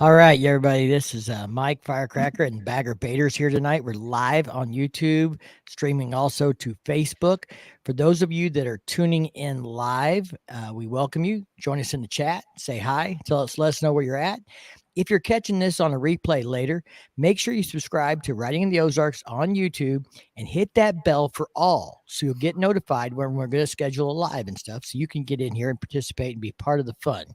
All right, everybody. This is Mike Firecracker and Bagger Baiters here tonight. We're live on YouTube, streaming also to Facebook. For those of you that are tuning in live, we welcome you. Join us in the chat. Say hi. Let us know where you're at. If you're catching this on a replay later, make sure you subscribe to Writing in the Ozarks on YouTube and hit that bell for all so you'll get notified when we're going to schedule a live and stuff so you can get in here and participate and be part of the fun.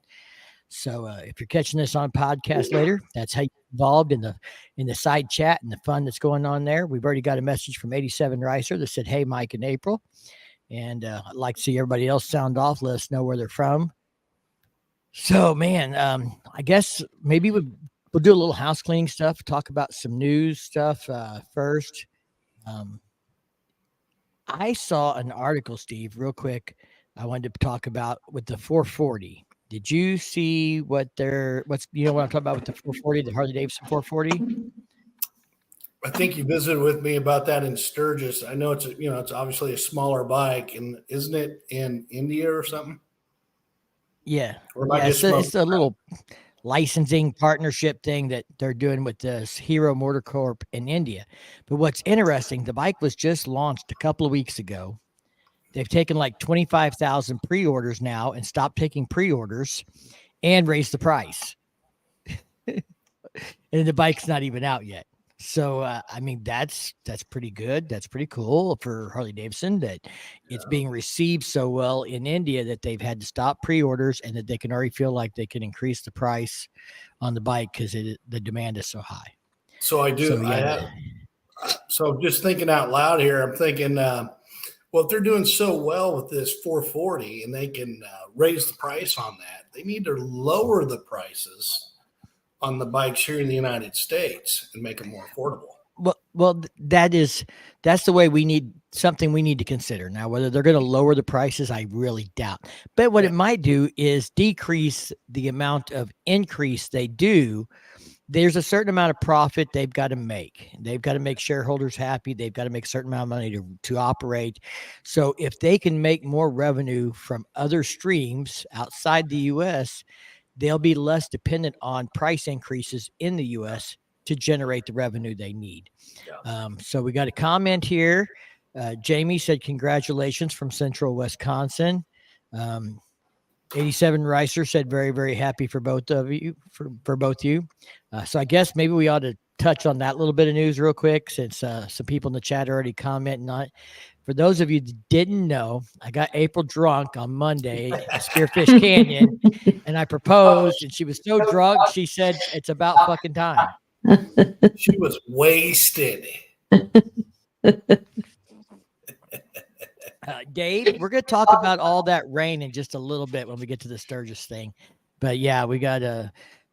So if you're catching this on podcast later, that's how you get involved in the side chat and the fun that's going on there. We've already got a message from 87 Ricer that said, "Hey, Mike and April," and I'd like to see everybody else sound off. Let us know where they're from. So, man, I guess maybe we'll do a little house cleaning stuff. Talk about some news stuff first. I saw an article, Steve, real quick. I wanted to talk about with the 440. Did you see what what I'm talking about with the 440, the Harley Davidson 440? I think you visited with me about that in Sturgis. I know it's obviously a smaller bike, and isn't it in India or something? Yeah, it's a little licensing partnership thing that they're doing with this Hero Motor Corp in India. But what's interesting, the bike was just launched a couple of weeks ago. They've taken like 25,000 pre-orders now and stopped taking pre-orders and raised the price. And the bike's not even out yet. So, I mean, that's pretty good. That's pretty cool for Harley Davidson that it's being received so well in India that they've had to stop pre-orders and that they can already feel like they can increase the price on the bike because the demand is so high. So I do. So just thinking out loud here, I'm thinking, well, if they're doing so well with this 440 and they can raise the price on that, they need to lower the prices on the bikes here in the United States and make them more affordable. Well, that's the way we need to consider. Now, whether they're going to lower the prices, I really doubt. But what it might do is decrease the amount of increase they do. There's a certain amount of profit they've got to make. They've got to make shareholders happy. They've got to make a certain amount of money to operate. So if they can make more revenue from other streams outside the U.S., they'll be less dependent on price increases in the U.S. to generate the revenue they need. So we got a comment here. Jamie said, "Congratulations from Central Wisconsin." 87 Ricer said, "Very, very happy for both of you, for both you." So I guess maybe we ought to touch on that little bit of news real quick since some people in the chat are already commenting on it. For those of you that didn't know, I got April drunk on Monday at Spearfish Canyon, and I proposed, and she was so drunk, she said, "It's about fucking time." She was wasted. Dave, we're going to talk about all that rain in just a little bit when we get to the Sturgis thing. But yeah, we got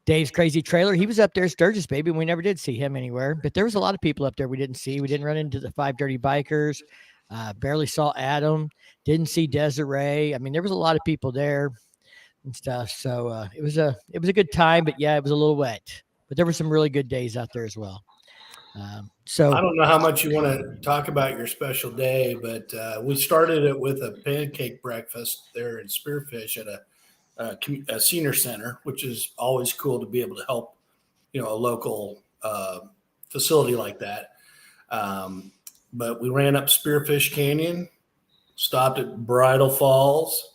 Dave's crazy trailer. He was up there, Sturgis, baby. We never did see him anywhere, but there was a lot of people up there we didn't see. We didn't run into the 5 Dirty Bikers. Barely saw Adam. Didn't see Desiree. I mean, there was a lot of people there and stuff. So it was a good time, but yeah, it was a little wet. But there were some really good days out there as well. So I don't know how much you want to talk about your special day, but we started it with a pancake breakfast there in Spearfish at a senior center, which is always cool to be able to help, a local facility like that. But we ran up Spearfish Canyon, stopped at Bridal Falls.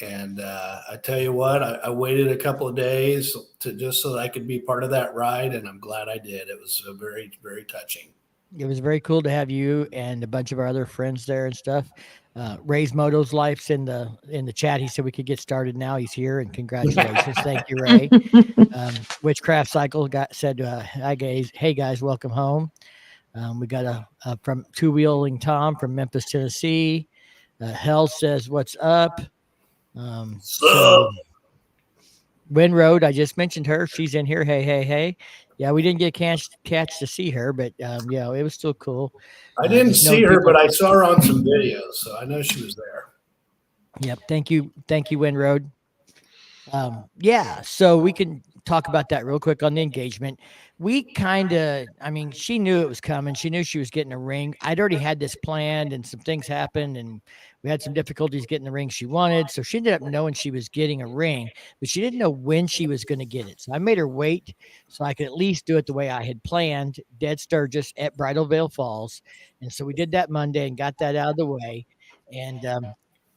And I tell you what, I waited a couple of days just so that I could be part of that ride, and I'm glad I did. It was very, very touching. It was very cool to have you and a bunch of our other friends there and stuff. Ray's Moto's Life's in the chat. He said we could get started now. He's here, and congratulations. Thank you, Ray. Witchcraft Cycle said, "Hi guys, hey guys, welcome home." We got from Two Wheeling Tom from Memphis, Tennessee. Hell says, "What's up?" So Winroad, I just mentioned her. She's in here. Hey. Yeah, we didn't get a catch to see her, but yeah, it was still cool. I didn't see her, but I saw her on some videos, so I know she was there. Yep. Thank you, Winroad. Yeah, so we can talk about that real quick on the engagement. We kind of, I mean, she knew it was coming. She knew she was getting a ring. I'd already had this planned, and some things happened, and we had some difficulties getting the ring she wanted. So she ended up knowing she was getting a ring, but she didn't know when she was going to get it. So I made her wait so I could at least do it the way I had planned, Dead Sturgis at Bridal Veil Falls. And so we did that Monday and got that out of the way. And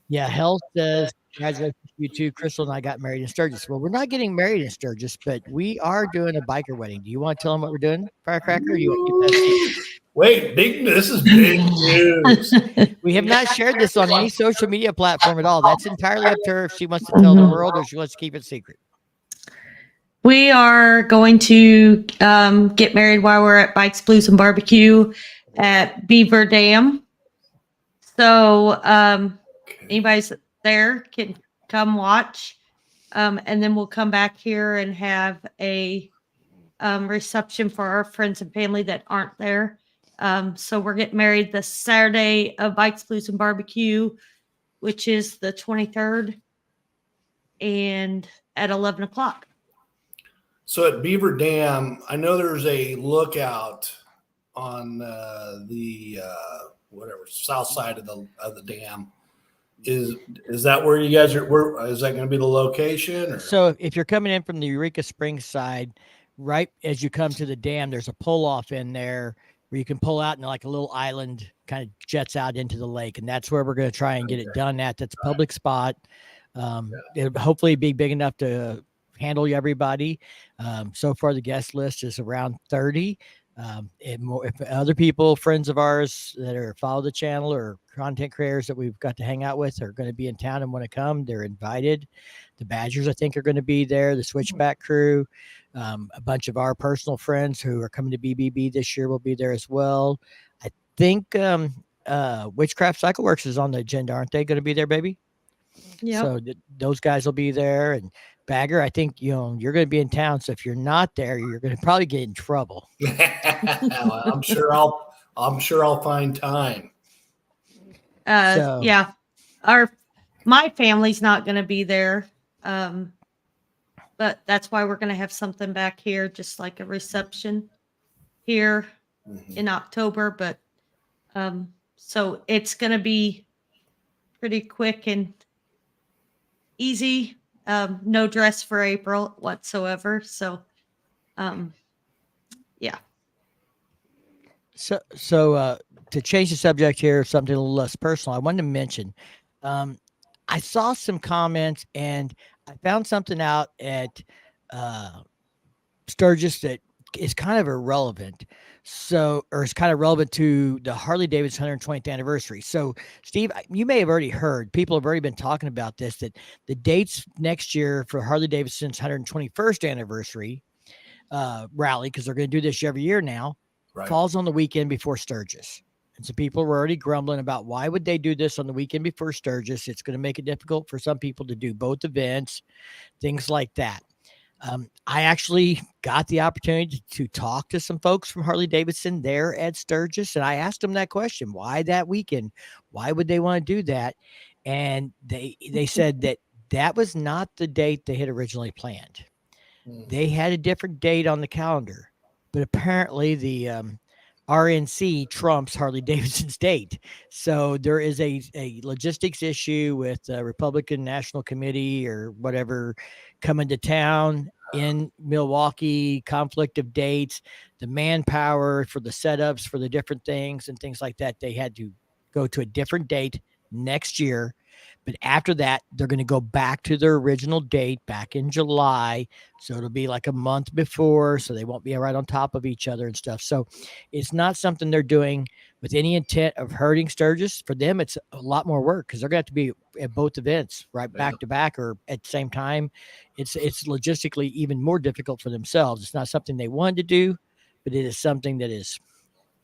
yeah, Health says, congratulations to you too. Crystal and I got married in Sturgis. Well, we're not getting married in Sturgis, but we are doing a biker wedding. Do you want to tell them what we're doing, Firecracker? Or you want to keep that secret? Wait, this is big news. We have not shared this on any social media platform at all. That's entirely up to her if she wants to tell the world or she wants to keep it secret. We are going to get married while we're at Bikes, Blues, and Barbecue at Beaver Dam. So anybody's there can come watch. And then we'll come back here and have a reception for our friends and family that aren't there. So we're getting married the Saturday of Bikes, Blues, and Barbecue, which is the 23rd, and at 11 o'clock. So at Beaver Dam, I know there's a lookout on the whatever south side of the dam. Is that where you guys are? Where is that going to be the location? Or? So if you're coming in from the Eureka Springs side, right as you come to the dam, there's a pull off in there where you can pull out and like a little island kind of jets out into the lake, and that's where we're going to try and get it done at. That's a public spot. It'll hopefully be big enough to handle everybody. So far the guest list is around 30. If other people, friends of ours that are follow the channel or content creators that we've got to hang out with are going to be in town and want to come, they're invited. The Badgers, I think, are going to be there. The Switchback crew, a bunch of our personal friends who are coming to BBB this year will be there as well. I think Witchcraft Cycleworks is on the agenda, aren't they going to be there, baby? Yeah. So those guys will be there. And Bagger, I think, you're going to be in town. So if you're not there, you're going to probably get in trouble. I'm sure I'll find time. Yeah, my family's not going to be there. But that's why we're going to have something back here, just like a reception here in October. But so it's going to be pretty quick and easy. No dress for April whatsoever. So, yeah. So to change the subject here, something a little less personal, I wanted to mention, I saw some comments and I found something out at Sturgis that is kind of irrelevant. Or it's kind of relevant to the Harley Davidson 120th anniversary. So, Steve, you may have already heard, people have already been talking about this, that the dates next year for Harley Davidson's 121st anniversary rally, because they're going to do this every year now, falls on the weekend before Sturgis. And so people were already grumbling about why would they do this on the weekend before Sturgis? It's going to make it difficult for some people to do both events, things like that. I actually got the opportunity to talk to some folks from Harley Davidson there at Sturgis, and I asked them that question: why that weekend? Why would they want to do that? And they said that was not the date they had originally planned. They had a different date on the calendar, but apparently the RNC trumps Harley Davidson's date. So there is a logistics issue with the Republican National Committee or whatever coming to town in Milwaukee, conflict of dates, the manpower for the setups for the different things and things like that. They had to go to a different date next year. But after that, they're going to go back to their original date back in July. So it'll be like a month before, so they won't be right on top of each other and stuff. So it's not something they're doing with any intent of hurting Sturgis. For them, it's a lot more work because they're going to have to be at both events back to back or at the same time. It's logistically even more difficult for themselves. It's not something they wanted to do, but it is something that is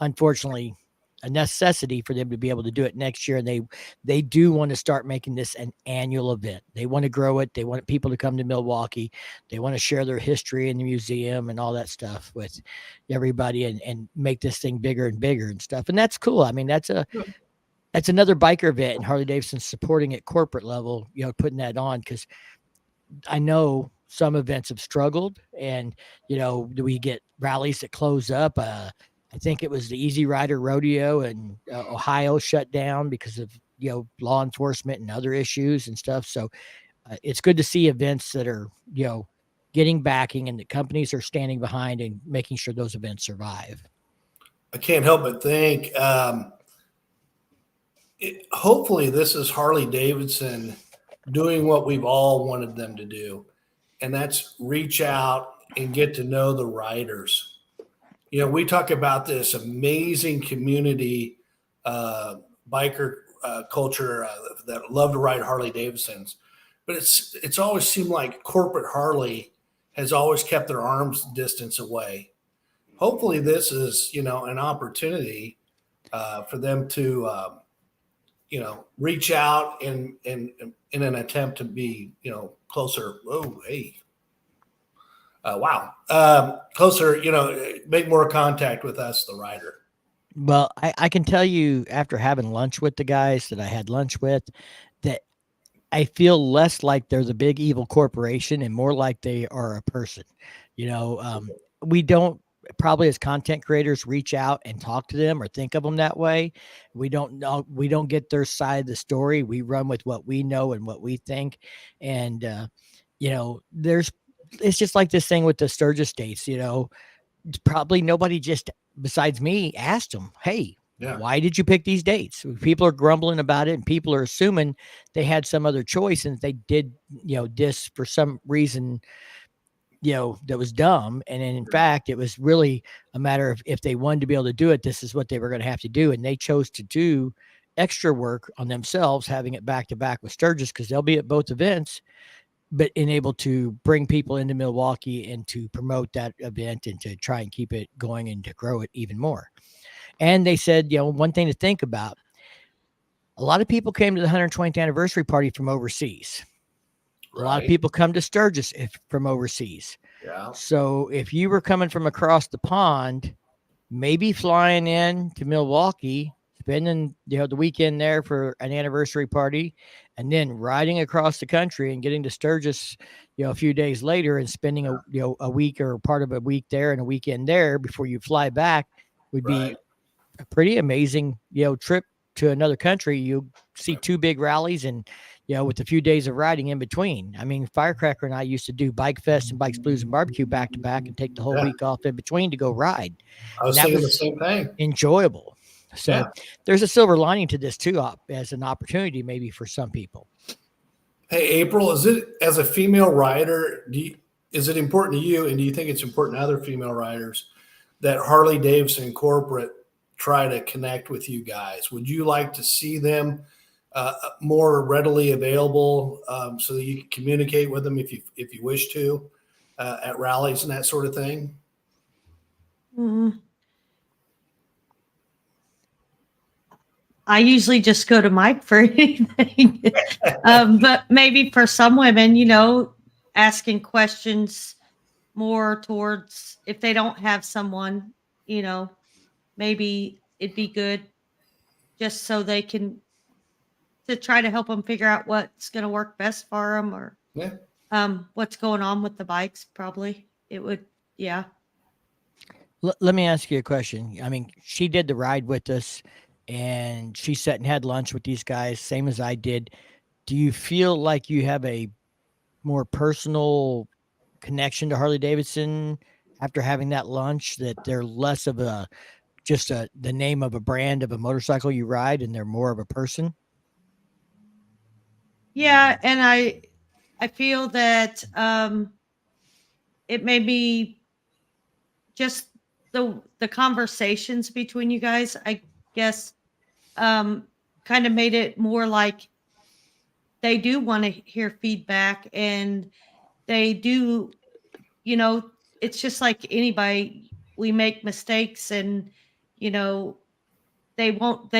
unfortunately a necessity for them to be able to do it next year. And they do want to start making this an annual event. They want to grow it. They want people to come to Milwaukee. They want to share their history in the museum and all that stuff with everybody and make this thing bigger and bigger and stuff. And that's cool. I mean, that's another biker event, and Harley Davidson's supporting at corporate level, putting that on. Cause I know some events have struggled, and do we get rallies that close up? I think it was the Easy Rider Rodeo in Ohio shut down because of law enforcement and other issues and stuff. So it's good to see events that are getting backing and the companies are standing behind and making sure those events survive. I can't help but think, hopefully this is Harley Davidson doing what we've all wanted them to do, and that's reach out and get to know the riders. We talk about this amazing community, biker culture that love to ride Harley Davidsons, but it's always seemed like corporate Harley has always kept their arms distance away. Hopefully this is an opportunity for them to reach out in an attempt to be closer. Oh, hey. Wow. Closer, make more contact with us, the rider. Well, I can tell you after having lunch with the guys that I had lunch with, that I feel less like they're the big evil corporation and more like they are a person. We don't probably as content creators reach out and talk to them or think of them that way. We don't know. We don't get their side of the story. We run with what we know and what we think. And, it's just like this thing with the Sturgis dates, probably nobody just besides me asked them, hey, why did you pick these dates? People are grumbling about it and people are assuming they had some other choice and they did, this for some reason, that was dumb. And in fact, it was really a matter of if they wanted to be able to do it, this is what they were going to have to do. And they chose to do extra work on themselves, having it back to back with Sturgis, because they'll be at both events, but able to bring people into Milwaukee and to promote that event and to try and keep it going and to grow it even more. And they said, one thing to think about, a lot of people came to the 120th anniversary party from overseas. Right. A lot of people come to Sturgis from overseas. Yeah. So if you were coming from across the pond, maybe flying in to Milwaukee, spending the weekend there for an anniversary party, and then riding across the country and getting to Sturgis, a few days later and spending a week or part of a week there and a weekend there before you fly back would be a pretty amazing, trip to another country. You see two big rallies and, with a few days of riding in between. I mean, Firecracker and I used to do Bikefest and Bikes, Blues, and Barbecue back to back and take the whole week off in between to go ride. I was thinking the same thing. Enjoyable. So there's a silver lining to this too, as an opportunity maybe for some people. Hey, April, is it as a female rider, is it important to you, and do you think it's important to other female riders that Harley Davidson corporate try to connect with you guys? Would you like to see them more readily available so that you can communicate with them if you wish to at rallies and that sort of thing? Mm-hmm. I usually just go to Mike for anything. But maybe for some women, asking questions more towards if they don't have someone, maybe it'd be good just so they can to try to help them figure out what's going to work best for them or what's going on with the bikes. Probably it would. Yeah. Let me ask you a question. I mean, she did the ride with us and she sat and had lunch with these guys, same as I did. Do you feel like you have a more personal connection to Harley Davidson after having that lunch, that they're less of the name of a brand of a motorcycle you ride and they're more of a person? Yeah. And I feel that it may be just the conversations between you guys, I guess, kind of made it more like they do want to hear feedback and they do, it's just like anybody, we make mistakes and, they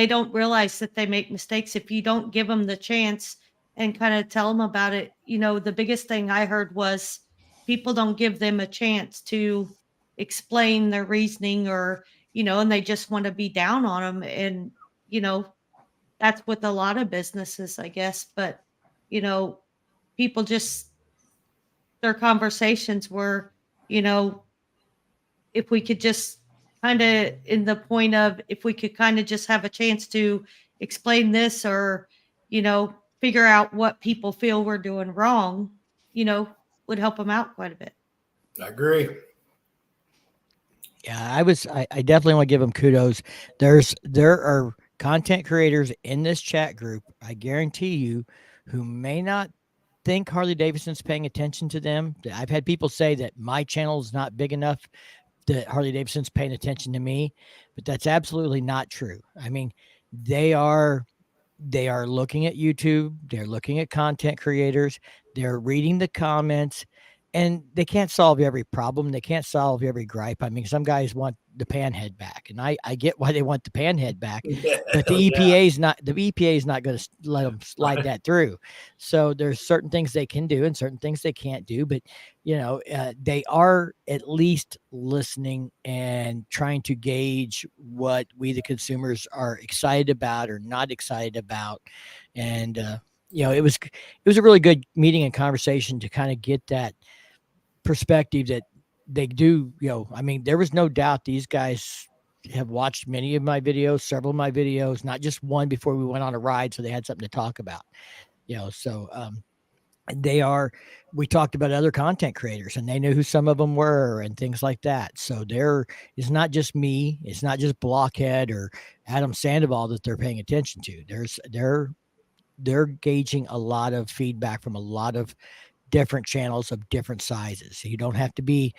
don't realize that they make mistakes if you don't give them the chance and kind of tell them about it. The biggest thing I heard was people don't give them a chance to explain their reasoning or, and they just want to be down on them. And, that's with a lot of businesses, I guess. But, people just their conversations were, you know, if we could just kind of in the point of if we could kind of just have a chance to explain this or, you know, figure out what people feel we're doing wrong, you know, would help them out quite a bit. I agree. Yeah, I definitely want to give them kudos. There are content creators in this chat group, I guarantee you, who may not think Harley Davidson's paying attention to them. I've had people say that my channel is not big enough that Harley Davidson's paying attention to me, but that's absolutely not true. I mean, they are looking at YouTube, they're looking at content creators, they're reading the comments, and they can't solve every problem. They can't solve every gripe. I mean, some guys want the panhead back, and I get why they want the panhead back, but the EPA is not going to let them slide that through. So there's certain things they can do and certain things they can't do, but you know, they are at least listening and trying to gauge what we, the consumers, are excited about or not excited about. And, you know, it was a really good meeting and conversation to kind of get that perspective that they do, you know, I mean, there was no doubt these guys have watched many of my videos, several of my videos, not just one before we went on a ride. So they had something to talk about, you know, so, we talked about other content creators and they knew who some of them were and things like that. So it's not just me, it's not just Blockhead or Adam Sandoval that they're paying attention to. They're gauging a lot of feedback from a lot of different channels of different sizes. So you don't have to be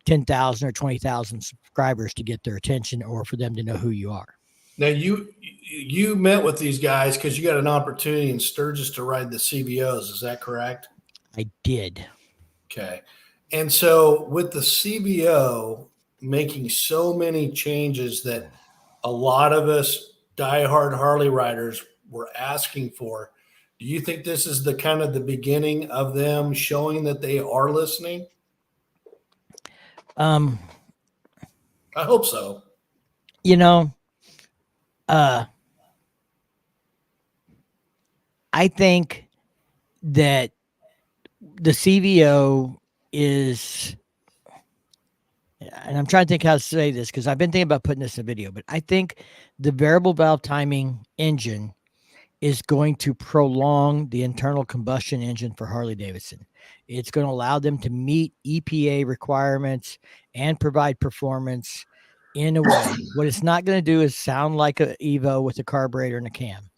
10,000 or 20,000 subscribers to get their attention or for them to know who you are. Now you met with these guys because you got an opportunity in Sturgis to ride the CVOs. Is that correct? I did. Okay. And so with the CVO making so many changes that a lot of us diehard Harley riders were asking for, do you think this is the kind of the beginning of them showing that they are listening? I hope so. You know, I think that the CVO is, and I'm trying to think how to say this because I've been thinking about putting this in a video, but I think the variable valve timing engine is going to prolong the internal combustion engine for Harley Davidson. It's going to allow them to meet EPA requirements and provide performance in a way. What it's not going to do is sound like an Evo with a carburetor and a cam.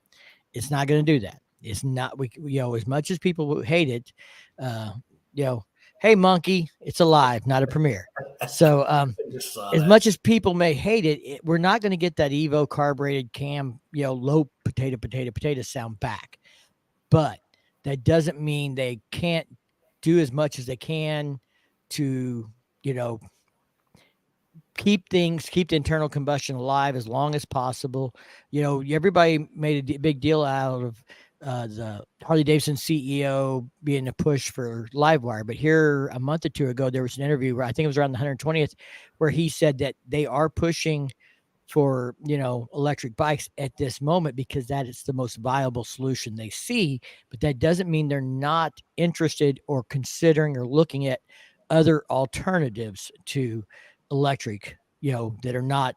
It's not going to do that. It's not, you know, as much as people hate it, you know, hey, monkey, it's alive, not a premiere. So as much as people may hate it, we're not going to get that Evo carbureted cam, you know, low potato sound back. But that doesn't mean they can't do as much as they can to, you know, keep the internal combustion alive as long as possible. You know, everybody made a big deal out of the Harley Davidson CEO being a push for Livewire. But here a month or two ago, there was an interview where I think it was around the 120th, where he said that they are pushing for, you know, electric bikes at this moment because that is the most viable solution they see. But that doesn't mean they're not interested or considering or looking at other alternatives to electric, you know, that are not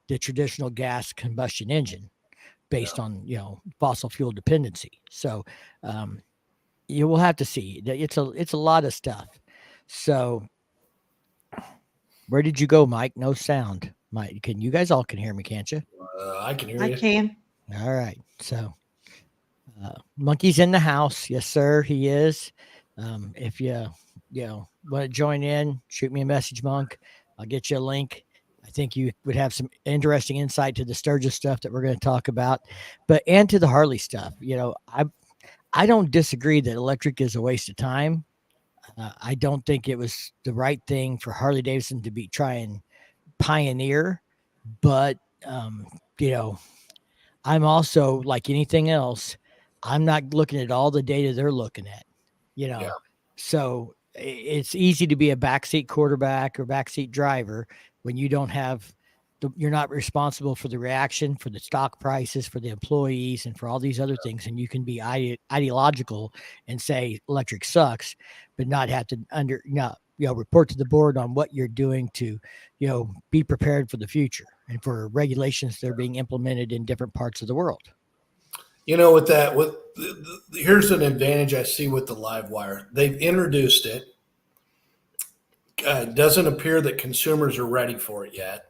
the traditional gas combustion engine based on, you know, fossil fuel dependency. So you will have to see. It's a lot of stuff. So where did you go, Mike? No sound. Mike, you guys all can hear me, can't you? I can hear you. I can. All right. So Monkey's in the house. Yes, sir. He is. If you want to join in, shoot me a message, Monk. I'll get you a link. I think you would have some interesting insight to the Sturgis stuff that we're going to talk about, and to the Harley stuff. You know, I don't disagree that electric is a waste of time. I don't think it was the right thing for Harley Davidson to try and pioneer, but you know, I'm also like anything else. I'm not looking at all the data they're looking at, you know. Yeah. So it's easy to be a backseat quarterback or backseat driver when you don't have you're not responsible for the reaction, for the stock prices, for the employees, and for all these other things. And you can be ideological and say electric sucks, but not have to report to the board on what you're doing to, be prepared for the future and for regulations that are being implemented in different parts of the world. With that, here's an advantage I see with the live wire. They've introduced it. It doesn't appear that consumers are ready for it yet.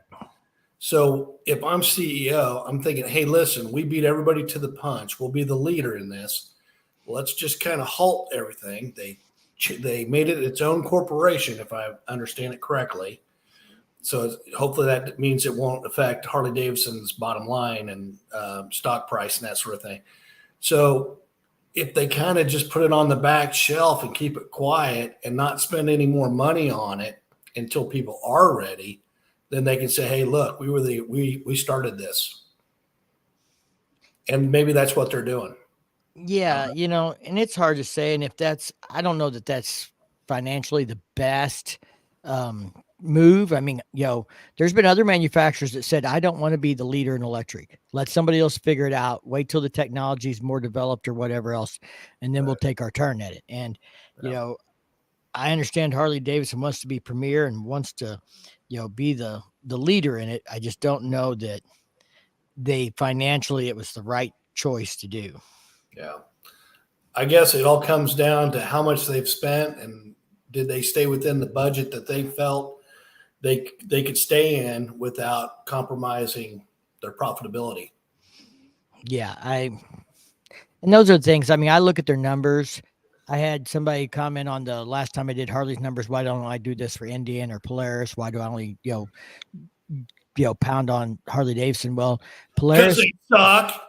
So if I'm CEO, I'm thinking, hey, listen, we beat everybody to the punch. We'll be the leader in this. Let's just kind of halt everything. They made it its own corporation, if I understand it correctly. So hopefully that means it won't affect Harley Davidson's bottom line and stock price and that sort of thing. So if they kind of just put it on the back shelf and keep it quiet and not spend any more money on it until people are ready, then they can say, hey, look, we started this. And maybe that's what they're doing. Yeah, and it's hard to say. And I don't know that that's financially the best move. I mean, there's been other manufacturers that said, I don't want to be the leader in electric. Let somebody else figure it out. Wait till the technology is more developed or whatever else, and then we'll take our turn at it. And, I understand Harley Davidson wants to be premier and wants to, be the leader in it. I just don't know that financially it was the right choice to do. Yeah. I guess it all comes down to how much they've spent and did they stay within the budget that they felt they could stay in without compromising their profitability. Yeah. And those are the things. I mean, I look at their numbers. I had somebody comment on the last time I did Harley's numbers. Why don't I do this for Indian or Polaris? Why do I only, pound on Harley Davidson? Well, Polaris they suck.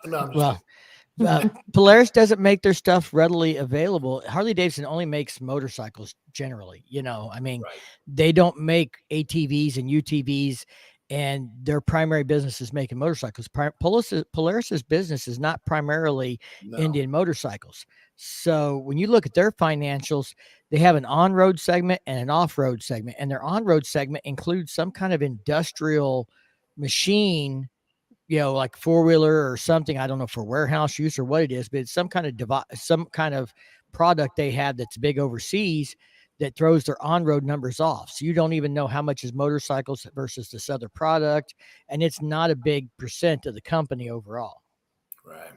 No, Polaris doesn't make their stuff readily available. Harley Davidson only makes motorcycles generally. Right. They don't make ATVs and UTVs, and their primary business is making motorcycles. Polaris's business is not primarily Indian motorcycles. So when you look at their financials, they have an on-road segment and an off-road segment, and their on-road segment includes some kind of industrial machine, like four-wheeler or something. I don't know, for warehouse use or what it is, but it's some kind of product they have that's big overseas that throws their on-road numbers off. So you don't even know how much is motorcycles versus this other product. And it's not a big percent of the company overall. Right.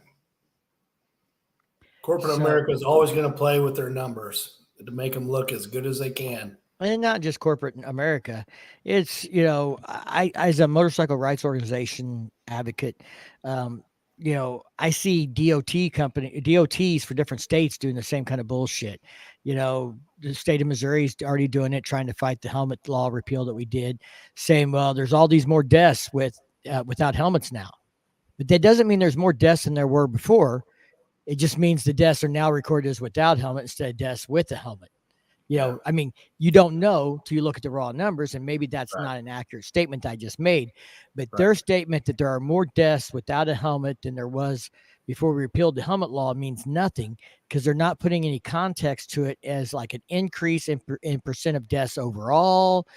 Corporate America is always going to play with their numbers to make them look as good as they can. And not just corporate America. It's, I as a motorcycle rights organization advocate, I see DOTs for different states doing the same kind of bullshit. The state of Missouri is already doing it, trying to fight the helmet law repeal that we did, saying, well, there's all these more deaths without helmets now. But that doesn't mean there's more deaths than there were before. It just means the deaths are now recorded as without helmet instead of deaths with a helmet. I mean, you don't know till you look at the raw numbers, and maybe that's not an accurate statement I just made, but their statement that there are more deaths without a helmet than there was before we repealed the helmet law means nothing, because they're not putting any context to it as like an increase in percent of deaths overall,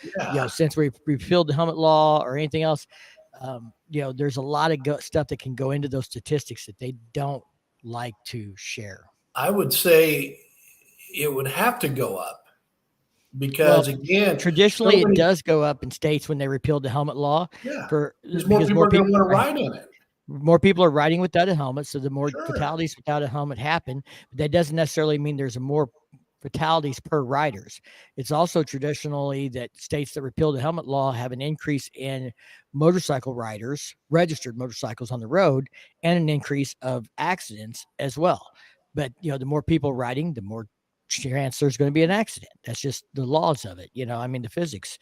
since we repealed the helmet law or anything else. There's a lot of stuff that can go into those statistics that they don't like to share. I would say it would have to go up because, again, traditionally it does go up in states when they repealed the helmet law. Yeah, because more people are going to want to ride in it. More people are riding without a helmet, so the more fatalities without a helmet happen. But that doesn't necessarily mean there's more fatalities per riders. It's also traditionally that states that repealed the helmet law have an increase in motorcycle riders, registered motorcycles on the road, and an increase of accidents as well. But, the more people riding, the more chance there's going to be an accident. That's just the laws of it. The physics.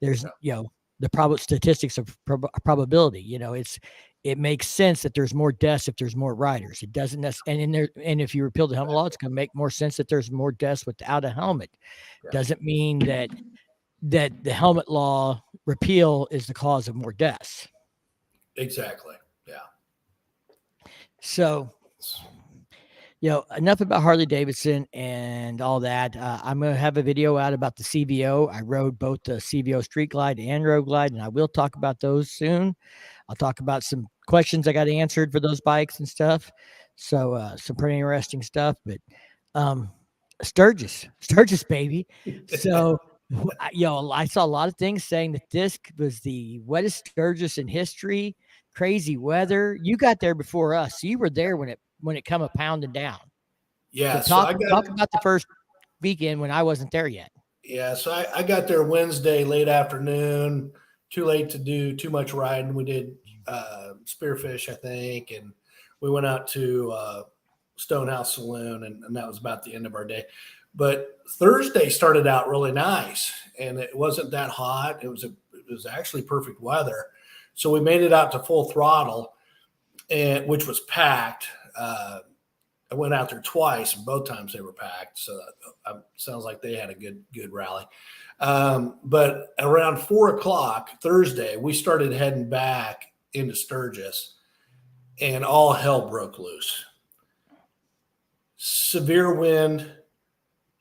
There's, the statistics of probability. It makes sense that there's more deaths if there's more riders. It doesn't necessarily, and if you repeal the helmet law, it's going to make more sense that there's more deaths without a helmet. Doesn't mean that the helmet law repeal is the cause of more deaths. Exactly. Yeah. So Enough about Harley Davidson and all that. I'm going to have a video out about the CVO. I rode both the CVO Street Glide and Road Glide, and I will talk about those soon. I'll talk about some questions I got answered for those bikes and stuff. So some pretty interesting stuff. But Sturgis, baby. So, I saw a lot of things saying that this was the wettest Sturgis in history. Crazy weather. You got there before us, so you were there when it come a pounding down. Yeah. So talk about the first weekend when I wasn't there yet. Yeah. So I got there Wednesday late afternoon. Too late to do too much riding. We did Spearfish, I think, and we went out to Stonehouse Saloon, and that was about the end of our day. But Thursday started out really nice, and it wasn't that hot. It was actually perfect weather, so we made it out to Full Throttle, and which was packed. I went out there twice, and both times they were packed. So sounds like they had a good rally. But around 4:00 Thursday, we started heading back into Sturgis, and all hell broke loose. Severe wind,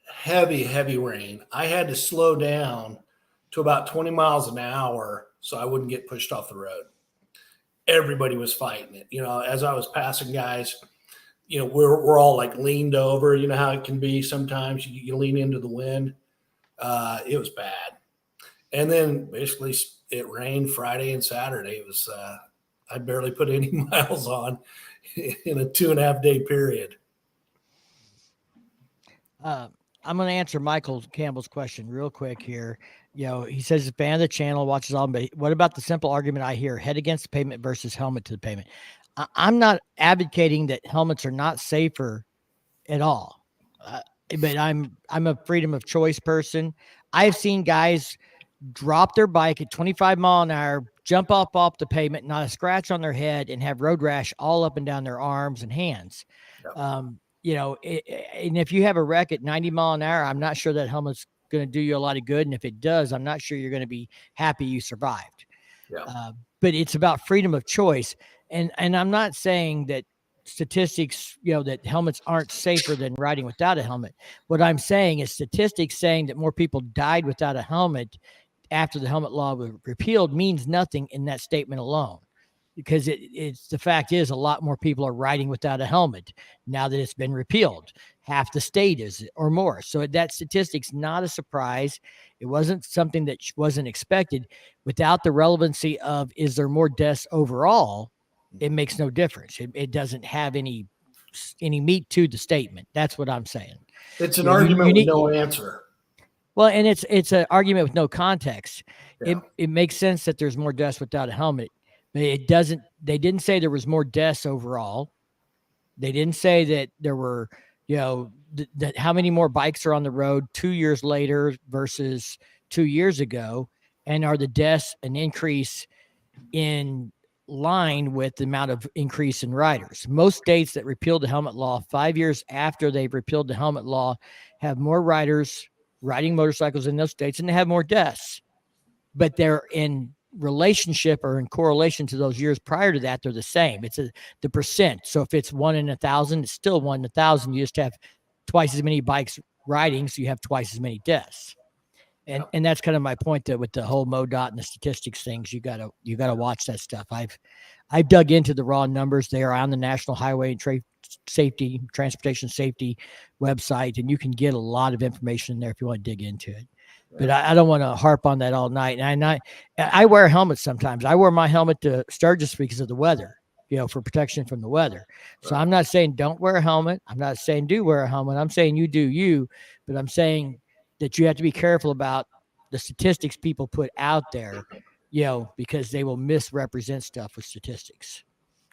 heavy rain. I had to slow down to about 20 miles an hour so I wouldn't get pushed off the road. Everybody was fighting it. As I was passing guys, we're all like leaned over. You know how it can be sometimes. You lean into the wind. It was bad. And then basically it rained Friday and Saturday. It was I barely put any miles on in a 2.5 day period. I'm going to answer Michael Campbell's question real quick here. He says, fan of the channel, watches all, but what about the simple argument I hear, head against the pavement versus helmet to the pavement? I'm not advocating that helmets are not safer at all. But I'm a freedom of choice person. I've seen guys drop their bike at 25 mile an hour, jump off the pavement, not a scratch on their head, and have road rash all up and down their arms and hands. Yep. And if you have a wreck at 90 mile an hour, I'm not sure that helmet's going to do you a lot of good. And if it does, I'm not sure you're going to be happy you survived. Yeah. But it's about freedom of choice. And I'm not saying that statistics, that helmets aren't safer than riding without a helmet. What I'm saying is statistics saying that more people died without a helmet after the helmet law was repealed means nothing in that statement alone, because it's the fact is a lot more people are riding without a helmet now that it's been repealed. Half the state is or more. So that statistic's not a surprise. It wasn't something that wasn't expected. Without the relevancy of is there more deaths overall, it makes no difference. It doesn't have any meat to the statement. That's what I'm saying. It's an argument with no answer. Well, and it's an argument with no context. Yeah. It makes sense that there's more deaths without a helmet, but it doesn't. They didn't say there was more deaths overall. They didn't say that there were, that how many more bikes are on the road 2 years later versus 2 years ago, and are the deaths an increase in line with the amount of increase in riders? Most states that repealed the helmet law 5 years after they've repealed the helmet law have more riders riding motorcycles in those states, and they have more deaths, but they're in relationship or in correlation to those years prior to that. They're the same. It's the percent. So if it's 1 in 1,000, it's still 1 in 1,000. You just have twice as many bikes riding, so you have twice as many deaths. And that's kind of my point, that with the whole MoDOT and the statistics things, you gotta watch that stuff. I've dug into the raw numbers. They are on the National Highway and Transportation Safety website, and you can get a lot of information in there if you want to dig into it. But I don't want to harp on that all night. And I wear helmets sometimes. I wear my helmet to Sturgis because of the weather, for protection from the weather. Right. So I'm not saying don't wear a helmet. I'm not saying do wear a helmet. I'm saying you do you, but I'm saying that you have to be careful about the statistics people put out there, because they will misrepresent stuff with statistics.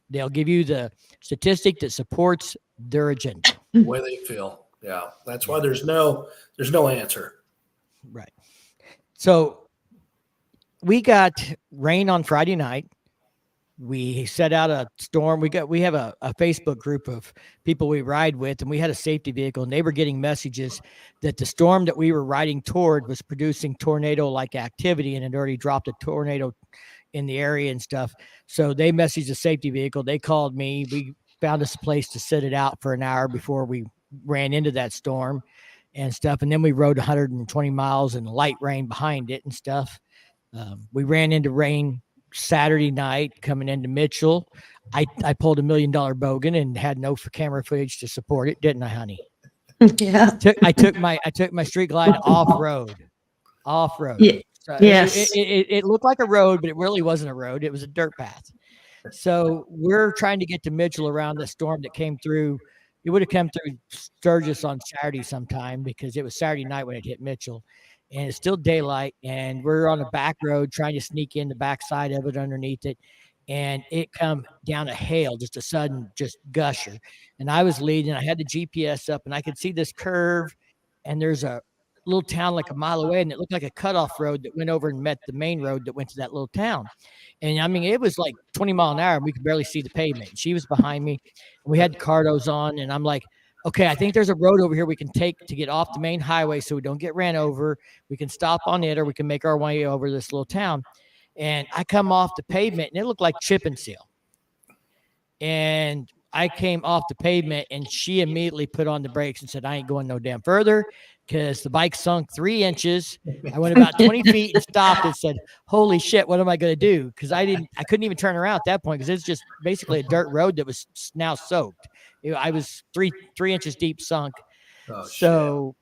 They'll give you the statistic that supports their agenda. The way they feel. Yeah. That's why there's no answer. Right. So we got rain on Friday night. We set out a storm. We have a Facebook group of people we ride with, and we had a safety vehicle, and they were getting messages that the storm that we were riding toward was producing tornado-like activity, and it already dropped a tornado in the area and stuff. So they messaged the safety vehicle. They called me. We found us a place to sit it out for an hour before we ran into that storm and stuff. And then we rode 120 miles in light rain behind it and stuff. We ran into rain Saturday night coming into Mitchell. I pulled $1 million bogan and had no camera footage to support it, didn't I, honey? Yeah. I took my street glide off road. Yeah. So Yes. it looked like a road, but it really wasn't a road. It was a dirt path. So we're trying to get to Mitchell around the storm that came through. It would have come through Sturgis on Saturday sometime because it was Saturday night when it hit Mitchell, and it's still daylight. And we're on a back road trying to sneak in the backside of it underneath it. And it come down a hail, just a sudden, just gusher. And I was leading. I had the GPS up, and I could see this curve. And there's a little town like a mile away, and it looked like a cutoff road that went over and met the main road that went to that little town. And I mean, it was like 20 mile an hour. And we could barely see the pavement. And she was behind me. And we had cardos on, and I'm like, okay, I think there's a road over here we can take to get off the main highway so we don't get ran over. We can stop on it, or we can make our way over this little town. And I come off the pavement, and it looked like chip and seal. And I came off the pavement, and she immediately put on the brakes and said, I ain't going no damn further, because the bike sunk 3 inches. I went about 20 feet and stopped and said, holy shit, what am I going to do? Because I couldn't even turn around at that point, because it's just basically a dirt road that was now soaked. I was three inches deep sunk. Oh, so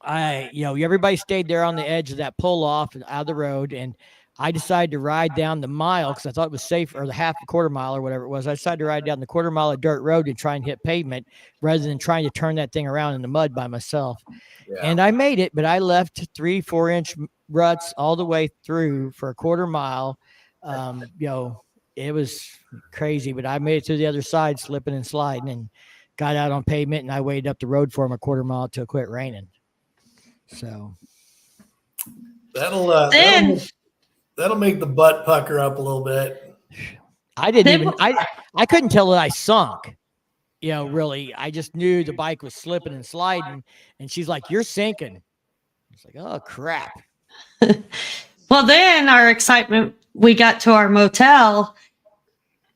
everybody stayed there on the edge of that pull off out of the road. And I decided to ride down the mile because I thought it was safe, or the half a quarter mile or whatever it was. I decided to ride down the quarter mile of dirt road and try and hit pavement rather than trying to turn that thing around in the mud by myself. Yeah. And I made it, but I left 3-4 inch ruts all the way through for a quarter mile. It was crazy, but I made it to the other side, slipping and sliding, and got out on pavement, and I waded up the road for him a quarter mile till it quit raining. So that'll make the butt pucker up a little bit. I couldn't tell that I sunk, really. I just knew the bike was slipping and sliding, and she's like, you're sinking. It's like, oh crap. Well, then our excitement, we got to our motel,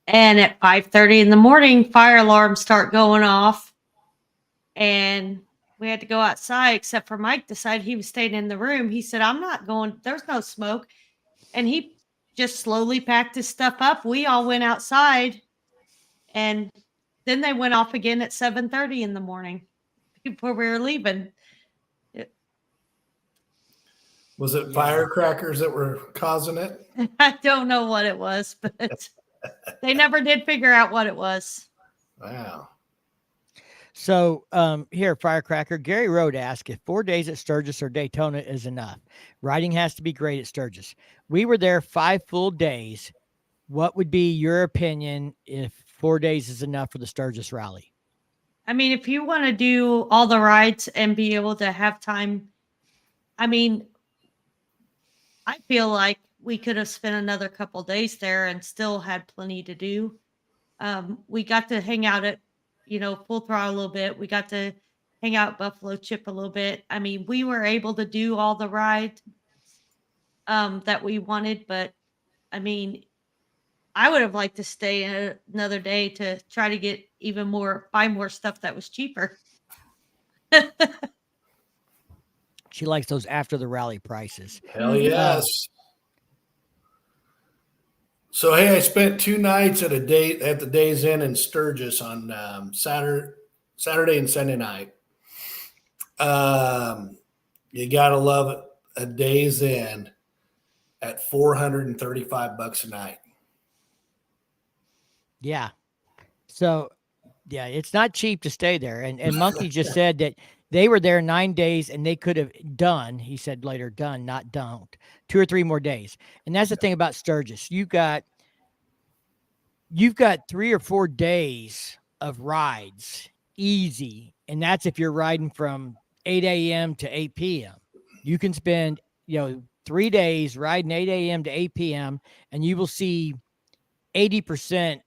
and at 5:30 in the morning, fire alarms start going off, and we had to go outside, except for Mike decided he was staying in the room. He said, I'm not going, there's no smoke. And he just slowly packed his stuff up. We all went outside, and then they went off again at 7:30 in the morning before we were leaving. Was it firecrackers that were causing it? I don't know what it was, but they never did figure out what it was. Wow. So here, Firecracker, Gary Road asked if 4 days at Sturgis or Daytona is enough. Riding has to be great at Sturgis. We were there 5 full days. What would be your opinion if 4 days is enough for the Sturgis rally? I mean, if you want to do all the rides and be able to have time, I mean, I feel like we could have spent another couple days there and still had plenty to do. We got to hang out at, Full Throttle a little bit. We got to hang out at Buffalo Chip a little bit. I mean, we were able to do all the rides that we wanted, but I mean, I would have liked to stay another day to try to get buy more stuff that was cheaper. She likes those after the rally prices. Hell yes. So, hey, I spent 2 nights at the Days Inn in Sturgis on Saturday and Sunday night. You got to love it. A Days Inn at $435 a night. Yeah. So, yeah, it's not cheap to stay there. And Monkey just said that they were there 9 days and they could have done, he said later, done, not don't, 2 or 3 more days. And that's the thing about Sturgis. You've got 3 or 4 days of rides, easy. And that's if you're riding from 8 a.m. to 8 p.m. You can spend, 3 days riding 8 a.m. to 8 p.m. and you will see 80%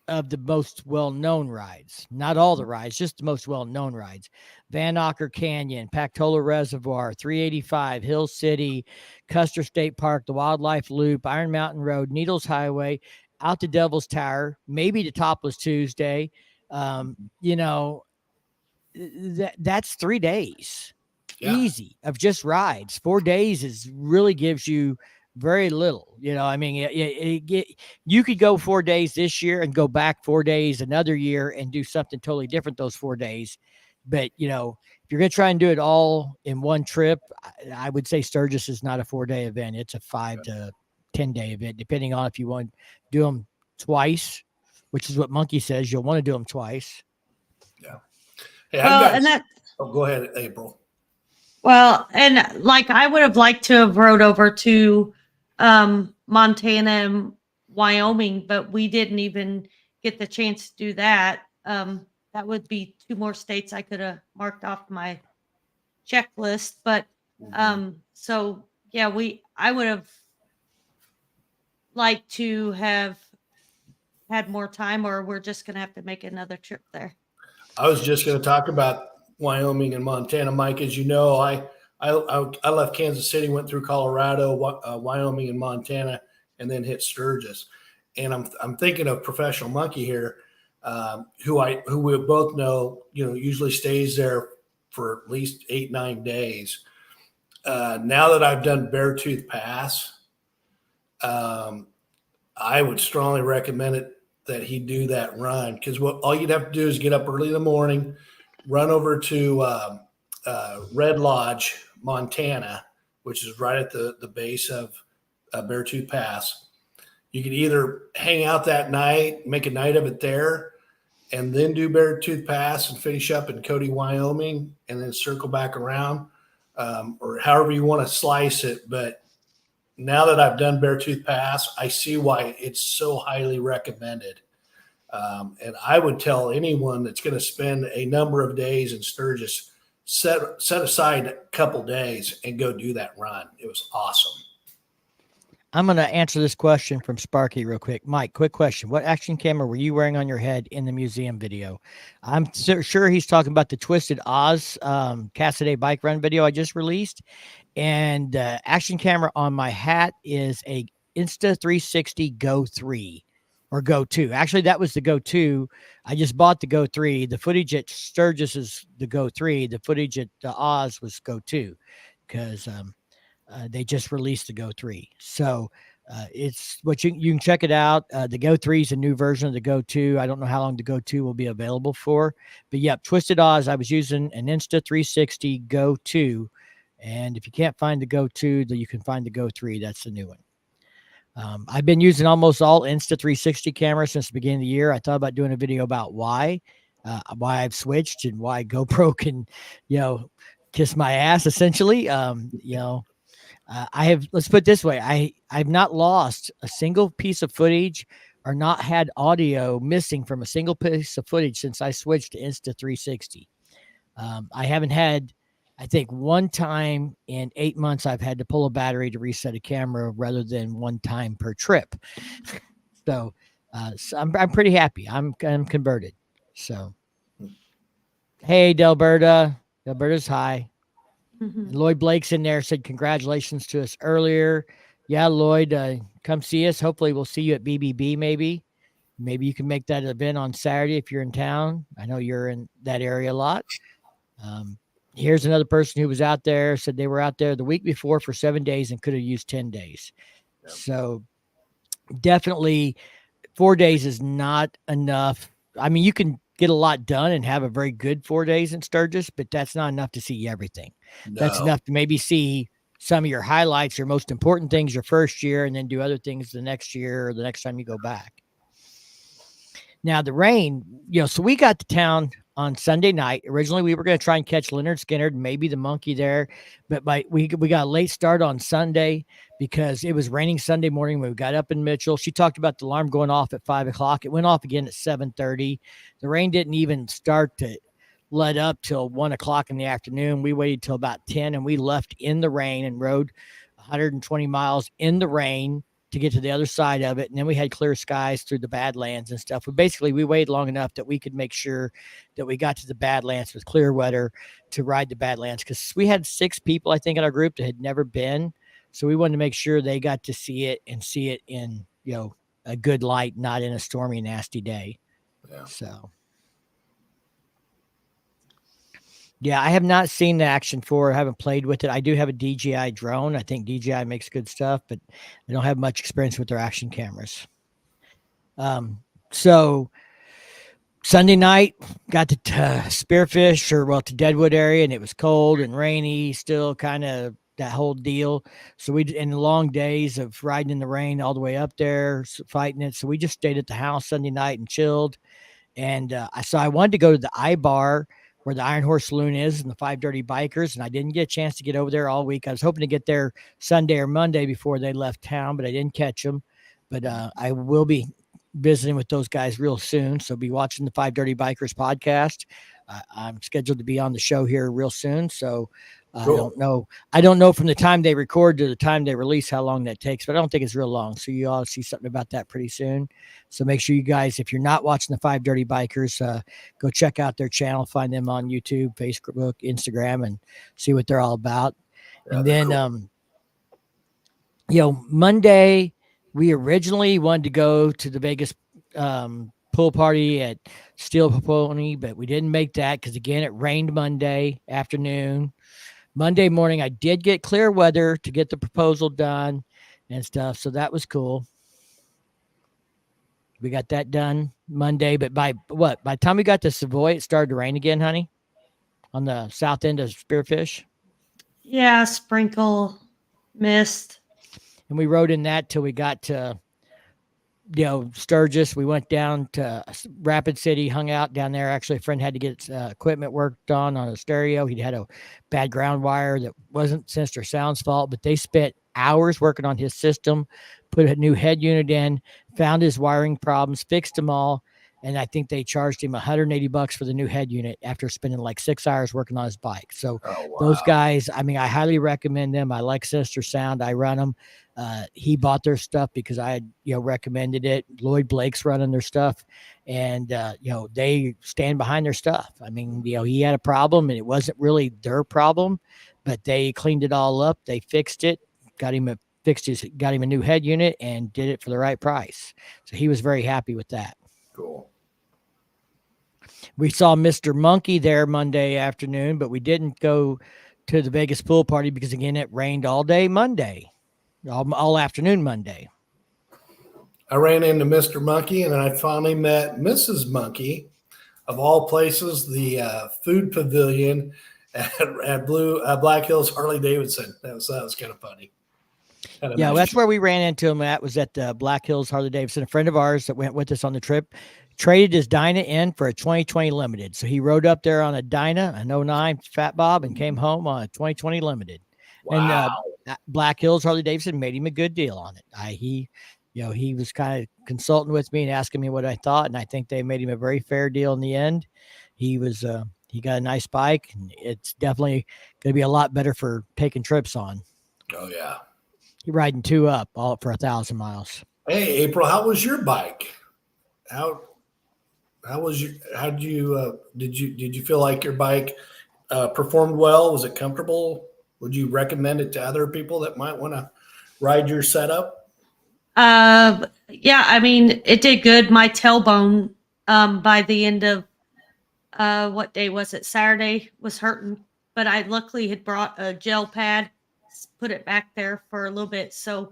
of the most well-known rides. Not all the rides, just the most well-known rides. Van Ocker Canyon, Pactola Reservoir, 385, Hill City, Custer State Park, the Wildlife Loop, Iron Mountain Road, Needles Highway, out to Devil's Tower, maybe to Topless Tuesday. You know, that's 3 days easy of just rides. 4 days is really gives you very little. You know, I mean, you could go 4 days this year and go back 4 days another year and do something totally different those 4 days. But, you know, if you're going to try and do it all in one trip, I would say Sturgis is not a 4-day event. It's a 5 to 10-day event, depending on if you want to do them twice, which is what Monkey says. You'll want to do them twice. Yeah. Hey, and that. Oh, go ahead, April. Well, and like I would have liked to have rode over to Montana and Wyoming, but we didn't even get the chance to do that. That would be 2 more states I could have marked off my checklist. But so yeah, I would have liked to have had more time, or we're just gonna have to make another trip there. I was just going to talk about Wyoming and Montana, Mike. As you know, I left Kansas City, went through Colorado, Wyoming, and Montana, and then hit Sturgis. And I'm thinking of Professional Monkey here, who we both know, you know, usually stays there for at least 8-9 days. Now that I've done Beartooth Pass, I would strongly recommend it that he do that run, because all you'd have to do is get up early in the morning, run over to Red Lodge, Montana, which is right at the base of Beartooth Pass. You could either hang out that night, make a night of it there, and then do Beartooth Pass and finish up in Cody, Wyoming, and then circle back around, or however you want to slice it. But now that I've done Beartooth Pass, I see why it's so highly recommended. And I would tell anyone that's going to spend a number of days in Sturgis, set aside a couple days and go do that run. It was awesome. I'm going to answer this question from Sparky real quick. Mike, quick question. What action camera were you wearing on your head in the museum video? I'm sure he's talking about the Twisted Oz Cassaday bike run video I just released. And action camera on my hat is a Insta360 Go 3 or Go 2. Actually, that was the Go 2. I just bought the Go 3. The footage at Sturgis is the Go 3. The footage at Oz was Go 2 because they just released the Go 3. So it's what you can check it out. The Go 3 is a new version of the Go 2. I don't know how long the Go 2 will be available for. But yep, Twisted Oz, I was using an Insta360 Go 2. And if you can't find the Go 2, then you can find the Go 3. That's the new one. I've been using almost all Insta360 cameras since the beginning of the year. I thought about doing a video about why I've switched and why GoPro can, kiss my ass essentially. I have, let's put it this way. I've not lost a single piece of footage or not had audio missing from a single piece of footage since I switched to Insta360. I haven't had, I think, one time in 8 months I've had to pull a battery to reset a camera rather than one time per trip. So I'm pretty happy. I'm converted. So, hey, Delberta's hi. Mm-hmm. Lloyd Blake's in there, said congratulations to us earlier. Yeah, Lloyd, come see us. Hopefully we'll see you at BBB maybe. Maybe you can make that event on Saturday if you're in town. I know you're in that area a lot. Here's another person who was out there, said they were out there the week before for 7 days and could have used 10 days. Yep. So definitely 4 days is not enough. I mean, you can get a lot done and have a very good 4 days in Sturgis, but that's not enough to see everything. No. That's enough to maybe see some of your highlights, your most important things your first year, and then do other things the next year or the next time you go back. Now the rain, so we got to town on Sunday night. Originally, we were going to try and catch Leonard Skinner, maybe the Monkey there, but we got a late start on Sunday because it was raining Sunday morning when we got up in Mitchell. She talked about the alarm going off at 5 o'clock. It went off again at 7:30. The rain didn't even start to let up till 1 o'clock in the afternoon. We waited till about 10, and we left in the rain and rode 120 miles in the rain to get to the other side of it. And then we had clear skies through the Badlands and stuff. But basically we waited long enough that we could make sure that we got to the Badlands with clear weather to ride the Badlands. Cause we had 6 people, I think, in our group that had never been. So we wanted to make sure they got to see it and see it in, a good light, not in a stormy, nasty day. Yeah. So, yeah, I have not seen the Action 4. I haven't played with it. I do have a DJI drone. I think DJI makes good stuff, but I don't have much experience with their action cameras. So Sunday night, got to Spearfish, to Deadwood area, and it was cold and rainy, still kind of that whole deal. So in the long days of riding in the rain all the way up there, fighting it. So we just stayed at the house Sunday night and chilled. And I wanted to go to the I-Bar where the Iron Horse Saloon is and the Five Dirty Bikers. And I didn't get a chance to get over there all week. I was hoping to get there Sunday or Monday before they left town, but I didn't catch them. But I will be visiting with those guys real soon. So be watching the Five Dirty Bikers podcast. I'm scheduled to be on the show here real soon. So Cool. I don't know from the time they record to the time they release how long that takes, but I don't think it's real long. So you all see something about that pretty soon. So make sure you guys, if you're not watching the Five Dirty Bikers, go check out their channel, find them on YouTube, Facebook, Instagram, and see what they're all about. Yeah, and then, cool. Monday, we originally wanted to go to the Vegas pool party at Steel Pony, but we didn't make that because, again, it rained Monday afternoon. Monday morning, I did get clear weather to get the proposal done and stuff, so that was cool. We got that done Monday, but by the time we got to Savoy, it started to rain again, honey, on the south end of Spearfish. Yeah, sprinkle, mist. And we rode in that till we got to Sturgis. We went down to Rapid City, hung out down there. Actually, a friend had to get equipment worked on a stereo. He had a bad ground wire that wasn't Sinister Sound's fault, but they spent hours working on his system, put a new head unit in, found his wiring problems, fixed them all. And I think they charged him $180 for the new head unit after spending like 6 hours working on his bike. So those guys, I mean, I highly recommend them. I like Sinister Sound. I run them. He bought their stuff because I had, recommended it. Lloyd Blake's running their stuff, and they stand behind their stuff. I mean, he had a problem, and it wasn't really their problem, but they cleaned it all up. They fixed it, got him a new head unit, and did it for the right price. So he was very happy with that. Cool. We saw Mr. Monkey there Monday afternoon, but we didn't go to the Vegas pool party because, again, it rained all day Monday. All afternoon Monday. I ran into Mr. Monkey, and then I finally met Mrs. Monkey, of all places, the food pavilion at Black Hills Harley Davidson. That was kind of funny. That's where we ran into him at, was at the Black Hills Harley Davidson. A friend of ours that went with us on the trip traded his Dyna in for a 2020 Limited. So he rode up there on a Dyna, an 09 Fat Bob, and came home on a 2020 Limited. Wow. And Black Hills Harley Davidson made him a good deal on it. He was kind of consulting with me and asking me what I thought, and I think they made him a very fair deal in the end. He got a nice bike, and it's definitely going to be a lot better for taking trips on. Oh yeah. You're riding 2 up all for 1,000 miles. Hey, April, how was your bike? Did you feel like your bike performed well? Was it comfortable? Would you recommend it to other people that might want to ride your setup? Yeah, I mean, it did good. My tailbone, by the end of, what day was it? Saturday, was hurting, but I luckily had brought a gel pad, put it back there for a little bit. So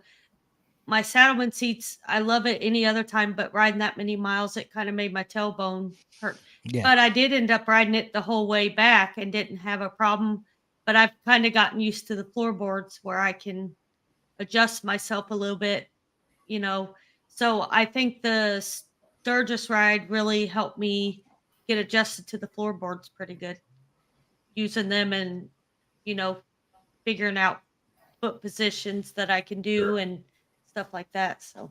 my saddleman seats, I love it any other time, but riding that many miles, it kind of made my tailbone hurt. Yeah. But I did end up riding it the whole way back and didn't have a problem. But I've kind of gotten used to the floorboards where I can adjust myself a little bit, So I think the Sturgis ride really helped me get adjusted to the floorboards pretty good. Using them and, figuring out foot positions that I can do and stuff like that. So.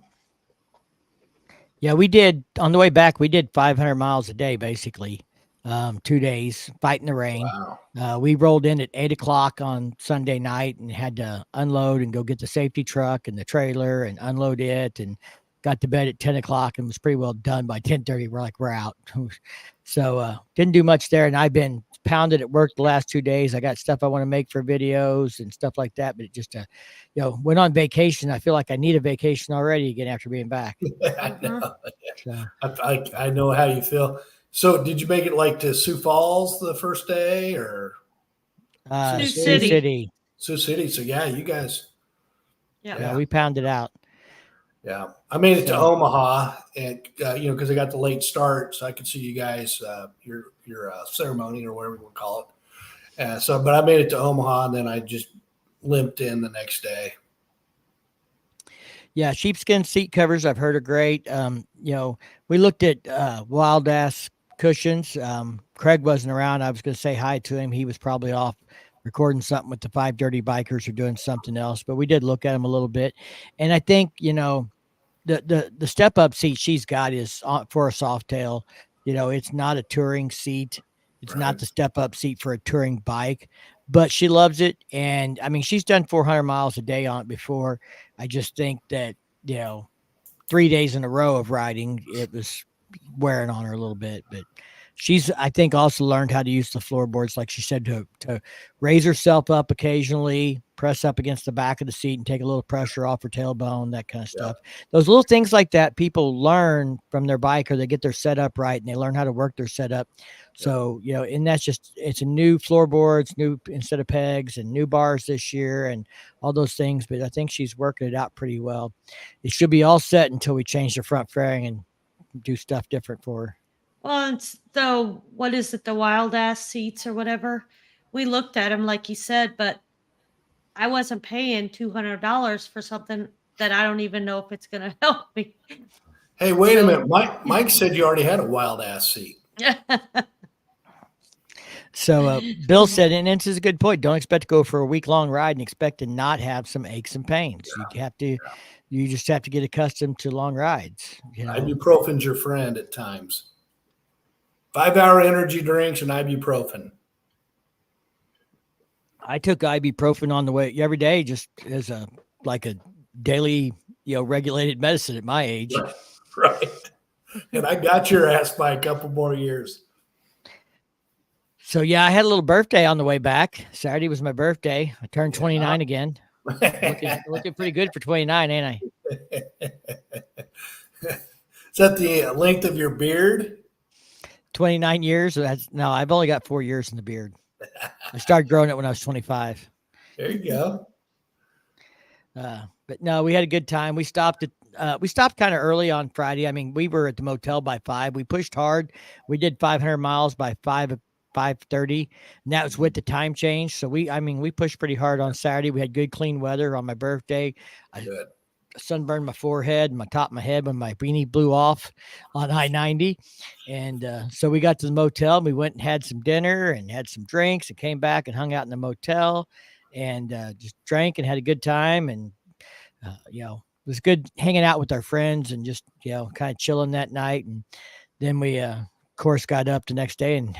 Yeah, we did on the way back. We did 500 miles a day, basically, 2 days fighting the rain. Wow. We rolled in at 8:00 on Sunday night and had to unload and go get the safety truck and the trailer and unload it and got to bed at 10 o'clock and was pretty well done by 10:30. We're out. So didn't do much there. And I've been pounded at work the last 2 days. I got stuff I want to make for videos and stuff like that. But it just, went on vacation. I feel like I need a vacation already again after being back. I know. So, I know how you feel. So did you make it like to Sioux Falls the first day or Sioux Sioux City. City. Sioux City? So yeah, you guys. Yeah, we pounded out. Yeah, I made it to Omaha, and because I got the late start, so I could see you guys your ceremony or whatever you want to call it. But I made it to Omaha, and then I just limped in the next day. Yeah, sheepskin seat covers I've heard are great. We looked at wild ass cushions. Craig wasn't around. I was going to say hi to him. He was probably off recording something with the 5 Dirty Bikers or doing something else, but we did look at him a little bit. And I think, the step up seat she's got is for a soft tail. It's not a touring seat. It's not the step up seat for a touring bike, but she loves it. And I mean, she's done 400 miles a day on it before. I just think that, 3 days in a row of riding, it was wearing on her a little bit, but she's, I think, also learned how to use the floorboards, like she said, to raise herself up occasionally, press up against the back of the seat and take a little pressure off her tailbone, that kind of stuff. Those little things like that, people learn from their bike, or they get their setup right and they learn how to work their setup. So, and that's just, it's a new floorboards, new instead of pegs, and new bars this year and all those things. But I think she's working it out pretty well. It should be all set until we change the front fairing and do stuff different for her. Well, so what is it? The wild ass seats or whatever. We looked at them, like you said, but I wasn't paying $200 for something that I don't even know if it's going to help me. Hey, wait a minute. Mike said you already had a wild ass seat. So Bill said, and this is a good point, don't expect to go for a week-long ride and expect to not have some aches and pains. You just have to get accustomed to long rides. Ibuprofen's your friend at times. 5-hour energy drinks and ibuprofen. I took ibuprofen on the way every day, just as a daily, regulated medicine at my age. Right. And I got your ass by a couple more years. So yeah, I had a little birthday on the way back. Saturday was my birthday. I turned 29 again. Looking pretty good for 29, ain't I? Is that the length of your beard? 29 years. No, I've only got 4 years in the beard. I started growing it when I was 25. There you go. But no, we had a good time. We stopped kind of early on Friday. I mean, we were at the motel by 5. We pushed hard. We did 500 miles by 5:30, and that was with the time change. So we pushed pretty hard on Saturday. We had good, clean weather on my birthday. I sunburned my forehead and my top of my head when my beanie blew off on I-90. And so we got to the motel and we went and had some dinner and had some drinks and came back and hung out in the motel and just drank and had a good time. And, it was good hanging out with our friends and just, kind of chilling that night. And then we, of course, got up the next day and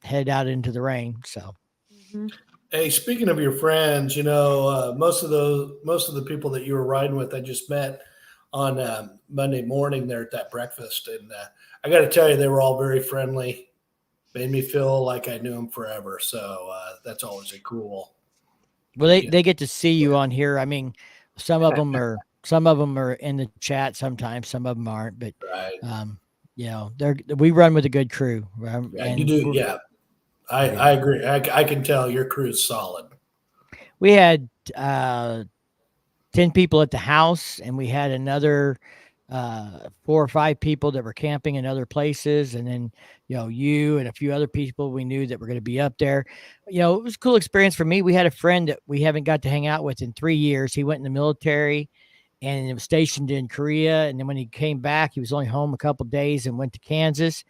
headed out into the rain. So. Mm-hmm. Hey, speaking of your friends, most of the people that you were riding with, I just met on Monday morning there at that breakfast. And I got to tell you, they were all very friendly, made me feel like I knew them forever. So that's always a cool. Well, they get to see you on here. I mean, some of them are in the chat sometimes, some of them aren't, but we run with a good crew. And you do. Yeah. I agree. I can tell your crew's solid. We had 10 people at the house, and we had another 4 or 5 people that were camping in other places. And then, you and a few other people we knew that were going to be up there. It was a cool experience for me. We had a friend that we haven't got to hang out with in 3 years. He went in the military and was stationed in Korea. And then when he came back, he was only home a couple of days and went to Kansas.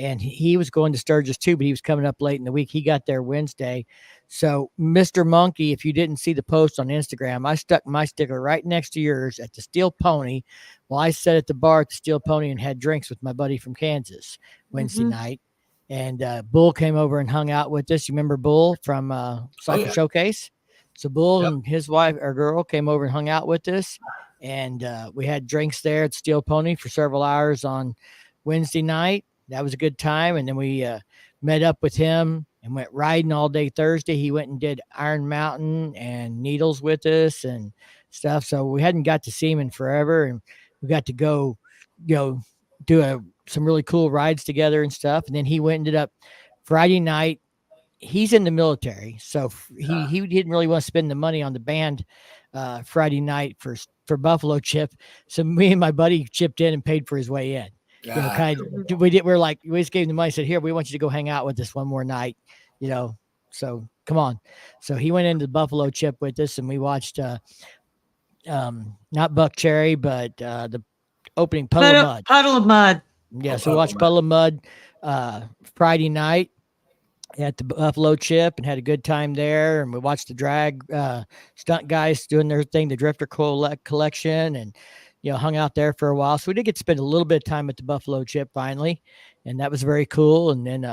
And he was going to Sturgis too, but he was coming up late in the week. He got there Wednesday. So Mr. Monkey, if you didn't see the post on Instagram, I stuck my sticker right next to yours at the Steel Pony while I sat at the bar at the Steel Pony and had drinks with my buddy from Kansas Wednesday night. And Bull came over and hung out with us. You remember Bull from Cycle Showcase? So Bull and his wife or girl came over and hung out with us. and we had drinks there at Steel Pony for several hours on Wednesday night. That was a good time. And then we met up with him and went riding all day Thursday. He went and did Iron Mountain and Needles with us and stuff. So we hadn't got to see him in forever, and we got to go, do some really cool rides together and stuff. And then he ended up Friday night. He's in the military, so he didn't really want to spend the money on the band Friday night for Buffalo Chip. So me and my buddy chipped in and paid for his way in. We just gave him the money, said, here, we want you to go hang out with us one more night, so come on. So he went into the Buffalo Chip with us, and we watched not Buck Cherry, but the opening Puddle of Mud. Puddle of Mud. Yeah, so we watched Puddle of Mud Friday night at the Buffalo Chip and had a good time there. And we watched the drag stunt guys doing their thing, the Drifter collection, and hung out there for a while. So we did get to spend a little bit of time at the Buffalo Chip finally, and that was very cool. And then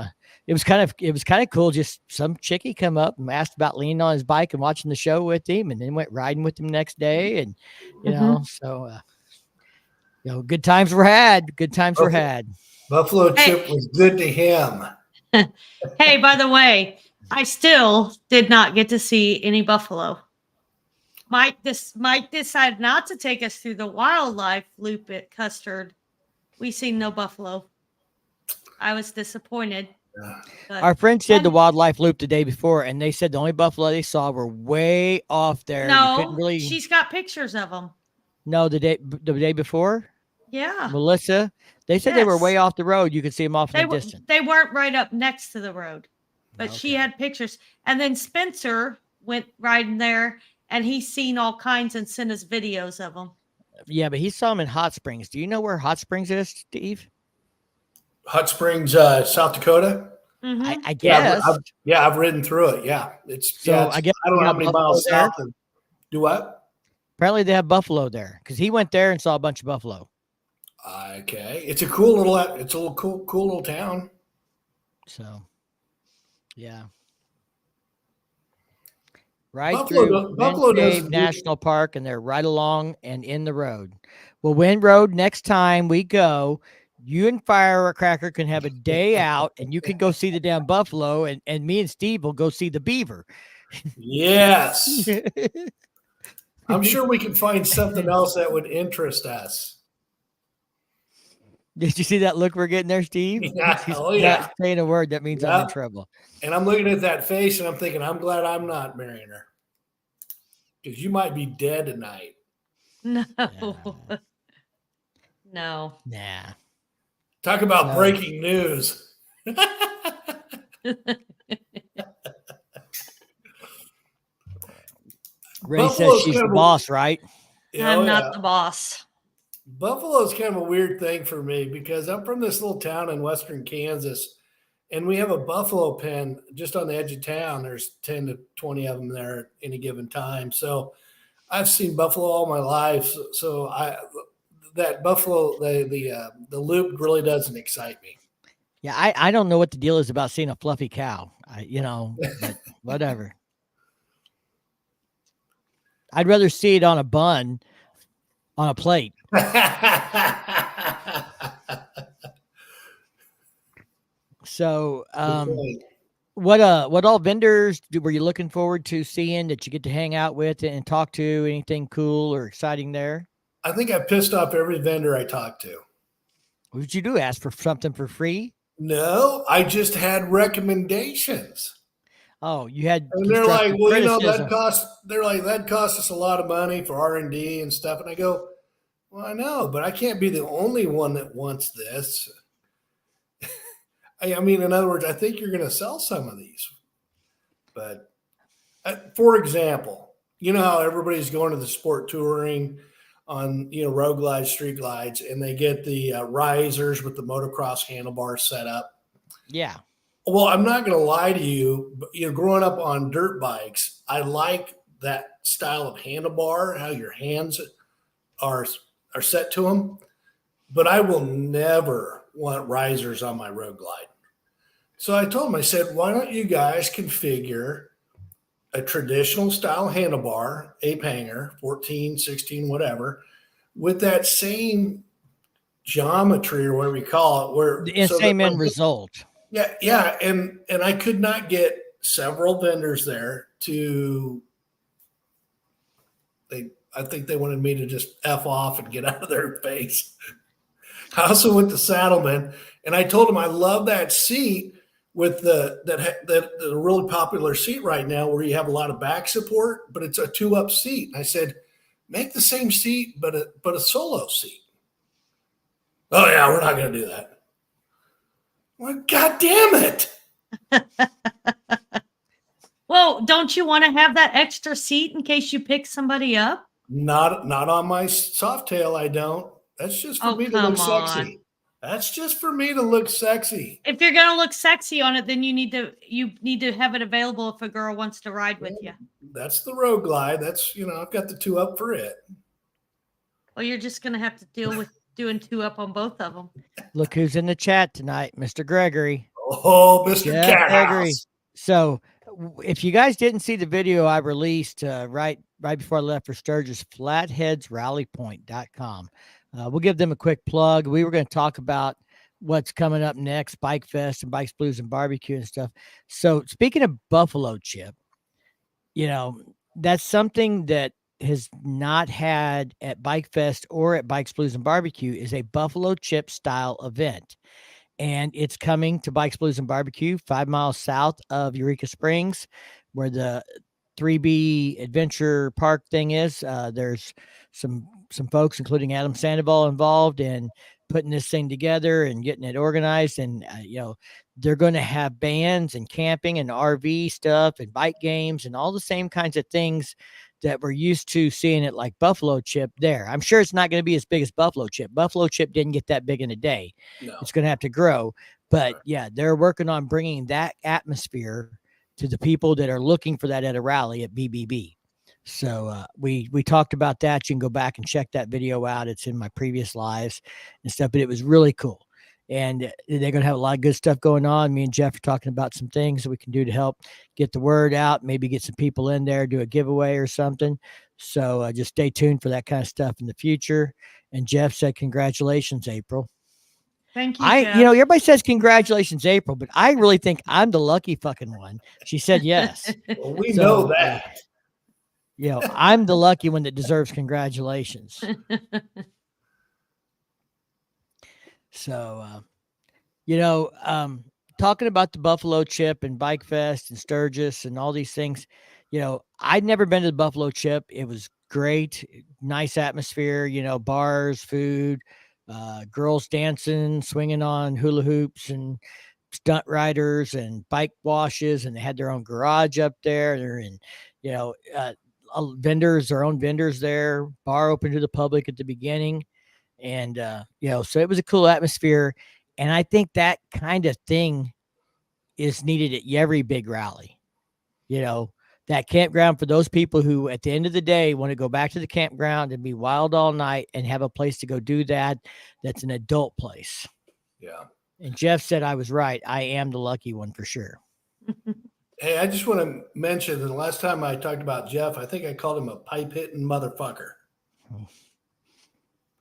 it was kind of cool. Just some chickie come up and asked about leaning on his bike and watching the show with him, and then went riding with him next day. And so good times were had. Good times were had. Buffalo Chip was good to him. Hey, by the way, I still did not get to see any buffalo. Mike decided not to take us through the wildlife loop at Custard. We seen no buffalo. I was disappointed. Our friends did the wildlife loop the day before, and they said the only buffalo they saw were way off there. No, she's got pictures of them. No, the day before? Yeah. Melissa, they said they were way off the road. You could see them off in the distance. They weren't right up next to the road, but she had pictures. And then Spencer went riding there, and he's seen all kinds and sent us videos of them. Yeah, but he saw them in Hot Springs. Do you know where Hot Springs is, Steve? Hot Springs, South Dakota? Mm-hmm. I guess. I've ridden through it. Yeah. I guess I don't know how many miles south. Do what? Apparently they have buffalo there, because he went there and saw a bunch of buffalo. Okay. It's a cool little town. So, yeah. Right Buffalo through National Park, and they're right along and in the road. Well, Wind Road, next time we go, you and Firecracker can have a day out, and you can go see the damn buffalo, and me and Steve will go see the beaver. Yes. I'm sure we can find something else that would interest us. Did you see that look we're getting there, Steve? Yeah. He's not saying a word. That means I'm in trouble. And I'm looking at that face, and I'm thinking, I'm glad I'm not marrying her, because you might be dead tonight. No. Yeah. No. Nah. Talk about breaking news. Ray says she's the boss, right? I'm not the boss. Buffalo is kind of a weird thing for me, because I'm from this little town in western Kansas, and we have a buffalo pen just on the edge of town. There's 10 to 20 of them there at any given time. So I've seen buffalo all my life. So that buffalo, the loop really doesn't excite me. Yeah, I don't know what the deal is about seeing a fluffy cow. But whatever. I'd rather see it on a bun, on a plate. So, what all vendors were you looking forward to seeing that you get to hang out with and talk to? Anything cool or exciting there? I think I pissed off every vendor I talked to. What did you do? Ask for something for free? No, I just had recommendations. Oh, you had. And they're like, well, that cost us a lot of money for R&D and stuff. And I go, well, I know, but I can't be the only one that wants this. I mean, in other words, I think you're going to sell some of these. But for example, how everybody's going to the sport touring on, road glides, street glides, and they get the risers with the motocross handlebars set up. Yeah. Well, I'm not going to lie to you, but, growing up on dirt bikes, I like that style of handlebar, how your hands are set to them, but I will never want risers on my road glide. So I told him, I said, why don't you guys configure a traditional style handlebar, ape hanger, 14, 16, whatever, with that same geometry or whatever you call it, where The same end result. Yeah. And I could not get several vendors there I think they wanted me to just F off and get out of their face. I also went to Saddleman and I told them I love that seat with the really popular seat right now where you have a lot of back support, but it's a 2-up seat. And I said, make the same seat, but a solo seat. Oh yeah, we're not going to do that. Well, God damn it. Well, don't you want to have that extra seat in case you pick somebody up? Not on my Softail, I don't. That's just for me to look sexy. That's just for me to look sexy. If you're going to look sexy on it, then you need to have it available if a girl wants to ride with you. That's the Road Glide. That's, I've got the 2-up for it. Well, you're just going to have to deal with doing 2-up on both of them. Look who's in the chat tonight, Mr. Gregory. Oh, Mr. Gregory. So if you guys didn't see the video I released right before I left for Sturgis, flatheadsrallypoint.com. We'll give them a quick plug. We were going to talk about what's coming up next, Bikefest and Bikes, Blues, and Barbecue and stuff. So speaking of buffalo chip, that's something that has not had at Bikefest or at Bikes, Blues, and Barbecue is a buffalo chip style event. And it's coming to Bikes, Blues, and Barbecue 5 miles south of Eureka Springs, where the 3B Adventure Park thing is. There's some folks, including Adam Sandoval, involved in putting this thing together and getting it organized. And, they're going to have bands and camping and RV stuff and bike games and all the same kinds of things that we're used to seeing it like Buffalo Chip there. I'm sure it's not going to be as big as Buffalo Chip. Buffalo Chip didn't get that big in a day. No. It's going to have to grow. But yeah, they're working on bringing that atmosphere to the people that are looking for that at a rally at BBB. So we talked about that. You can go back and check that video out. It's in my previous lives and stuff, but it was really cool. And they're going to have a lot of good stuff going on. Me and Jeff are talking about some things that we can do to help get the word out, maybe get some people in there, do a giveaway or something. So just stay tuned for that kind of stuff in the future. And Jeff said, congratulations, April. Thank you, Jeff. Everybody says congratulations, April, but I really think I'm the lucky fucking one. She said yes. Well, we know that. I'm the lucky one that deserves congratulations. So, talking about the Buffalo Chip and Bikefest and Sturgis and all these things, I'd never been to the Buffalo Chip. It was great, nice atmosphere, bars, food, girls dancing, swinging on hula hoops and stunt riders and bike washes. And they had their own garage up there. They're in, vendors, their own vendors there, bar open to the public at the beginning. And, so it was a cool atmosphere. And I think that kind of thing is needed at every big rally, that campground for those people who at the end of the day want to go back to the campground and be wild all night and have a place to go do that. That's an adult place. Yeah. And Jeff said I was right. I am the lucky one for sure. Hey, I just want to mention that the last time I talked about Jeff, I think I called him a pipe hitting motherfucker.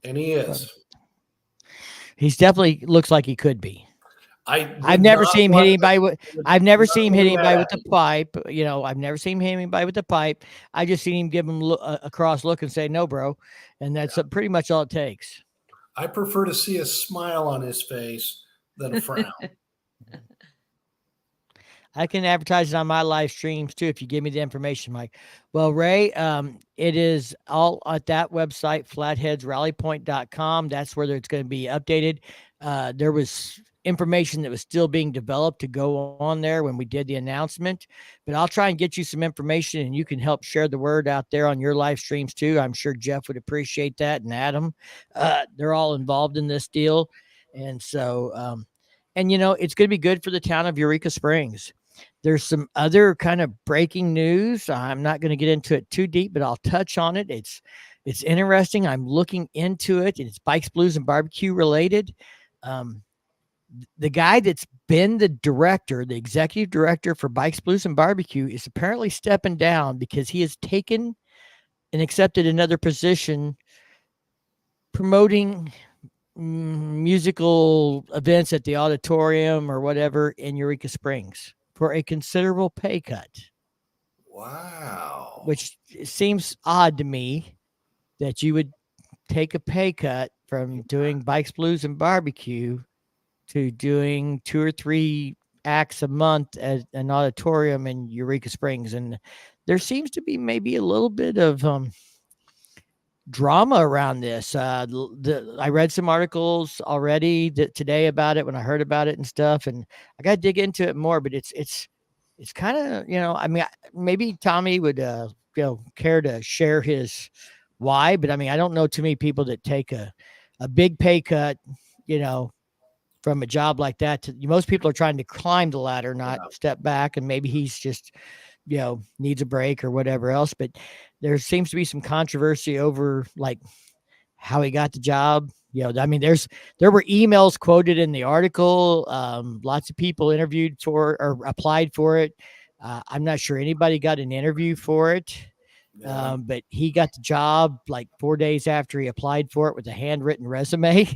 And he is. He's definitely looks like he could be. I've never seen him hit anybody with. I've never seen him hit anybody with the pipe. I've never seen him hit anybody with the pipe. I just seen him give him a cross look and say, "No, bro," and that's pretty much all it takes. I prefer to see a smile on his face than a frown. I can advertise it on my live streams too if you give me the information, Mike. Well, Ray, it is all at that website, flatheadsrallypoint.com. That's where it's going to be updated. There was information that was still being developed to go on there when we did the announcement, but I'll try and get you some information and you can help share the word out there on your live streams too. I'm sure Jeff would appreciate that, and Adam. They're all involved in this deal. And so, it's going to be good for the town of Eureka Springs. There's some other kind of breaking news. I'm not going to get into it too deep, but I'll touch on it. It's interesting. I'm looking into it. It's Bikes, Blues, and Barbecue related. The guy that's been the executive director for Bikes, Blues, and Barbecue is apparently stepping down because he has taken and accepted another position promoting musical events at the auditorium or whatever in Eureka Springs for a considerable pay cut. Wow. Which seems odd to me that you would take a pay cut from doing Bikes, Blues, and Barbecue to doing 2 or 3 acts a month at an auditorium in Eureka Springs. And there seems to be maybe a little bit of drama around this. I read some articles already today about it when I heard about it and stuff, and I got to dig into it more. But it's kind of, I mean, maybe Tommy would care to share his why, but I mean, I don't know too many people that take a big pay cut, from a job like that. Most people are trying to climb the ladder, not step back, and maybe he's just needs a break or whatever else. But there seems to be some controversy over like how he got the job. I mean, there were emails quoted in the article. Lots of people interviewed for or applied for it. I'm not sure anybody got an interview for it. Yeah. But he got the job like 4 days after he applied for it with a handwritten resume.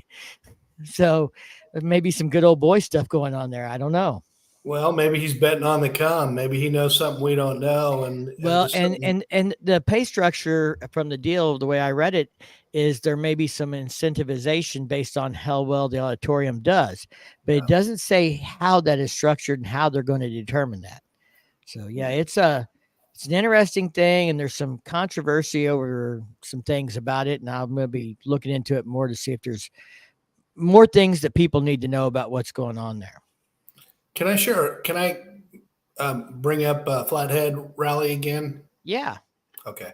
So maybe some good old boy stuff going on there. I don't know. Well, maybe he's betting on the come. Maybe he knows something we don't know. And the pay structure from the deal, the way I read it, is there may be some incentivization based on how well the auditorium does, but it doesn't say how that is structured and how they're going to determine that. So yeah, it's an interesting thing, and there's some controversy over some things about it, and I'm going to be looking into it more to see if there's more things that people need to know about what's going on there. Can I bring up Flathead Rally again? Yeah. Okay.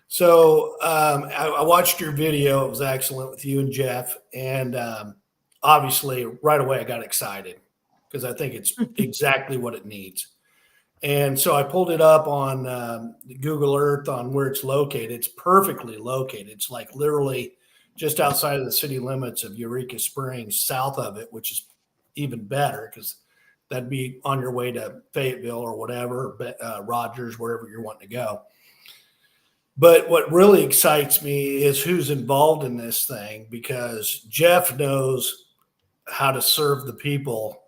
So I watched your video. It was excellent with you and Jeff. And obviously right away I got excited because I think it's exactly what it needs. And so I pulled it up on Google Earth on where it's located. It's perfectly located. It's like literally just outside of the city limits of Eureka Springs, south of it, which is even better because that'd be on your way to Fayetteville or whatever, Rogers, wherever you're wanting to go. But what really excites me is who's involved in this thing, because Jeff knows how to serve the people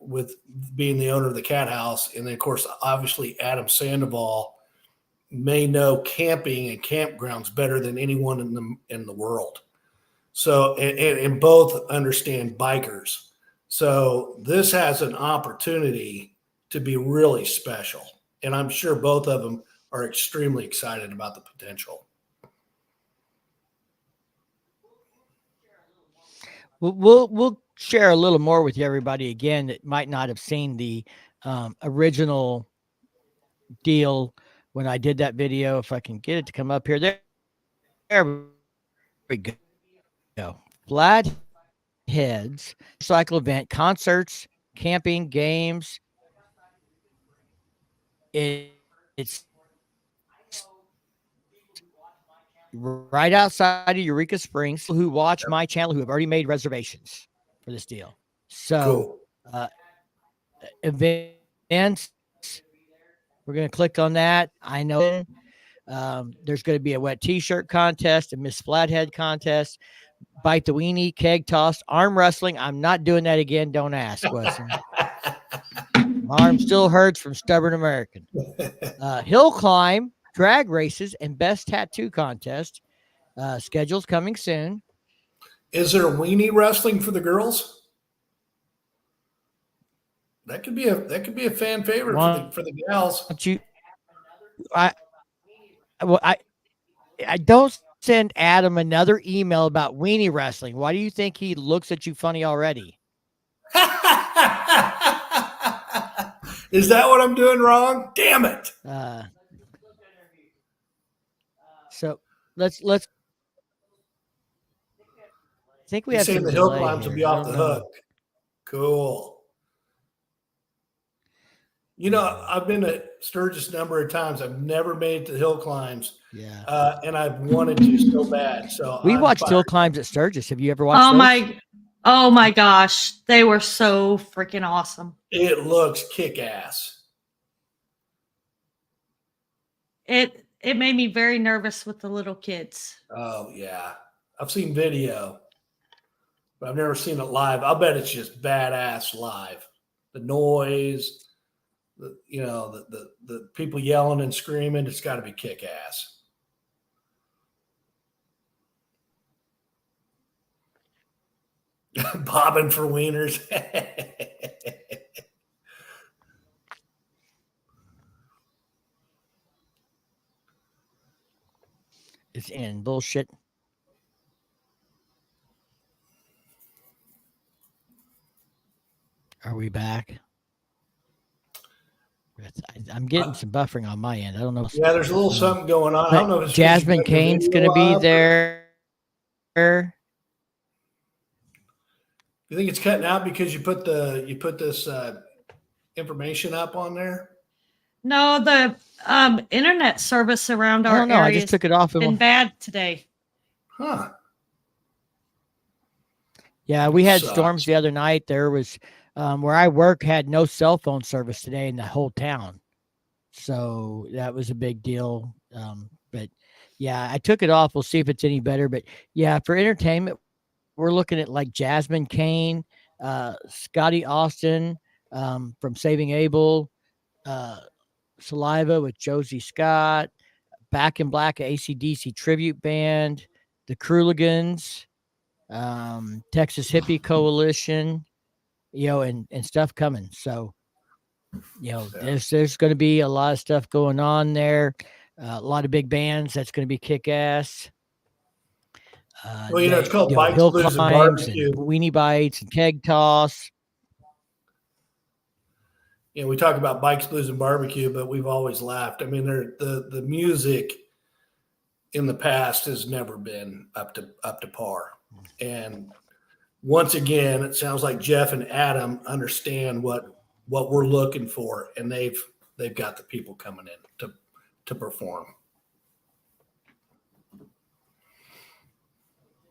with being the owner of the Cat House. And then, of course, obviously Adam Sandoval may know camping and campgrounds better than anyone in the world. So, and both understand bikers. So this has an opportunity to be really special. And I'm sure both of them are extremely excited about the potential. We'll share a little more with you, everybody, again, that might not have seen the original deal when I did that video. If I can get it to come up here. There we go. Flatheads cycle event, concerts, camping, games. It's right outside of Eureka Springs. Who watch my channel who have already made reservations for this deal. So cool. Events, we're going to click on that. I know there's going to be a wet t-shirt contest, a Miss Flathead contest, bite the weenie, keg toss, arm wrestling. I'm not doing that again. Don't ask, Wesson. My arm still hurts from stubborn American. Hill climb, drag races, and best tattoo contest. Schedules coming soon. Is there weenie wrestling for the girls? That could be a fan favorite for the gals. I don't send Adam another email about weenie wrestling. Why do you think he looks at you funny already? Is that what I'm doing wrong? Damn it. So let's I think we have saying the hill climbs will be off the hook. Cool. You know, I've been to Sturgis a number of times. I've never made it to hill climbs. Yeah. And I've wanted to so bad. So we watched hill climbs at Sturgis. Have you ever watched those? Oh my gosh. They were so freaking awesome. It looks kick ass. It it made me very nervous with the little kids. Oh yeah, I've seen video, but I've never seen it live. I'll bet it's just badass live. The noise, the people yelling and screaming. It's got to be kick ass. Bobbing for wieners. It's in bullshit. Are we back? I'm getting some buffering on my end. I don't know. Yeah, there's a little something going on. I don't know if it's Jasmine Kane's going to be there. You think it's cutting out because you put this information up on there? No, the internet service around I our don't know. area I just took it off. has been bad today. Huh. Yeah, we had Sucks. storms the other night. There was where I work had no cell phone service today in the whole town. So that was a big deal. But yeah, I took it off. We'll see if it's any better. But yeah, for entertainment, we're looking at like Jasmine Kane, Scotty Austin from Saving Abel, Saliva with Josie Scott, Back in Black, AC/DC tribute band, the Cruligans, Texas Hippie Coalition, and stuff coming. So, there's going to be a lot of stuff going on there. A lot of big bands. That's going to be kick ass. Well, it's called Bikes, Hill Blues, and Climbs Barbecue. and Weenie Bites and Keg Toss. We talk about Bikes, Blues, and Barbecue, but we've always laughed. I mean, the music in the past has never been up to par. And once again, it sounds like Jeff and Adam understand what we're looking for, and they've got the people coming in to perform.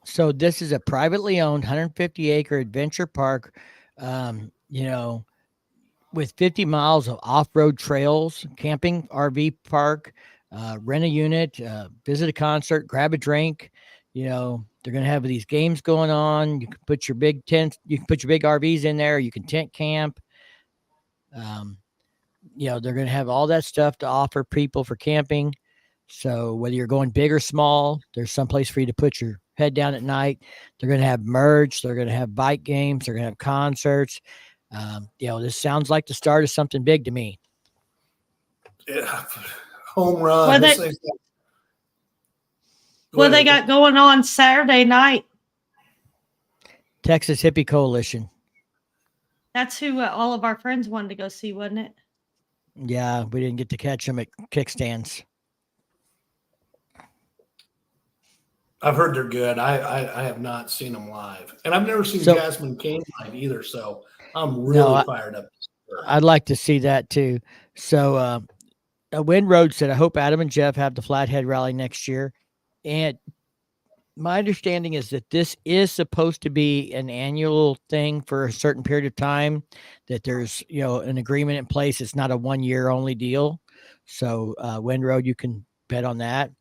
So this is a privately owned 150-acre adventure park, with 50 miles of off-road trails, camping, RV park, rent a unit, visit a concert, grab a drink. They're going to have these games going on. You can put your big tents, you can put your big RVs in there. You can tent camp. They're going to have all that stuff to offer people for camping. So whether you're going big or small, there's some place for you to put your head down at night. They're going to have merch. They're going to have bike games. They're going to have concerts. This sounds like the start of something big to me. Yeah. Home run. What they got going on Saturday night? Texas Hippie Coalition. That's who all of our friends wanted to go see, wasn't it? Yeah, we didn't get to catch them at kickstands. I've heard they're good. I have not seen them live, and I've never seen Jasmine Kane live either. So I'm really fired up. I'd like to see that too. So Wind Road said, I hope Adam and Jeff have the Flathead Rally next year. And my understanding is that this is supposed to be an annual thing for a certain period of time, that there's, an agreement in place. It's not a 1 year only deal. So Wind Road, you can bet on that.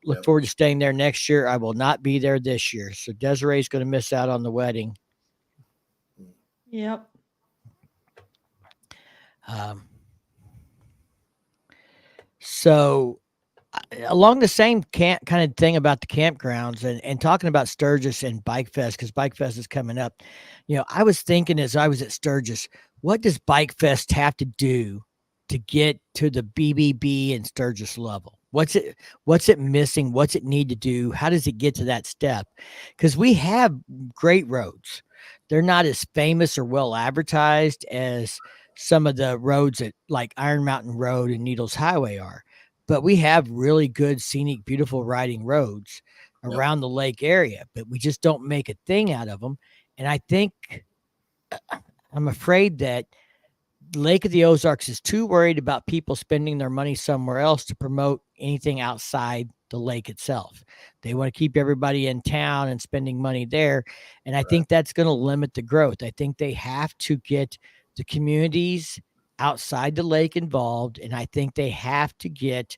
Look forward to staying there next year. I will not be there this year. So Desiree's going to miss out on the wedding. Yep. So along the same kind of thing about the campgrounds and talking about Sturgis and Bikefest, because Bikefest is coming up, I was thinking as I was at Sturgis, what does Bikefest have to do to get to the BBB and Sturgis level? What's it missing? What's it need to do? How does it get to that step? Because we have great roads. They're not as famous or well advertised as some of the roads at like Iron Mountain Road and Needles Highway are, but we have really good, scenic, beautiful riding roads around the lake area, but we just don't make a thing out of them. And I think I'm afraid that Lake of the Ozarks is too worried about people spending their money somewhere else to promote anything outside the lake itself. They want to keep everybody in town and spending money there. And I think that's going to limit the growth. I think they have to get the communities outside the lake involved. And I think they have to get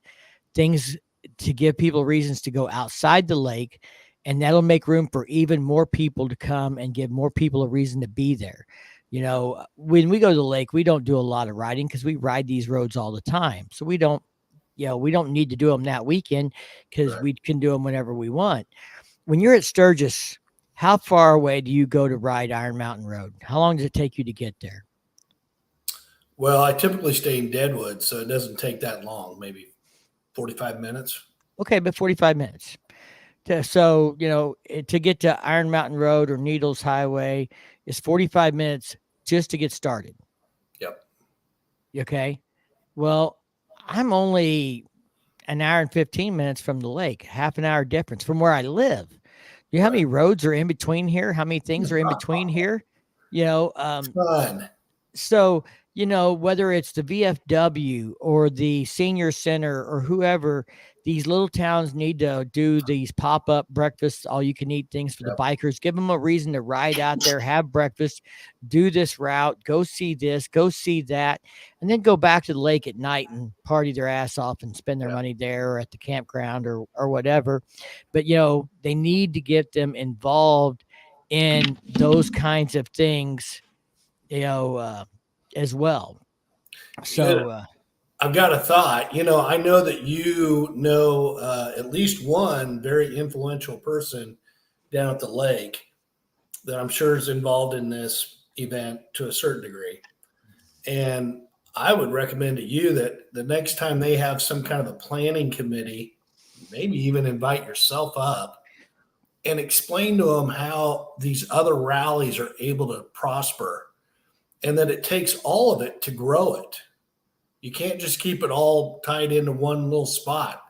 things to give people reasons to go outside the lake, and that'll make room for even more people to come and give more people a reason to be there. You know, when we go to the lake, we don't do a lot of riding because we ride these roads all the time. So we don't need to do them that weekend because we can do them whenever we want. When you're at Sturgis, how far away do you go to ride Iron Mountain Road? How long does it take you to get there? Well, I typically stay in Deadwood, so it doesn't take that long, maybe 45 minutes. Okay, but 45 minutes. So, to get to Iron Mountain Road or Needles Highway is 45 minutes just to get started. Yep. Okay. Well, I'm only an hour and 15 minutes from the lake, half an hour difference from where I live. You know how many roads are in between here? How many things are in between here? Fun. So, whether it's the VFW or the senior center or whoever, these little towns need to do these pop-up breakfasts, all you can eat things for the bikers. Give them a reason to ride out there, have breakfast, do this route, go see this, go see that, and then go back to the lake at night and party their ass off and spend their money there or at the campground or whatever. But, they need to get them involved in those kinds of things, as well. So I've got a thought. I know that at least one very influential person down at the lake that I'm sure is involved in this event to a certain degree. And I would recommend to you that the next time they have some kind of a planning committee, maybe even invite yourself up and explain to them how these other rallies are able to prosper and that it takes all of it to grow it. You can't just keep it all tied into one little spot.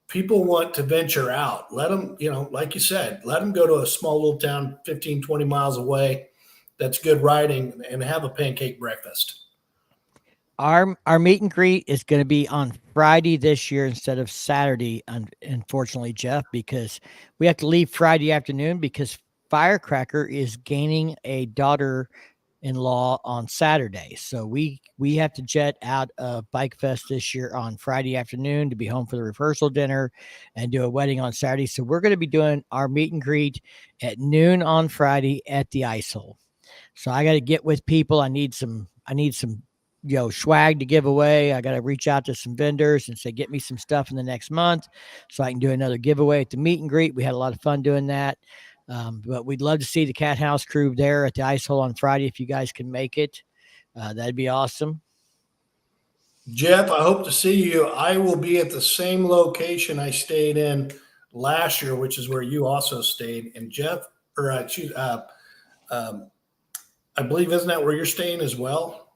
People want to venture out. Let them, like you said, let them go to a small little town 15, 20 miles away that's good riding and have a pancake breakfast. Our meet and greet is going to be on Friday this year instead of Saturday, unfortunately, Jeff, because we have to leave Friday afternoon because Firecracker is gaining a daughter-in-law on Saturday. So we have to jet out of Bikefest this year on Friday afternoon to be home for the rehearsal dinner and do a wedding on Saturday. So we're going to be doing our meet and greet at noon on Friday at the Ice Hole. So I got to get with people. I need some swag to give away. I got to reach out to some vendors and say, get me some stuff in the next month so I can do another giveaway at the meet and greet. We had a lot of fun doing that. But we'd love to see the Cat House crew there at the Ice Hole on Friday. If you guys can make it, that'd be awesome. Jeff, I hope to see you. I will be at the same location I stayed in last year, which is where you also stayed. And Jeff, I believe, isn't that where you're staying as well?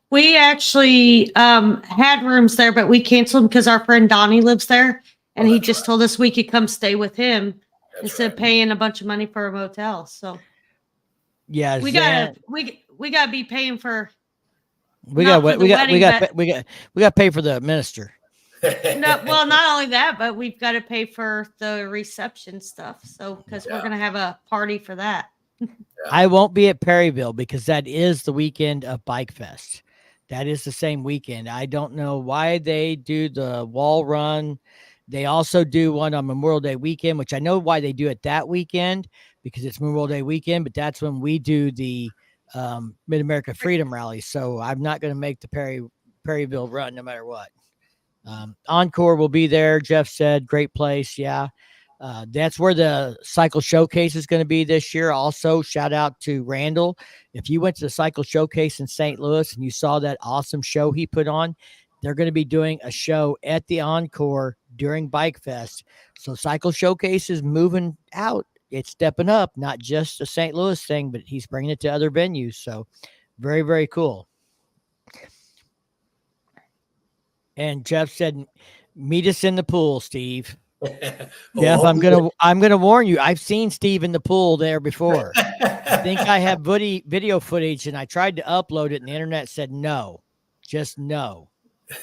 We actually had rooms there, but we canceled because our friend Donnie lives there, and he just told us we could come stay with him instead of paying a bunch of money for a motel. So yeah, we gotta be paying for. We got to pay for the minister. No, well, not only that, but we've got to pay for the reception stuff. So because we're gonna have a party for that. I won't be at Perryville because that is the weekend of Bikefest. That is the same weekend. I don't know why they do the wall run. They also do one on Memorial Day weekend, which I know why they do it that weekend because it's Memorial Day weekend, but that's when we do the Mid-America Freedom Rally. So I'm not going to make the Perryville run no matter what. Encore will be there. Jeff said, great place. Yeah. That's where the Cycle Showcase is going to be this year. Also, shout out to Randall. If you went to the Cycle Showcase in St. Louis and you saw that awesome show he put on, they're going to be doing a show at the Encore during Bikefest. So Cycle Showcase is moving out. It's stepping up, not just a St. Louis thing, but he's bringing it to other venues. So very, very cool. And Jeff said, meet us in the pool, Steve. Jeff, I'm gonna warn you. I've seen Steve in the pool there before. I think I have video footage, and I tried to upload it, and the internet said no, just no.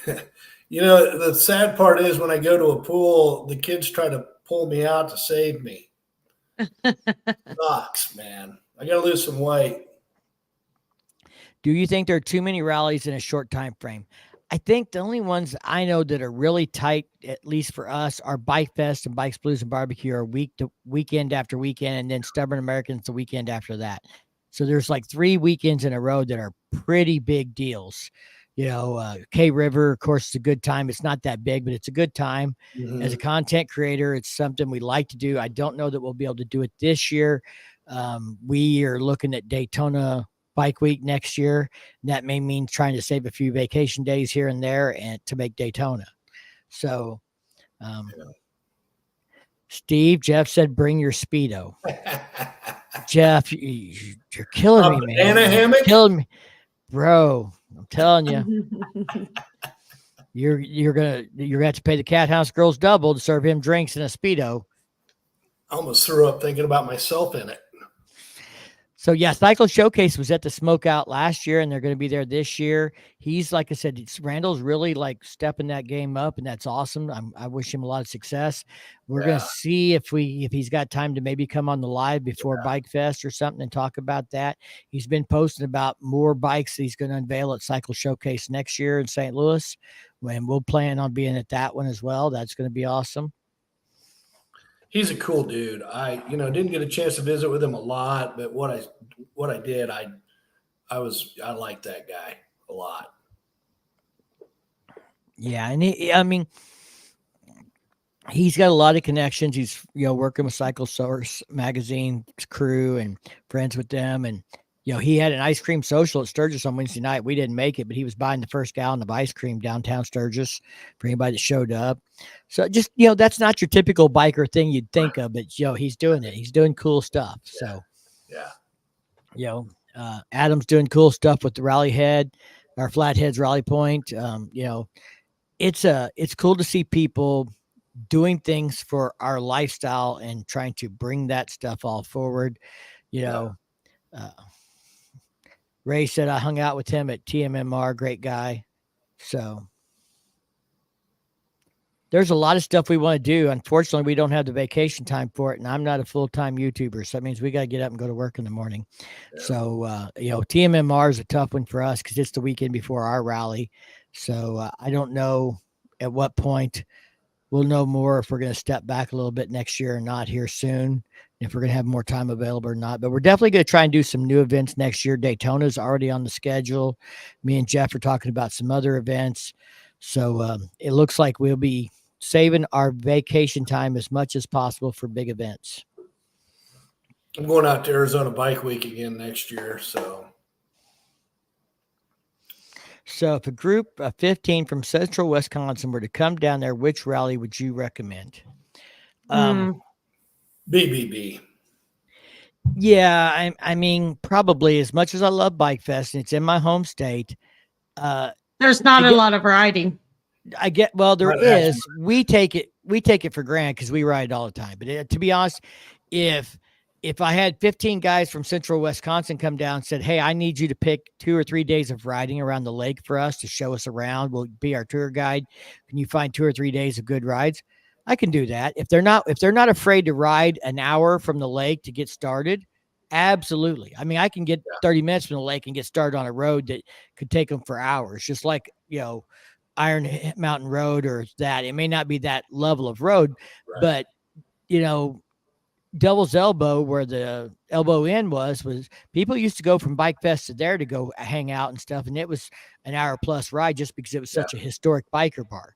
The sad part is when I go to a pool, the kids try to pull me out to save me. Sucks, man. I gotta lose some weight. Do you think there are too many rallies in a short time frame? I think the only ones I know that are really tight, at least for us, are Bikefest and Bikes, Blues, and Barbecue are weekend after weekend, and then Stubborn Americans the weekend after that. So there's like 3 weekends in a row that are pretty big deals. K River, of course, is a good time. It's not that big, but it's a good time. As a content creator, it's something we like to do. I don't know that we'll be able to do it this year. We are looking at Daytona Bike Week next year. And that may mean trying to save a few vacation days here and there and to make Daytona. So, Jeff said, bring your Speedo. Jeff, you're killing me, man. You're killing me, bro. I'm telling you, you're gonna have to pay the Cat House girls double to serve him drinks in a Speedo. I almost threw up thinking about myself in it. So yeah, Cycle Showcase was at the Smokeout last year, and they're going to be there this year. He's, like I said, Randall's really like stepping that game up, and that's awesome. I wish him a lot of success. We're going to see if he's got time to maybe come on the live before Bikefest or something and talk about that. He's been posting about more bikes that he's going to unveil at Cycle Showcase next year in St. Louis, when we'll plan on being at that one as well. That's going to be awesome. He's a cool dude. I didn't get a chance to visit with him a lot, but what I did, I liked that guy a lot. Yeah, and he's got a lot of connections. He's working with Cycle Source magazine crew and friends with them, and he had an ice cream social at Sturgis on Wednesday night. We didn't make it, but he was buying the first gallon of ice cream downtown Sturgis for anybody that showed up. So just, that's not your typical biker thing you'd think of, but he's doing it. He's doing cool stuff. So, Adam's doing cool stuff with the Rally Head, our Flatheads Rally Point. It's cool to see people doing things for our lifestyle and trying to bring that stuff all forward. Ray said I hung out with him at TMMR, great guy. So there's a lot of stuff we want to do. Unfortunately, we don't have the vacation time for it, and I'm not a full-time YouTuber, so that means we got to get up and go to work in the morning. Yeah. So, TMMR is a tough one for us because it's the weekend before our rally. So I don't know at what point we'll know more if we're going to step back a little bit next year or not here soon, if we're going to have more time available or not. But we're definitely going to try and do some new events next year. Daytona's already on the schedule. Me and Jeff are talking about some other events. So it looks like we'll be saving our vacation time as much as possible for big events. I'm going out to Arizona Bike Week again next year. So if a group of 15 from Central Wisconsin were to come down there, which rally would you recommend? BBB. Yeah, I mean, probably, as much as I love Bikefest and it's in my home state. There's not a lot of riding. There is. We take it for granted because we ride all the time. But to be honest, if I had 15 guys from Central Wisconsin come down and said, hey, I need you to pick 2 or 3 days of riding around the lake for us to show us around, we'll be our tour guide. Can you find 2 or 3 days of good rides? I can do that. If they're not afraid to ride an hour from the lake to get started, absolutely. I mean, I can get 30 minutes from the lake and get started on a road that could take them for hours, just like, Iron Mountain Road or that. It may not be that level of road, but, Devil's Elbow, where the Elbow Inn was people used to go from Bikefest to there to go hang out and stuff. And it was an hour plus ride just because it was such a historic biker bar.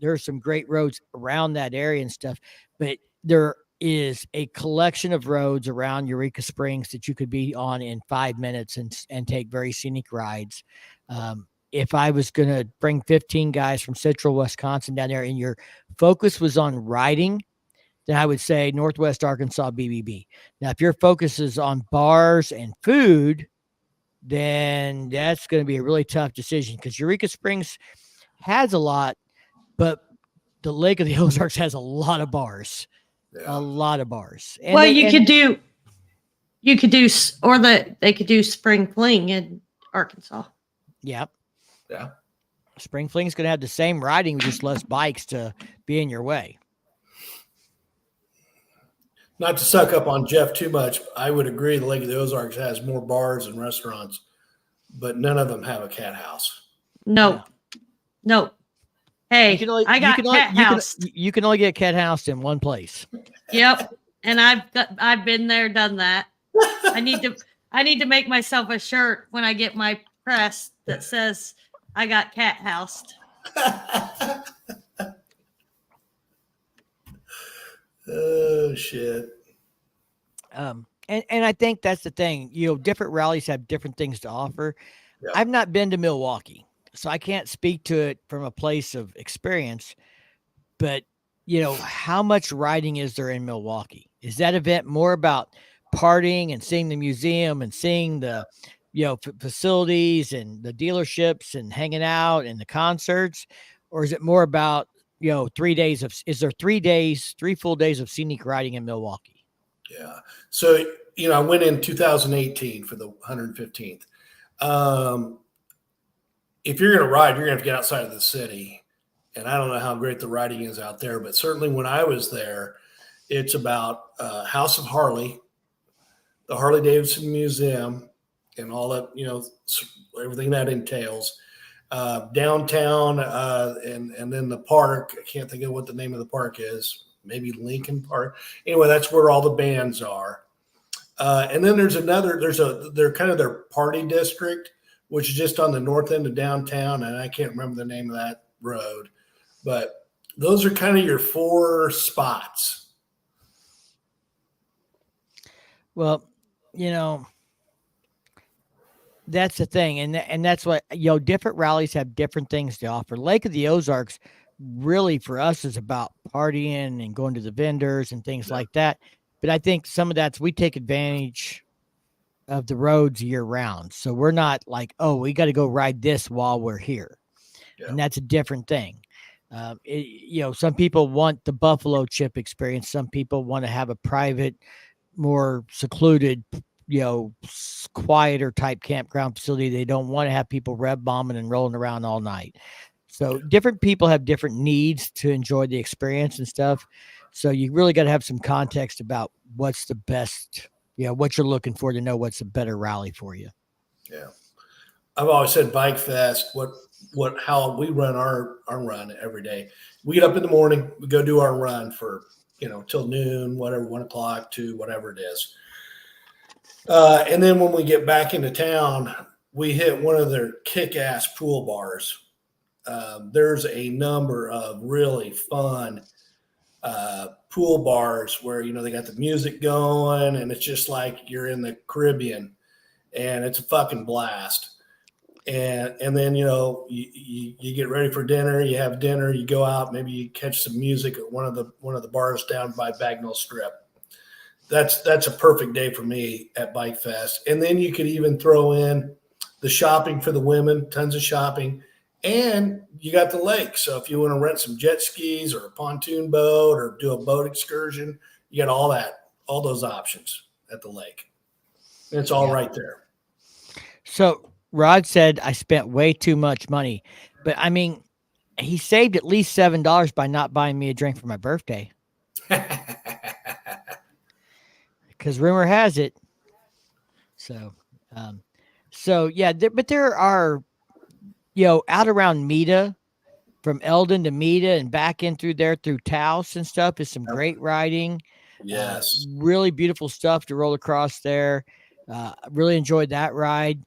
There are some great roads around that area and stuff, but there is a collection of roads around Eureka Springs that you could be on in 5 minutes and take very scenic rides. If I was going to bring 15 guys from Central Wisconsin down there and your focus was on riding, then I would say Northwest Arkansas BBB. Now, if your focus is on bars and food, then that's going to be a really tough decision because Eureka Springs has a lot, but the Lake of the Ozarks has a lot of bars, a lot of bars. And they could do Spring Fling in Arkansas. Yep. Yeah. Spring Fling is going to have the same riding, just less bikes to be in your way. Not to suck up on Jeff too much, I would agree the Lake of the Ozarks has more bars and restaurants, but none of them have a cat house. No. No. Hey, I got cat housed. You can only get cat housed in one place. Yep. And I've been there, done that. I need to make myself a shirt when I get my press that says I got cat housed. Oh shit. And I think that's the thing. Different rallies have different things to offer. Yep. I've not been to Milwaukee, so I can't speak to it from a place of experience. But how much riding is there in Milwaukee? Is that event more about partying and seeing the museum and seeing the facilities and the dealerships and hanging out and the concerts, or is it more about 3 days of? Is there 3 full days of scenic riding in Milwaukee? Yeah. So I went in 2018 for the 115th. If you're going to ride, you're going to have to get outside of the city. And I don't know how great the riding is out there, but certainly when I was there, it's about House of Harley, the Harley Davidson Museum, and all that, everything that entails. Downtown, and then the park. I can't think of what the name of the park is. Maybe Lincoln Park. Anyway, that's where all the bands are. And then they're kind of their party district, which is just on the north end of downtown. And I can't remember the name of that road, but those are kind of your 4 spots. Well, that's the thing. And that's what, different rallies have different things to offer. Lake of the Ozarks really for us is about partying and going to the vendors and things like that. But I think some of that's, we take advantage of the roads year round. So we're not like, oh, we got to go ride this while we're here. Yeah. And that's a different thing. Some people want the buffalo chip experience. Some people want to have a private, more secluded, quieter type campground facility. They don't want to have people rev bombing and rolling around all night. So different people have different needs to enjoy the experience and stuff. So you really got to have some context about what's the best, what you're looking for to know what's a better rally for you. Yeah. I've always said Bikefest, how we run our run every day. We get up in the morning, we go do our run for, till noon, whatever, 1 o'clock, 2, whatever it is. And then when we get back into town, we hit one of their kick-ass pool bars. There's a number of really fun pool bars where, they got the music going and it's just like you're in the Caribbean and it's a fucking blast. And then, you get ready for dinner, you have dinner, you go out, maybe you catch some music at one of the bars down by Bagnell Strip. That's a perfect day for me at Bikefest. And then you could even throw in the shopping for the women, tons of shopping, and you got the lake. So if you want to rent some jet skis or a pontoon boat or do a boat excursion, you got all those options at the lake. And it's all right there. So Rod said I spent way too much money, but I mean, he saved at least $7 by not buying me a drink for my birthday. Because rumor has it. So yeah, but there are, out around Meta, from Eldon to Meta and back in through there through Taos and stuff is some great riding. Yes. Really beautiful stuff to roll across there. Really enjoyed that ride.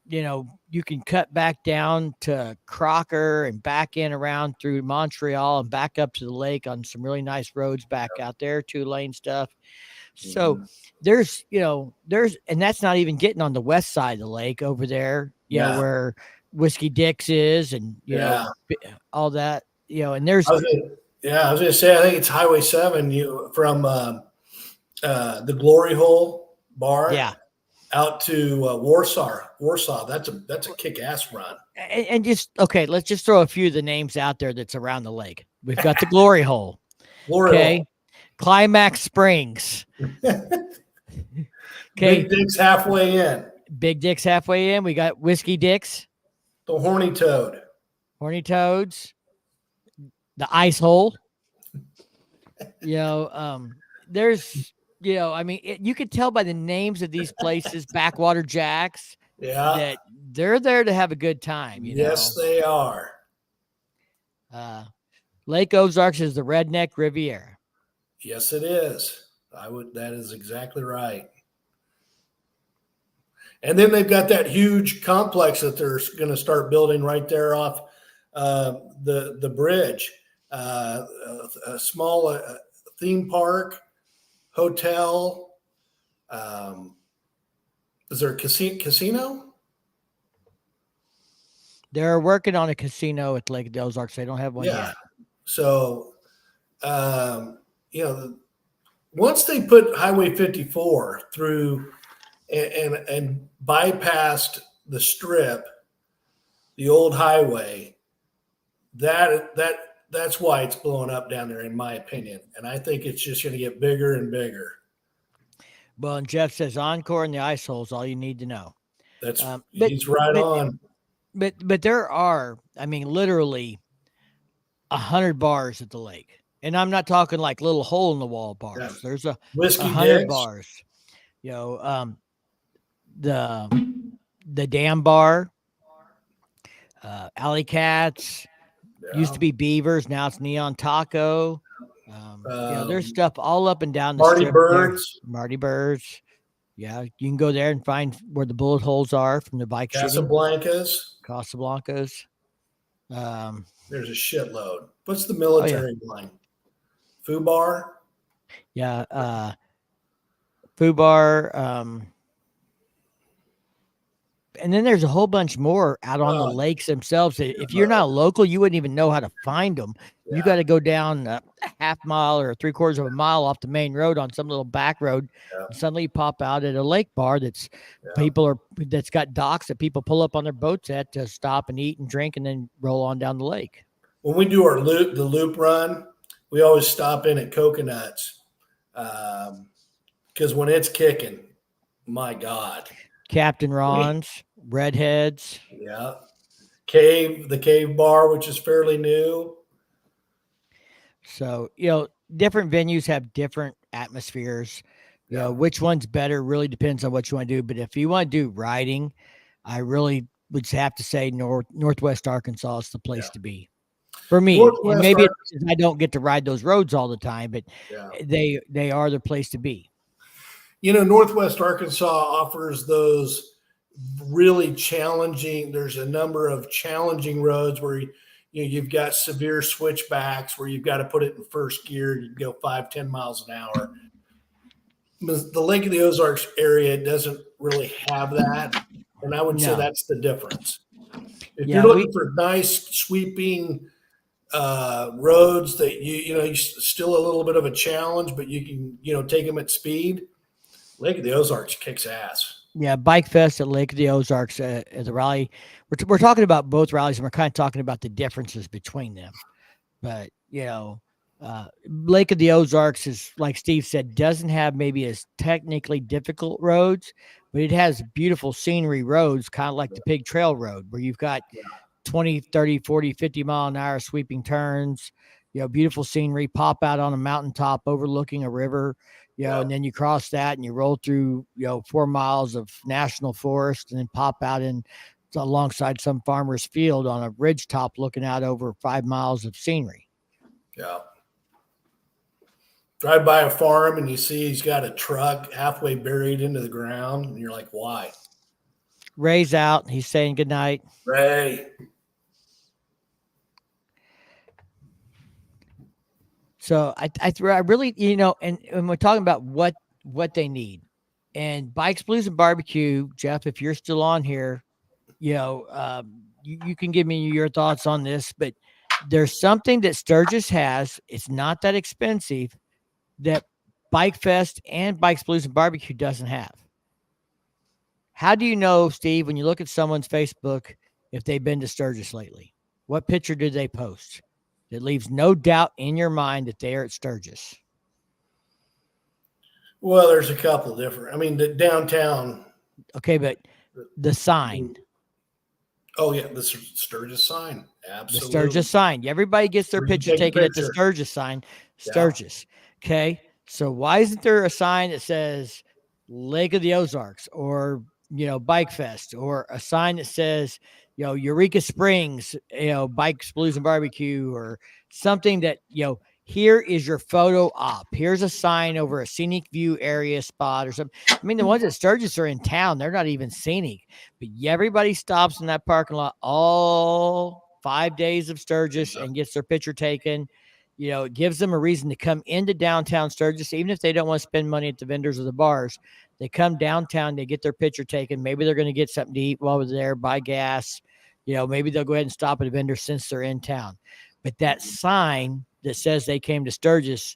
You can cut back down to Crocker and back in around through Montreal and back up to the lake on some really nice roads back out there, 2-lane stuff. So there's, and that's not even getting on the west side of the lake over there, where Whiskey Dick's is and, all that, and there's, I was going to say, I think it's Highway 7, from the Glory Hole bar. Yeah. Out to Warsaw. That's a kick-ass run. And just, okay, let's just throw a few of the names out there that's around the lake. We've got the Glory Hole. Hole. Climax Springs. Okay. Big Dick's halfway in. Big Dick's halfway in. We got Whiskey Dick's. The Horny Toad. Horny Toads. The Ice Hole. There's, I mean, you could tell by the names of these places, Backwater Jacks. Yeah. that they're there to have a good time. Yes, they are. Lake Ozarks is the redneck Riviera. Yes, it is. That is exactly right. And then they've got that huge complex that they're going to start building right there off the bridge. A small theme park, hotel. Is there a casino? They're working on a casino at Lake of the Ozarks. They don't have one yet. So, once they put Highway 54 through and bypassed the strip, the old highway, that's why it's blowing up down there, in my opinion. And I think it's just going to get bigger and bigger. Well, and Jeff says Encore and the ice holes, all you need to know. He's right on. But there are, I mean, literally 100 bars at the lake. And I'm not talking like little hole in the wall bars. Yeah. There's a 100 bars. The Dam Bar, Alley Cats, used to be Beavers, now it's Neon Taco. There's stuff all up and down the Marty strip Birds. There. Marty Birds. Yeah, you can go there and find where the bullet holes are from the bike Casablancas. There's a shitload. What's the military line? Fubar? Yeah, Fubar. And then there's a whole bunch more out on the lakes themselves. If you're not local, you wouldn't even know how to find them. Yeah. You got to go down a half mile or 3/4 of a mile off the main road on some little back road. Yeah. And suddenly you pop out at a lake bar that's got docks that people pull up on their boats at to stop and eat and drink and then roll on down the lake. When we do the loop run, we always stop in at Coconuts because when it's kicking, my God. Captain Ron's, Redheads. Yeah. The Cave Bar, which is fairly new. So, different venues have different atmospheres. You know, which one's better really depends on what you want to do. But if you want to do riding, I really would have to say Northwest Arkansas is the place to be. For me, and maybe I don't get to ride those roads all the time, but they are the place to be. Northwest Arkansas offers those really challenging. There's a number of challenging roads where you've got severe switchbacks where you've got to put it in first gear. You can go 5-10 miles an hour. The Lake of the Ozarks area doesn't really have that, and I would say that's the difference. If you're looking for nice sweeping roads that you still a little bit of a challenge, but you can take them at speed. Lake of the Ozarks kicks ass. Yeah, Bikefest at Lake of the Ozarks as a rally. We're talking about both rallies, and we're kind of talking about the differences between them. But Lake of the Ozarks is, like Steve said, doesn't have maybe as technically difficult roads, but it has beautiful scenery roads, kind of like the Pig Trail Road, where you've got 20, 30, 40, 50 mile an hour sweeping turns. Beautiful scenery, pop out on a mountaintop overlooking a river. And then you cross that and you roll through, 4 miles of national forest and then pop out alongside some farmer's field on a ridge top looking out over 5 miles of scenery. Yeah. Drive by a farm and you see he's got a truck halfway buried into the ground and you're like, why? Ray's out. He's saying goodnight. Ray. So I really, and we're talking about what they need, and Bikes, Blues, and Barbecue. Jeff, if you're still on here, you can give me your thoughts on this, but there's something that Sturgis has. It's not that expensive that Bikefest and Bikes, Blues, and Barbecue doesn't have. How do you know, Steve, when you look at someone's Facebook, if they've been to Sturgis lately? What picture did they post? It leaves no doubt in your mind that they are at Sturgis. Well, there's a couple different. I mean, the downtown. Okay, but the sign. Oh, yeah, the Sturgis sign. Absolutely. The Sturgis sign. Everybody gets their picture taken at the Sturgis sign. Sturgis. Yeah. Okay, so why isn't there a sign that says Lake of the Ozarks or, Bikefest, or a sign that says, Eureka Springs, Bikes, Blues and Barbecue, or something that, here is your photo op. Here's a sign over a scenic view area spot or something. I mean, the ones at Sturgis are in town. They're not even scenic, but everybody stops in that parking lot all 5 days of Sturgis and gets their picture taken. It gives them a reason to come into downtown Sturgis, even if they don't want to spend money at the vendors or the bars. They come downtown, they get their picture taken. Maybe they're going to get something to eat while they're there, buy gas. Maybe they'll go ahead and stop at a vendor since they're in town. But that sign that says they came to Sturgis,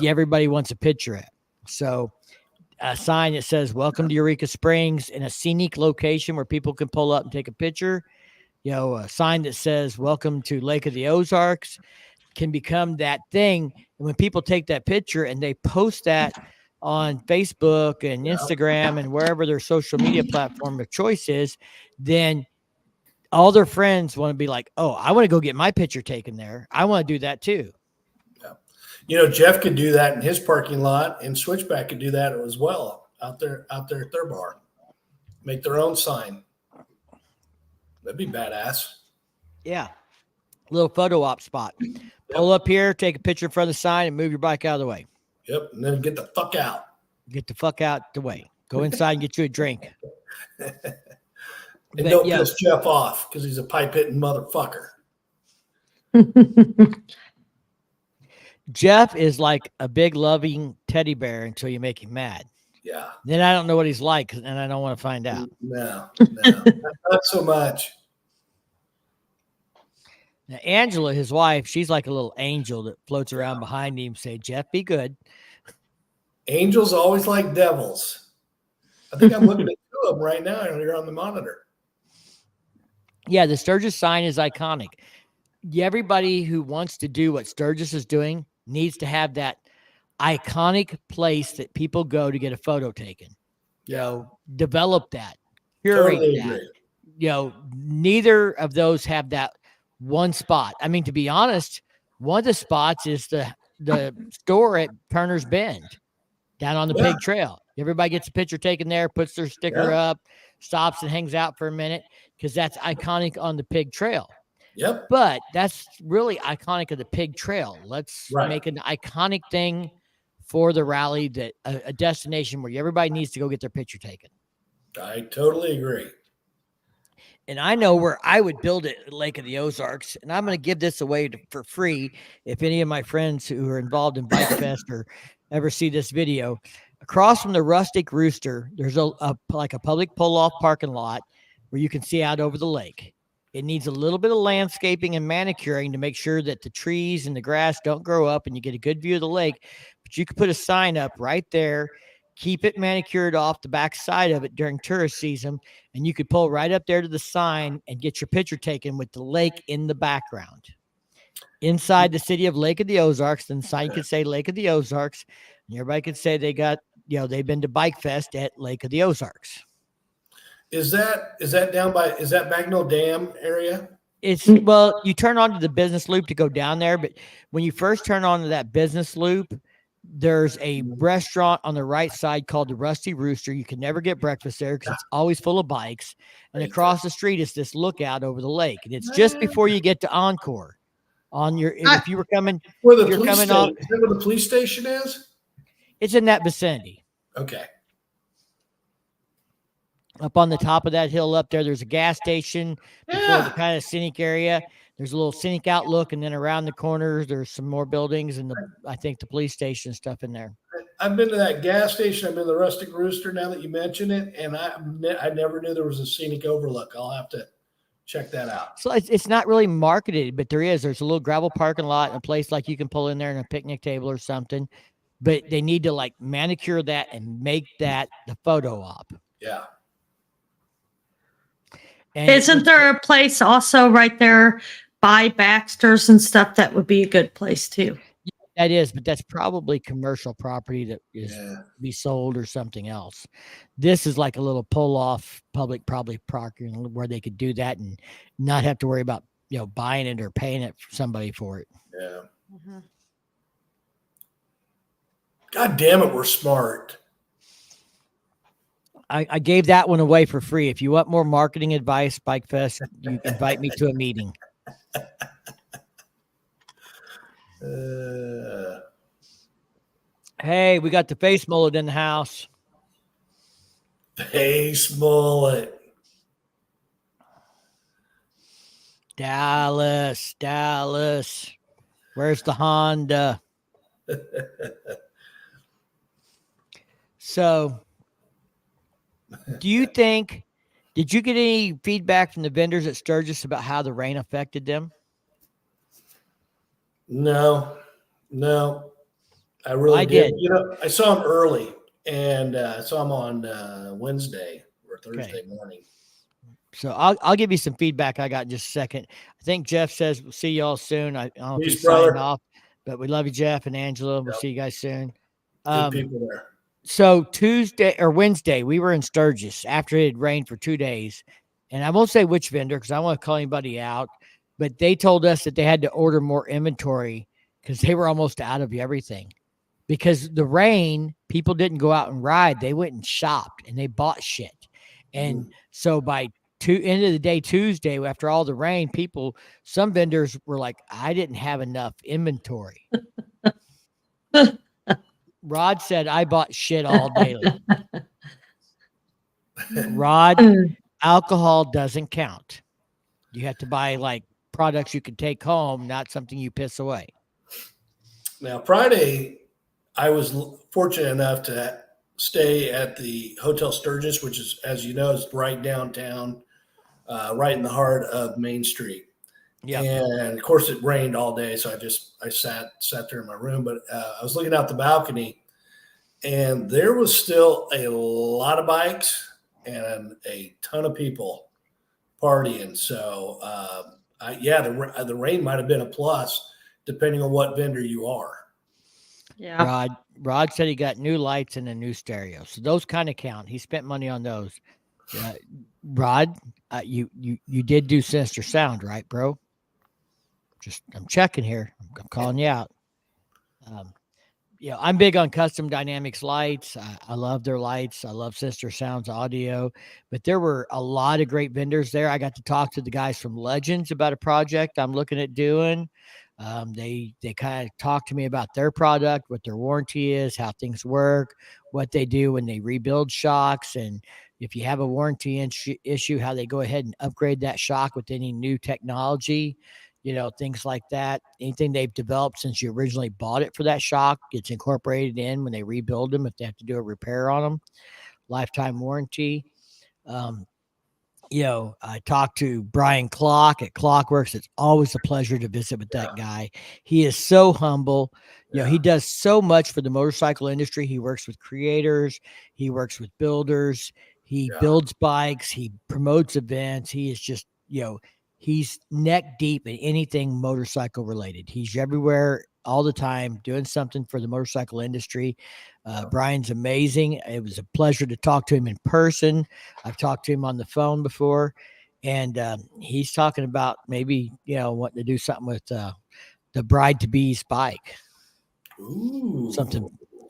everybody wants a picture at. So a sign that says, welcome to Eureka Springs, in a scenic location where people can pull up and take a picture. A sign that says, welcome to Lake of the Ozarks, can become that thing. And when people take that picture and they post that on Facebook and Instagram and wherever their social media platform of choice is, then all their friends want to be like, oh, I want to go get my picture taken there. I want to do that too. Yeah. Jeff could do that in his parking lot, and Switchback could do that as well out there at their bar. Make their own sign. That'd be badass. Yeah. Little photo op spot. Pull up here, take a picture in front of the sign, and move your bike out of the way. Yep. And then get the fuck out. Get the fuck out the way. Go inside and get you a drink. And don't piss Jeff off because he's a pipe-hitting motherfucker. Jeff is like a big loving teddy bear until you make him mad. Yeah. Then I don't know what he's like, and I don't want to find out. No, not so much. Now, Angela, his wife, she's like a little angel that floats around behind him, say, Jeff, be good. Angels always like devils. I think I'm looking at two of them right now here on the monitor. Yeah, the Sturgis sign is iconic. Everybody who wants to do what Sturgis is doing needs to have that iconic place that people go to get a photo taken. Develop that, curate Totally that. agree. Neither of those have that one spot. I mean, to be honest, one of the spots is the store at Turner's Bend down on the Pig Trail. Everybody gets a picture taken there, puts their sticker up, stops and hangs out for a minute because that's iconic on the Pig Trail. Yep. But that's really iconic of the Pig Trail. Let's make an iconic thing for the rally, that a destination where everybody needs to go get their picture taken. I totally agree. And I know where I would build it at Lake of the Ozarks, and I'm going to give this away for free if any of my friends who are involved in Bikefest or ever see this video. Across from the Rustic Rooster, there's a public pull-off parking lot where you can see out over the lake. It needs a little bit of landscaping and manicuring to make sure that the trees and the grass don't grow up and you get a good view of the lake. But you could put a sign up right there, keep it manicured off the back side of it during tourist season, and you could pull right up there to the sign and get your picture taken with the lake in the background. Inside the city of Lake of the Ozarks, then the sign could say Lake of the Ozarks, and everybody could say they've been to Bikefest at Lake of the Ozarks. Is that Bagnell Dam area? You turn onto the business loop to go down there, but when you first turn onto that business loop, there's a restaurant on the right side called the Rusty Rooster. You can never get breakfast there because it's always full of bikes. And across the street is this lookout over the lake. And it's just before you get to Encore. If you were coming, where the police station, is that where the police station is? It's in that vicinity. Okay. Up on the top of that hill up there, there's a gas station before the kind of scenic area. There's a little scenic outlook, and then around the corners, there's some more buildings and I think the police station and stuff in there. I've been to that gas station. I've been to the Rustic Rooster now that you mention it, and I never knew there was a scenic overlook. I'll have to check that out. So it's not really marketed, but there's a little gravel parking lot and a place like you can pull in there and a picnic table or something. But they need to manicure that and make that the photo op. Yeah. And isn't there a place also right there by Baxter's and stuff that would be a good place too? That is, but that's probably commercial property that is to be sold or something else. This is like a little pull-off public probably parking where they could do that and not have to worry about buying it or paying it for somebody for it. Yeah. Mm-hmm. God damn it, we're smart. I gave that one away for free. If you want more marketing advice, Bikefest, you invite me to a meeting. Hey, we got the face mullet in the house. Face mullet. Dallas. Where's the Honda? So, do you think, did you get any feedback from the vendors at Sturgis about how the rain affected them? No. I really did. You know, I saw him early, and I saw him on Wednesday or Thursday morning. So I'll give you some feedback I got in just a second. I think Jeff says we'll see y'all soon. I don't know if he's signing off, but we love you, Jeff and Angela. We'll see you guys soon. Good people there. So Tuesday or Wednesday, we were in Sturgis after it had rained for 2 days. And I won't say which vendor because I don't want to call anybody out, but they told us that they had to order more inventory because they were almost out of everything. Because the rain, people didn't go out and ride. They went and shopped and they bought shit. And so by end of the day, Tuesday, after all the rain, some vendors were like, I didn't have enough inventory. Rod said, I bought shit all daily. Rod, alcohol doesn't count. You have to buy like products you can take home, not something you piss away. Now, Friday, I was fortunate enough to stay at the Hotel Sturgis, which is, as you know, is right downtown, right in the heart of Main Street. Yeah. And of course it rained all day. So I sat there in my room, but I was looking out the balcony and there was still a lot of bikes and a ton of people partying. So, the rain might've been a plus depending on what vendor you are. Yeah. Rod said he got new lights and a new stereo. So those kind of count. He spent money on those. Rod, you did do Sinister Sound, right, bro? I'm checking here. I'm calling you out. I'm big on Custom Dynamics lights. I love their lights. I love Sinister Sound's audio, but there were a lot of great vendors there. I got to talk to the guys from Legends about a project I'm looking at doing. They kind of talk to me about their product, what their warranty is, how things work, what they do when they rebuild shocks, and if you have a warranty issue, how they go ahead and upgrade that shock with any new technology, things like that. Anything they've developed since you originally bought it for that shock gets incorporated in when they rebuild them if they have to do a repair on them. Lifetime warranty. I talked to Brian Clock at Clockworks. It's always a pleasure to visit with that guy. He is so humble. He does so much for the motorcycle industry. He works with creators. He works with builders. He builds bikes. He promotes events. He is just, he's neck deep in anything motorcycle related. He's everywhere all the time doing something for the motorcycle industry. Brian's amazing. It was a pleasure to talk to him in person. I've talked to him on the phone before, and he's talking about maybe, wanting to do something with the bride-to-be's bike. Ooh.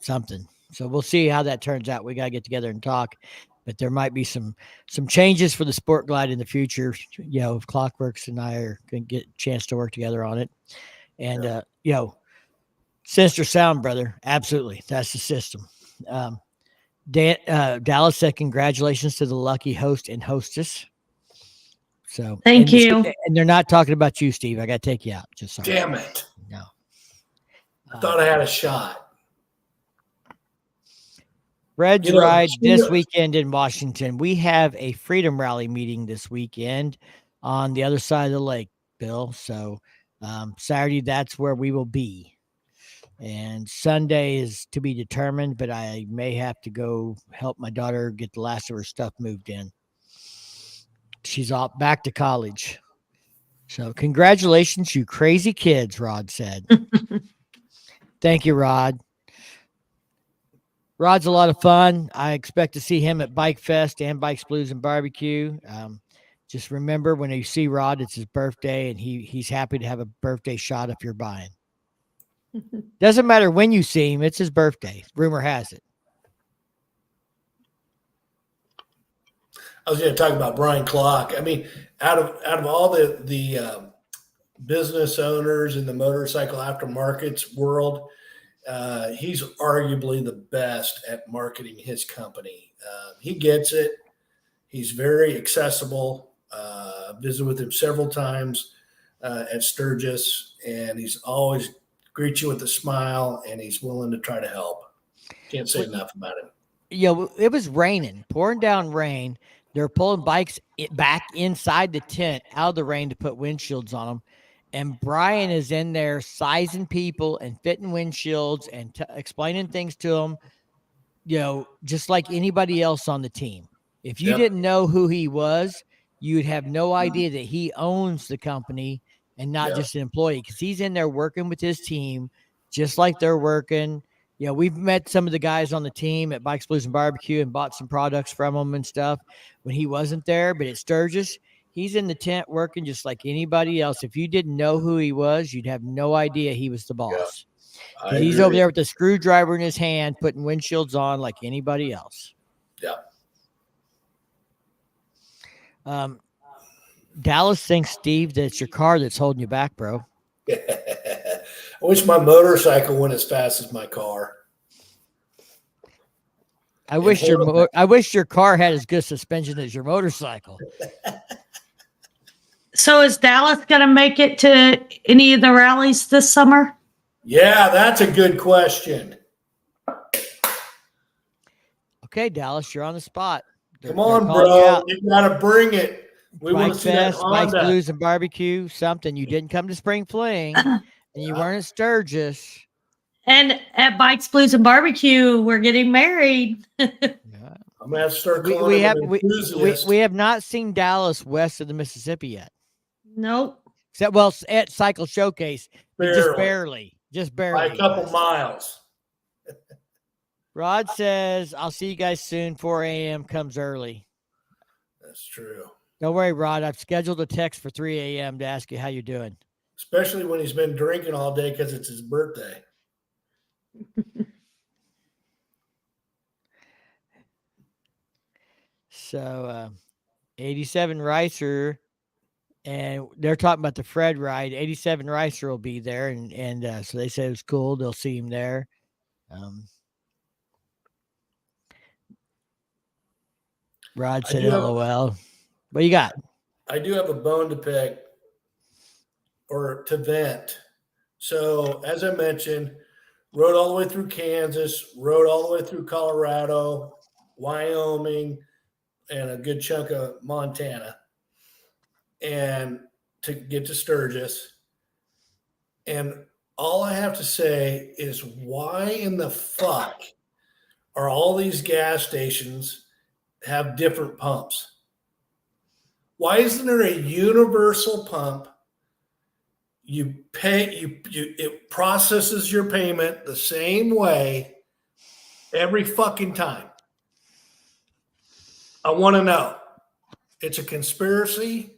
Something. So we'll see how that turns out. We got to get together and talk, but there might be some changes for the Sport Glide in the future. If Clockworks and I are going to get a chance to work together on it. And, Sinister Sound, brother. Absolutely. That's the system. Dallas said, congratulations to the lucky host and hostess. So thank you. And they're not talking about you, Steve. I got to take you out. Just sorry. Damn it. No. I thought I had a shot. Red's Ride this weekend in Washington. We have a Freedom Rally meeting this weekend on the other side of the lake, Bill. So Saturday, that's where we will be. And Sunday is to be determined, but I may have to go help my daughter get the last of her stuff moved in. She's off back to college. So congratulations, you crazy kids, Rod said. Thank you, Rod. Rod's a lot of fun. I expect to see him at Bikefest and Bikes, Blues, and Barbecue. Just remember, when you see Rod, it's his birthday, and he's happy to have a birthday shot if you're buying. Doesn't matter when you see him, it's his birthday. Rumor has it. I was going to talk about Brian Clock. I mean, out of all the business owners in the motorcycle aftermarkets world, he's arguably the best at marketing his company. He gets it. He's very accessible. Visited with him several times at Sturgis, and he's always greets you with a smile, and he's willing to try to help. Can't say enough about him. Yeah, it was raining, pouring down rain. They're pulling bikes back inside the tent out of the rain to put windshields on them. And Brian is in there sizing people and fitting windshields and explaining things to them, just like anybody else on the team. If you didn't know who he was, you'd have no idea that he owns the company and not just an employee, because he's in there working with his team just like they're working. We've met some of the guys on the team at Bikes, Blues, and Barbecue and bought some products from them and stuff when he wasn't there. But at Sturgis, he's in the tent working just like anybody else. If you didn't know who he was, you'd have no idea he was the boss. Yeah, he's over there with a screwdriver in his hand, putting windshields on like anybody else. Yeah. Dallas thinks, Steve, that it's your car that's holding you back, bro. I wish my motorcycle went as fast as my car. I wish your car had as good suspension as your motorcycle. So is Dallas going to make it to any of the rallies this summer? Yeah, that's a good question. Okay, Dallas, you're on the spot. Come on, bro. You got to bring it. We want to see that Honda. Bikes, Blues, and Barbecue, something. You didn't come to Spring Fling, and you weren't at Sturgis. And at Bikes, Blues, and Barbecue, we're getting married. I'm going to have to start calling him an enthusiast. We have not seen Dallas west of the Mississippi yet. Nope. Except, at Cycle Showcase. Just barely. By a couple miles. Rod says, I'll see you guys soon. 4 a.m. comes early. That's true. Don't worry, Rod. I've scheduled a text for 3 a.m. to ask you how you're doing. Especially when he's been drinking all day because it's his birthday. So, 87 Ricer, and they're talking about the Fred ride. 87 Ricer will be there, and so they said it was cool. They'll see him there. Rod said LOL. What you got? I do have a bone to pick or to vent. So, as I mentioned, rode all the way through Kansas, rode all the way through Colorado, Wyoming, and a good chunk of Montana, and to get to Sturgis. And all I have to say is, why in the fuck are all these gas stations have different pumps? Why isn't there a universal pump? You pay, it processes your payment the same way every fucking time. I want to know. It's a conspiracy.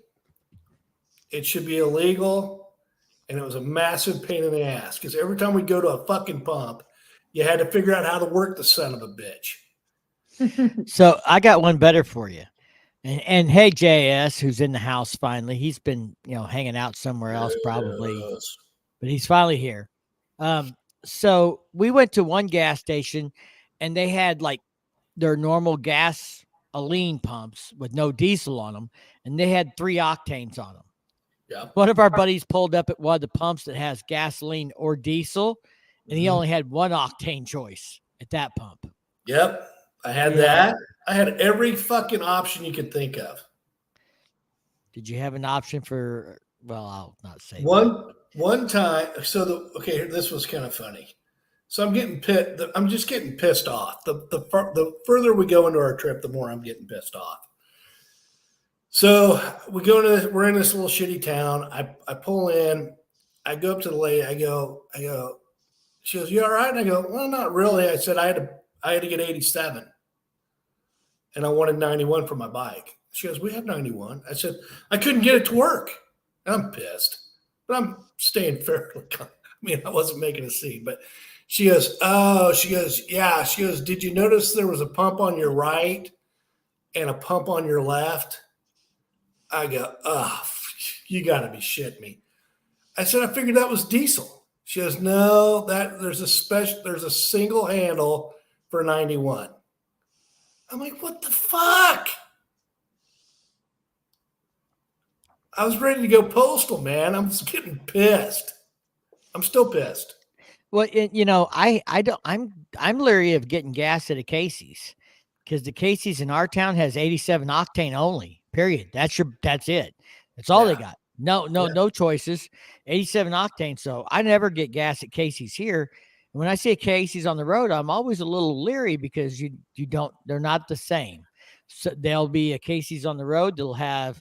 It should be illegal. And it was a massive pain in the ass because every time we go to a fucking pump, you had to figure out how to work the son of a bitch. So I got one better for you. And hey, JS, who's in the house finally, he's been, hanging out somewhere else probably, but he's finally here. So we went to one gas station and they had like their normal gasoline pumps with no diesel on them. And they had 3 octanes on them. Yeah. One of our buddies pulled up at one of the pumps that has gasoline or diesel, and he only had 1 octane choice at that pump. Yep. I had that. I had every fucking option you could think of. Did you have an option for, I'll not say one time. So this was kind of funny. So I'm just getting pissed off. The further we go into our trip, the more I'm getting pissed off. So we're in this little shitty town. I pull in, I go up to the lady. I go, she goes, "You all right?" And I go, "Well, not really." I said, I had to get 87 and I wanted 91 for my bike. She goes, "We have 91. I said, "I couldn't get it to work." And I'm pissed, but I'm staying fairly calm. I mean, I wasn't making a scene, but she goes, "Oh," she goes, "Yeah." She goes, "Did you notice there was a pump on your right and a pump on your left. I go, oh, you got to be shitting me. I said, I figured that was diesel. She goes, no, there's a single handle for 91. I'm like, what the fuck? I was ready to go postal, man. I'm just getting pissed. I'm still pissed. Well, I'm leery of getting gas at a Casey's, because the Casey's in our town has 87 octane only. Period. That's it. That's all they got. No choices. 87 octane. So I never get gas at Casey's here. And when I see a Casey's on the road, I'm always a little leery because they're not the same. So there'll be a Casey's on the road that'll have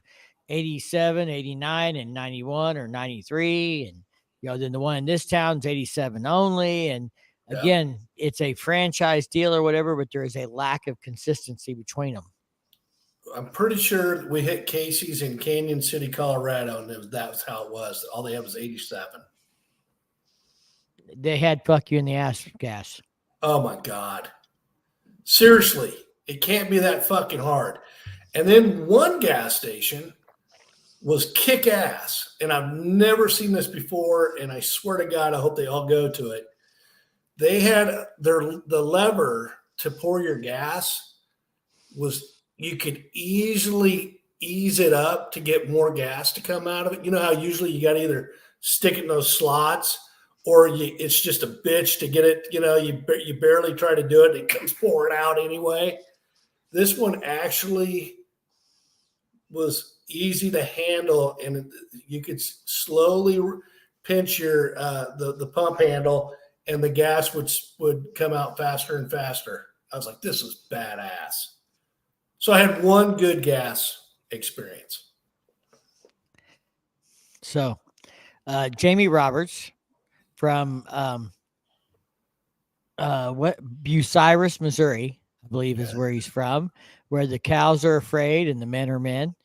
87, 89, and 91 or 93, and then the one in this town's 87 only. And again, it's a franchise deal or whatever, but there is a lack of consistency between them. I'm pretty sure we hit Casey's in Canyon City, Colorado, and that was how it was. All they had was 87. They had fuck you in the ass gas. Oh my God. Seriously, it can't be that fucking hard. And then one gas station was kick ass. And I've never seen this before. And I swear to God, I hope they all go to it. They had the lever to pour your gas was, you could easily ease it up to get more gas to come out of it. You know how usually you got to either stick it in those slots or it's just a bitch to get it. You barely try to do it. It comes pouring out anyway. This one actually was easy to handle, and you could slowly pinch your the pump handle, and the gas would come out faster and faster. I was like, this is badass. So I had one good gas experience. So Jamie Roberts from Bucyrus, Missouri, I believe is where he's from, where the cows are afraid and the men are men.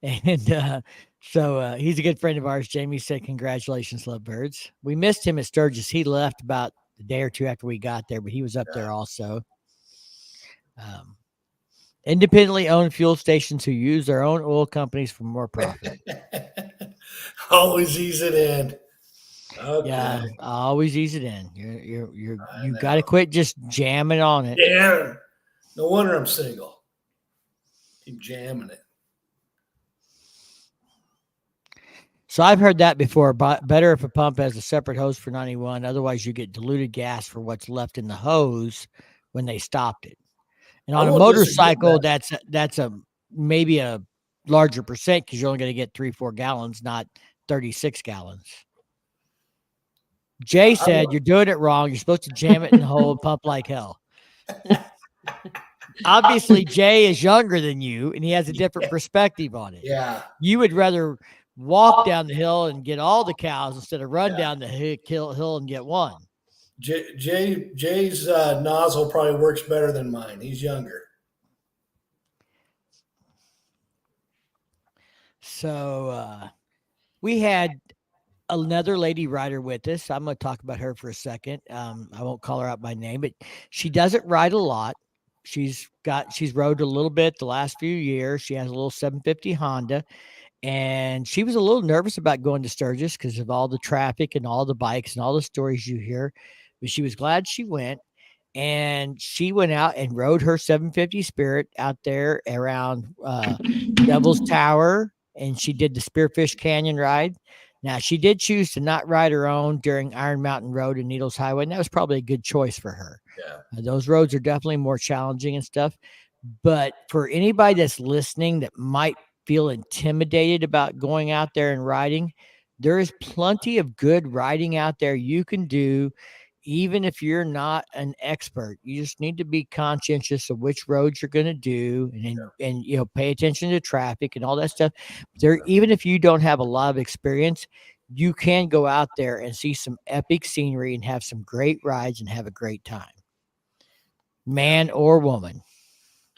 And so he's a good friend of ours. Jamie said, congratulations, lovebirds. We missed him at Sturgis. He left about a day or two after we got there, but he was up there also. Independently owned fuel stations who use their own oil companies for more profit. Always ease it in. Okay. Yeah, always ease it in. You got to quit just jamming on it. Yeah. No wonder I'm single. Keep jamming it. So I've heard that before. But better if a pump has a separate hose for 91. Otherwise, you get diluted gas for what's left in the hose when they stopped it. And on a motorcycle, that's a maybe a larger percent because you're only going to get 3-4 gallons, not 36 gallons. Jay said you're doing it wrong. You're supposed to jam it in the hole and pump like hell. Obviously, Jay is younger than you, and he has a different perspective on it. Yeah. You would rather walk down the hill and get all the cows instead of run down the hill and get one. Jay's nozzle probably works better than mine. He's younger. So we had another lady rider with us. I'm going to talk about her for a second. I won't call her out by name, but she doesn't ride a lot. She's rode a little bit the last few years. She has a little 750 Honda, and she was a little nervous about going to Sturgis because of all the traffic and all the bikes and all the stories you hear. But she was glad she went, and she went out and rode her 750 Spirit out there around Devil's Tower, and she did the Spearfish Canyon ride. Now, she did choose to not ride her own during Iron Mountain Road and Needles Highway, and that was probably a good choice for her. Yeah. Those roads are definitely more challenging and stuff. But for anybody that's listening that might feel intimidated about going out there and riding, there is plenty of good riding out there you can do. Even if you're not an expert, you just need to be conscientious of which roads you're going to do and pay attention to traffic and all that stuff. Even if you don't have a lot of experience, you can go out there and see some epic scenery and have some great rides and have a great time. Man or woman.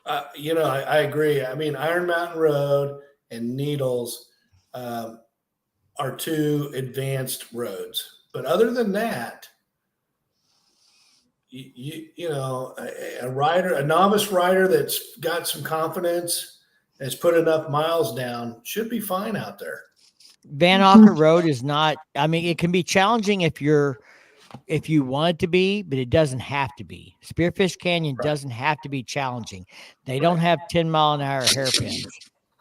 I agree. I mean, Iron Mountain Road and Needles are two advanced roads. But other than that, you know, a rider, a novice rider that's got some confidence, has put enough miles down, should be fine out there. Van Auker Road is not, I mean, it can be challenging if you want it to be, but it doesn't have to be. Spearfish Canyon Right. doesn't have to be challenging. They don't have 10-mile-an-hour hairpins.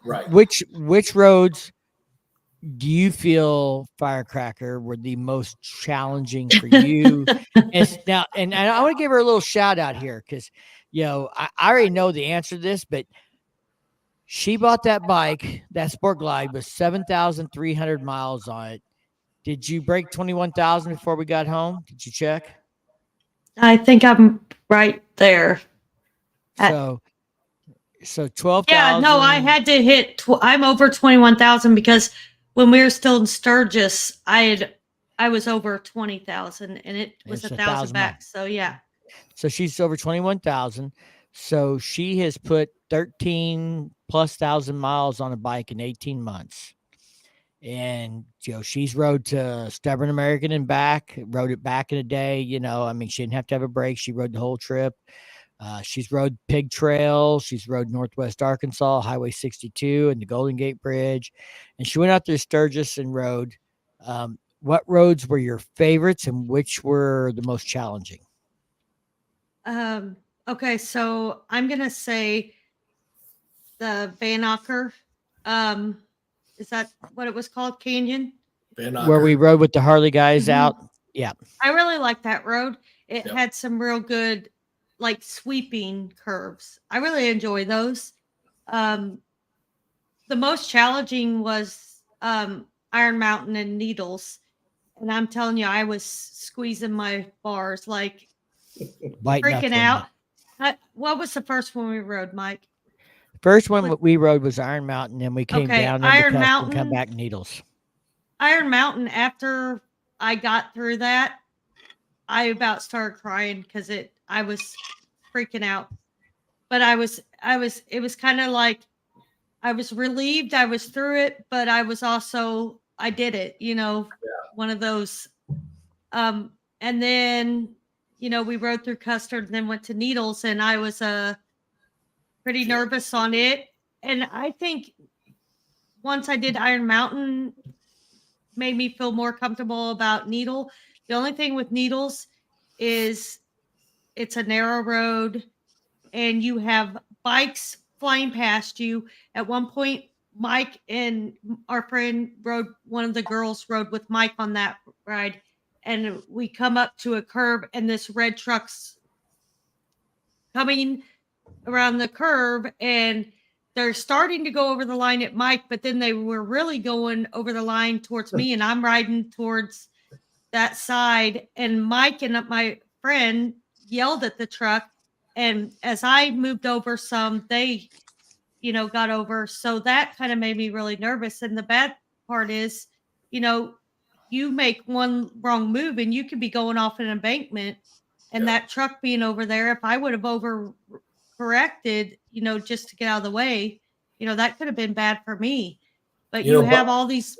Right. Which roads do you feel, Firecracker, were the most challenging for you? And I want to give her a little shout out here because, you know, I already know the answer to this, but she bought that bike, that Sport Glide, with 7,300 miles on it. Did you break 21,000 before we got home? Did you check? I think I'm right there. So 12,000. Yeah, no, I had to hit. I'm over 21,000 because when we were still in Sturgis, I was over 20,000, and it was It's 1,000 back. miles. So yeah. So she's over 21,000. So she has put 13,000+ miles on a bike in 18 months. And, you know, she's rode to Stubborn American and back, rode it back in a day. You know, I mean, she didn't have to have a break. She rode the whole trip. She's rode Pig Trail. She's rode Northwest Arkansas, Highway 62 and the Golden Gate Bridge. And she went out to Sturgis and rode. What roads were your favorites and which were the most challenging? Okay, so I'm going to say the Van Auker. Is that what it was called? Canyon? Van Auker. Where we rode with the Harley guys out. Yeah. I really like that road. It Yep. had some real good, like, sweeping curves. I really enjoy those. The most challenging was Iron Mountain and Needles. And I'm telling you, I was squeezing my bars, like freaking out. What was the first one we rode, Mike? First one we rode was Iron Mountain, and we came down into Iron Custom, Mountain, come back Needles. Iron Mountain, after I got through that, I about started crying because I was freaking out. But it was kind of like I was relieved I was through it, but I was also, I did it, you know, one of those. And then, you know, we rode through Custard and then went to Needles, and I was pretty nervous on it. And I think once I did Iron Mountain, made me feel more comfortable about Needle. The only thing with Needles is it's a narrow road and you have bikes flying past you. At one point, Mike and our friend one of the girls rode with Mike on that ride. And we come up to a curb and this red truck's coming around the curve, and they're starting to go over the line at Mike, but then they were really going over the line towards me, and I'm riding towards that side. And Mike and my friend yelled at the truck, and as I moved over some, they, you know, got over. So that kind of made me really nervous. And the bad part is, you know, you make one wrong move and you could be going off an embankment, and that truck being over there, if I would have overcorrected, you know, just to get out of the way, you know, that could have been bad for me. But you have all these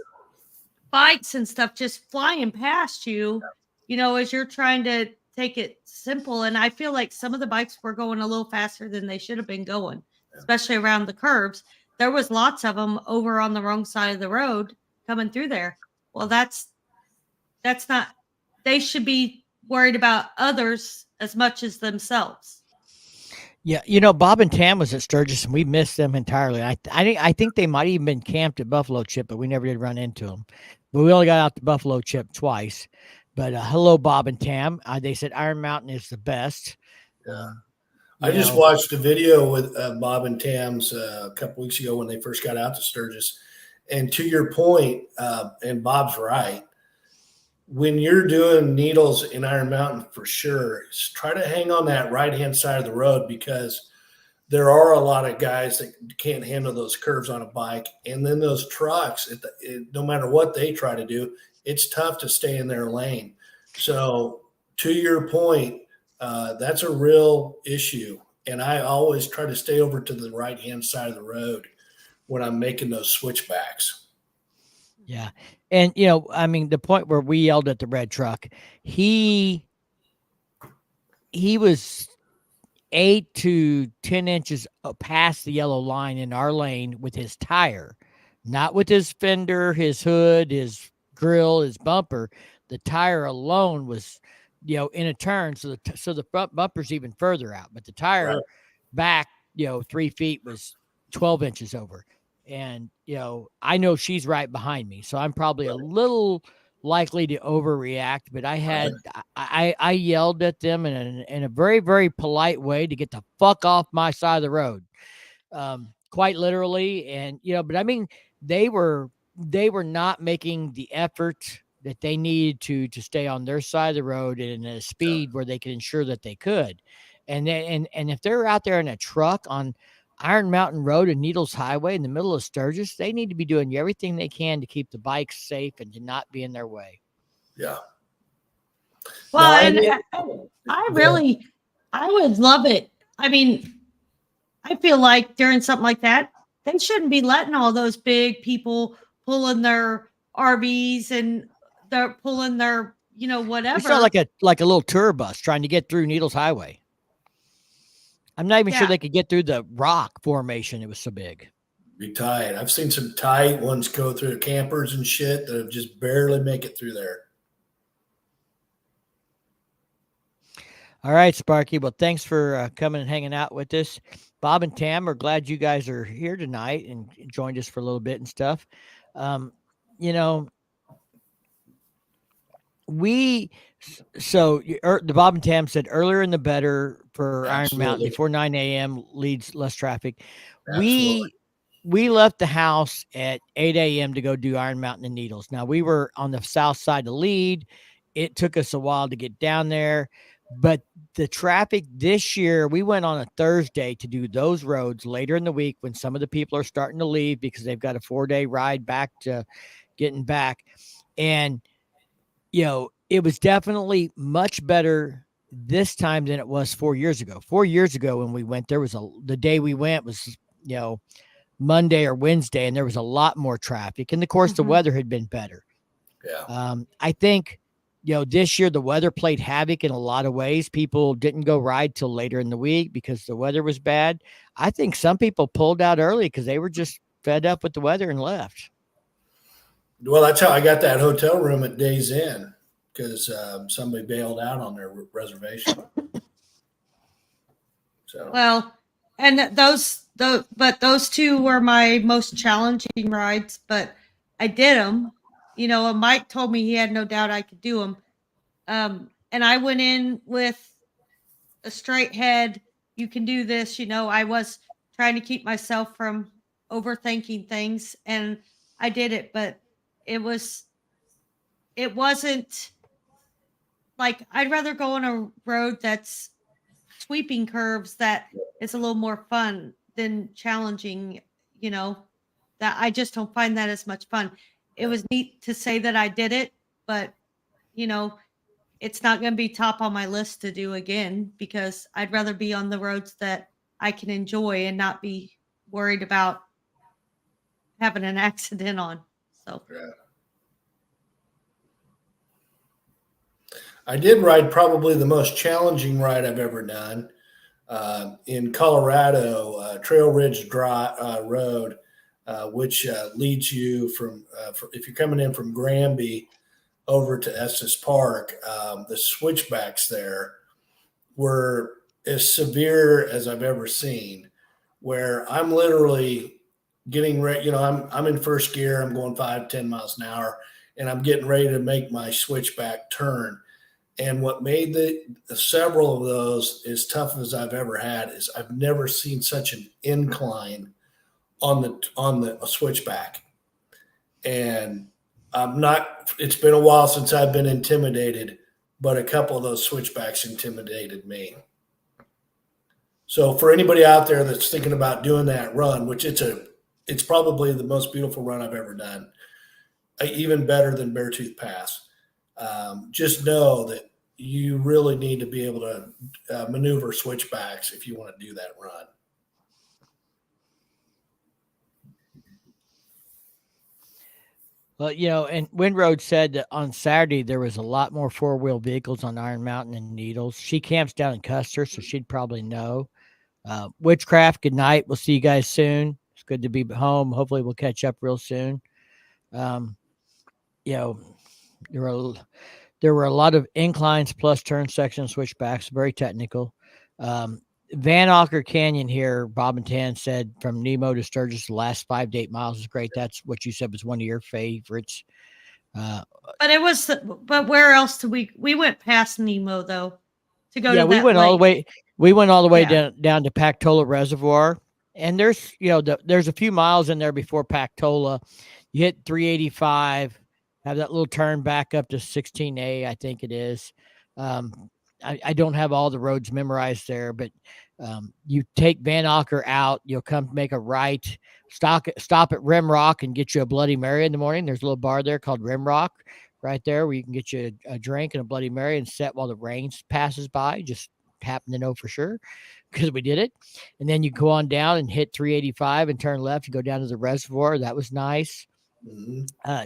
bikes and stuff just flying past you, you know, as you're trying to take it simple. And I feel like some of the bikes were going a little faster than they should have been going, especially around the curves. There was lots of them over on the wrong side of the road coming through there. Well, that's not, they should be worried about others as much as themselves. Yeah, you know, Bob and Tam was at Sturgis, and we missed them entirely. I think they might even been camped at Buffalo Chip, but we never did run into them. But we only got out to Buffalo Chip twice. But hello, Bob and Tam. They said Iron Mountain is the best. I just watched a video with Bob and Tam's a couple weeks ago when they first got out to Sturgis. And to your point, and Bob's right, when you're doing Needles in Iron Mountain, for sure, try to hang on that right-hand side of the road, because there are a lot of guys that can't handle those curves on a bike. And then those trucks, no matter what they try to do, it's tough to stay in their lane. So to your point, that's a real issue. And I always try to stay over to the right-hand side of the road when I'm making those switchbacks. Yeah. And, you know, I mean, the point where we yelled at the red truck, he he was 8 to 10 inches past the yellow line in our lane with his tire, not with his fender, his hood, his grill, his bumper. The tire alone was, in a turn. So the front bumper's even further out, but the tire Right. back, 3 feet was 12 inches over. And, I know she's right behind me. So I'm probably a little likely to overreact, but I yelled at them in a very, very polite way to get the fuck off my side of the road. Quite literally. And, but I mean, they were not making the effort that they needed to stay on their side of the road and at a speed where they could ensure that they could. And if they're out there in a truck on Iron Mountain Road and Needles Highway in the middle of Sturgis, they need to be doing everything they can to keep the bikes safe and to not be in their way. Yeah. Well, No, I would love it. I mean, I feel like during something like that, they shouldn't be letting all those big people pulling their RVs and they're pulling their, whatever. It's not like a little tour bus trying to get through Needles Highway. I'm not even sure they could get through the rock formation. It was so big. Be tight. I've seen some tight ones go through campers and shit that just barely make it through there. All right, Sparky. Well, thanks for coming and hanging out with us. Bob and Tam, we're glad you guys are here tonight and joined us for a little bit and stuff. The Bob and Tam said earlier in the better for Iron Mountain before 9 a.m. leads less traffic. Absolutely. We left the house at 8 a.m. to go do Iron Mountain and Needles. Now, we were on the south side of Lead. It took us a while to get down there. But the traffic this year, we went on a Thursday to do those roads later in the week when some of the people are starting to leave because they've got a 4-day ride back to getting back. And, it was definitely much better this time than it was 4 years ago. 4 years ago when we went, the day we went was, Monday or Wednesday, and there was a lot more traffic. And of course, the weather had been better. Yeah. I think, this year the weather played havoc in a lot of ways. People didn't go ride till later in the week because the weather was bad. I think some people pulled out early because they were just fed up with the weather and left. Well, that's how I got that hotel room at Days Inn because somebody bailed out on their reservation. So well, and those two were my most challenging rides, but I did them. Mike told me he had no doubt I could do them. And I went in with a straight head. You can do this. I was trying to keep myself from overthinking things, and I did it, but it wasn't like I'd rather go on a road that's sweeping curves that is a little more fun than challenging, that I just don't find that as much fun. It was neat to say that I did it, but it's not going to be top on my list to do again because I'd rather be on the roads that I can enjoy and not be worried about having an accident on. So yeah. I did ride probably the most challenging ride I've ever done in Colorado, Trail Ridge Road, which leads you from, if you're coming in from Granby over to Estes Park, the switchbacks there were as severe as I've ever seen, where I'm literally getting ready, I'm in first gear, I'm going 5-10 miles an hour, and I'm getting ready to make my switchback turn. And what made several of those as tough as I've ever had is I've never seen such an incline on the switchback. And it's been a while since I've been intimidated, but a couple of those switchbacks intimidated me. So for anybody out there that's thinking about doing that run, which it's probably the most beautiful run I've ever done, even better than Beartooth Pass. Just know that you really need to be able to maneuver switchbacks if you want to do that run. Well, and Windroad said that on Saturday there was a lot more four-wheel vehicles on Iron Mountain and Needles. She camps down in Custer, so she'd probably know. Witchcraft, good night. We'll see you guys soon. It's good to be home. Hopefully we'll catch up real soon. Um, there were a lot of inclines plus turn section switchbacks, very technical. Van Auker Canyon here, Bob and Tan said from Nemo to Sturgis, the last 5 to 8 miles is great. That's what you said was one of your favorites. But where else did we went past Nemo though to go to we that went all the lake. way. We went all the way Yeah. down to Pactola Reservoir, and there's there's a few miles in there before Pactola. You hit 385, have that little turn back up to 16A, I think it is. I don't have all the roads memorized there, but you take Van Auker out, you'll come make a right, stop at Rim Rock and get you a Bloody Mary in the morning. There's a little bar there called Rim Rock right there where you can get you a drink and a Bloody Mary and set while the rain passes by. Just happen to know for sure because we did it. And then you go on down and hit 385 and turn left and go down to the reservoir. That was nice.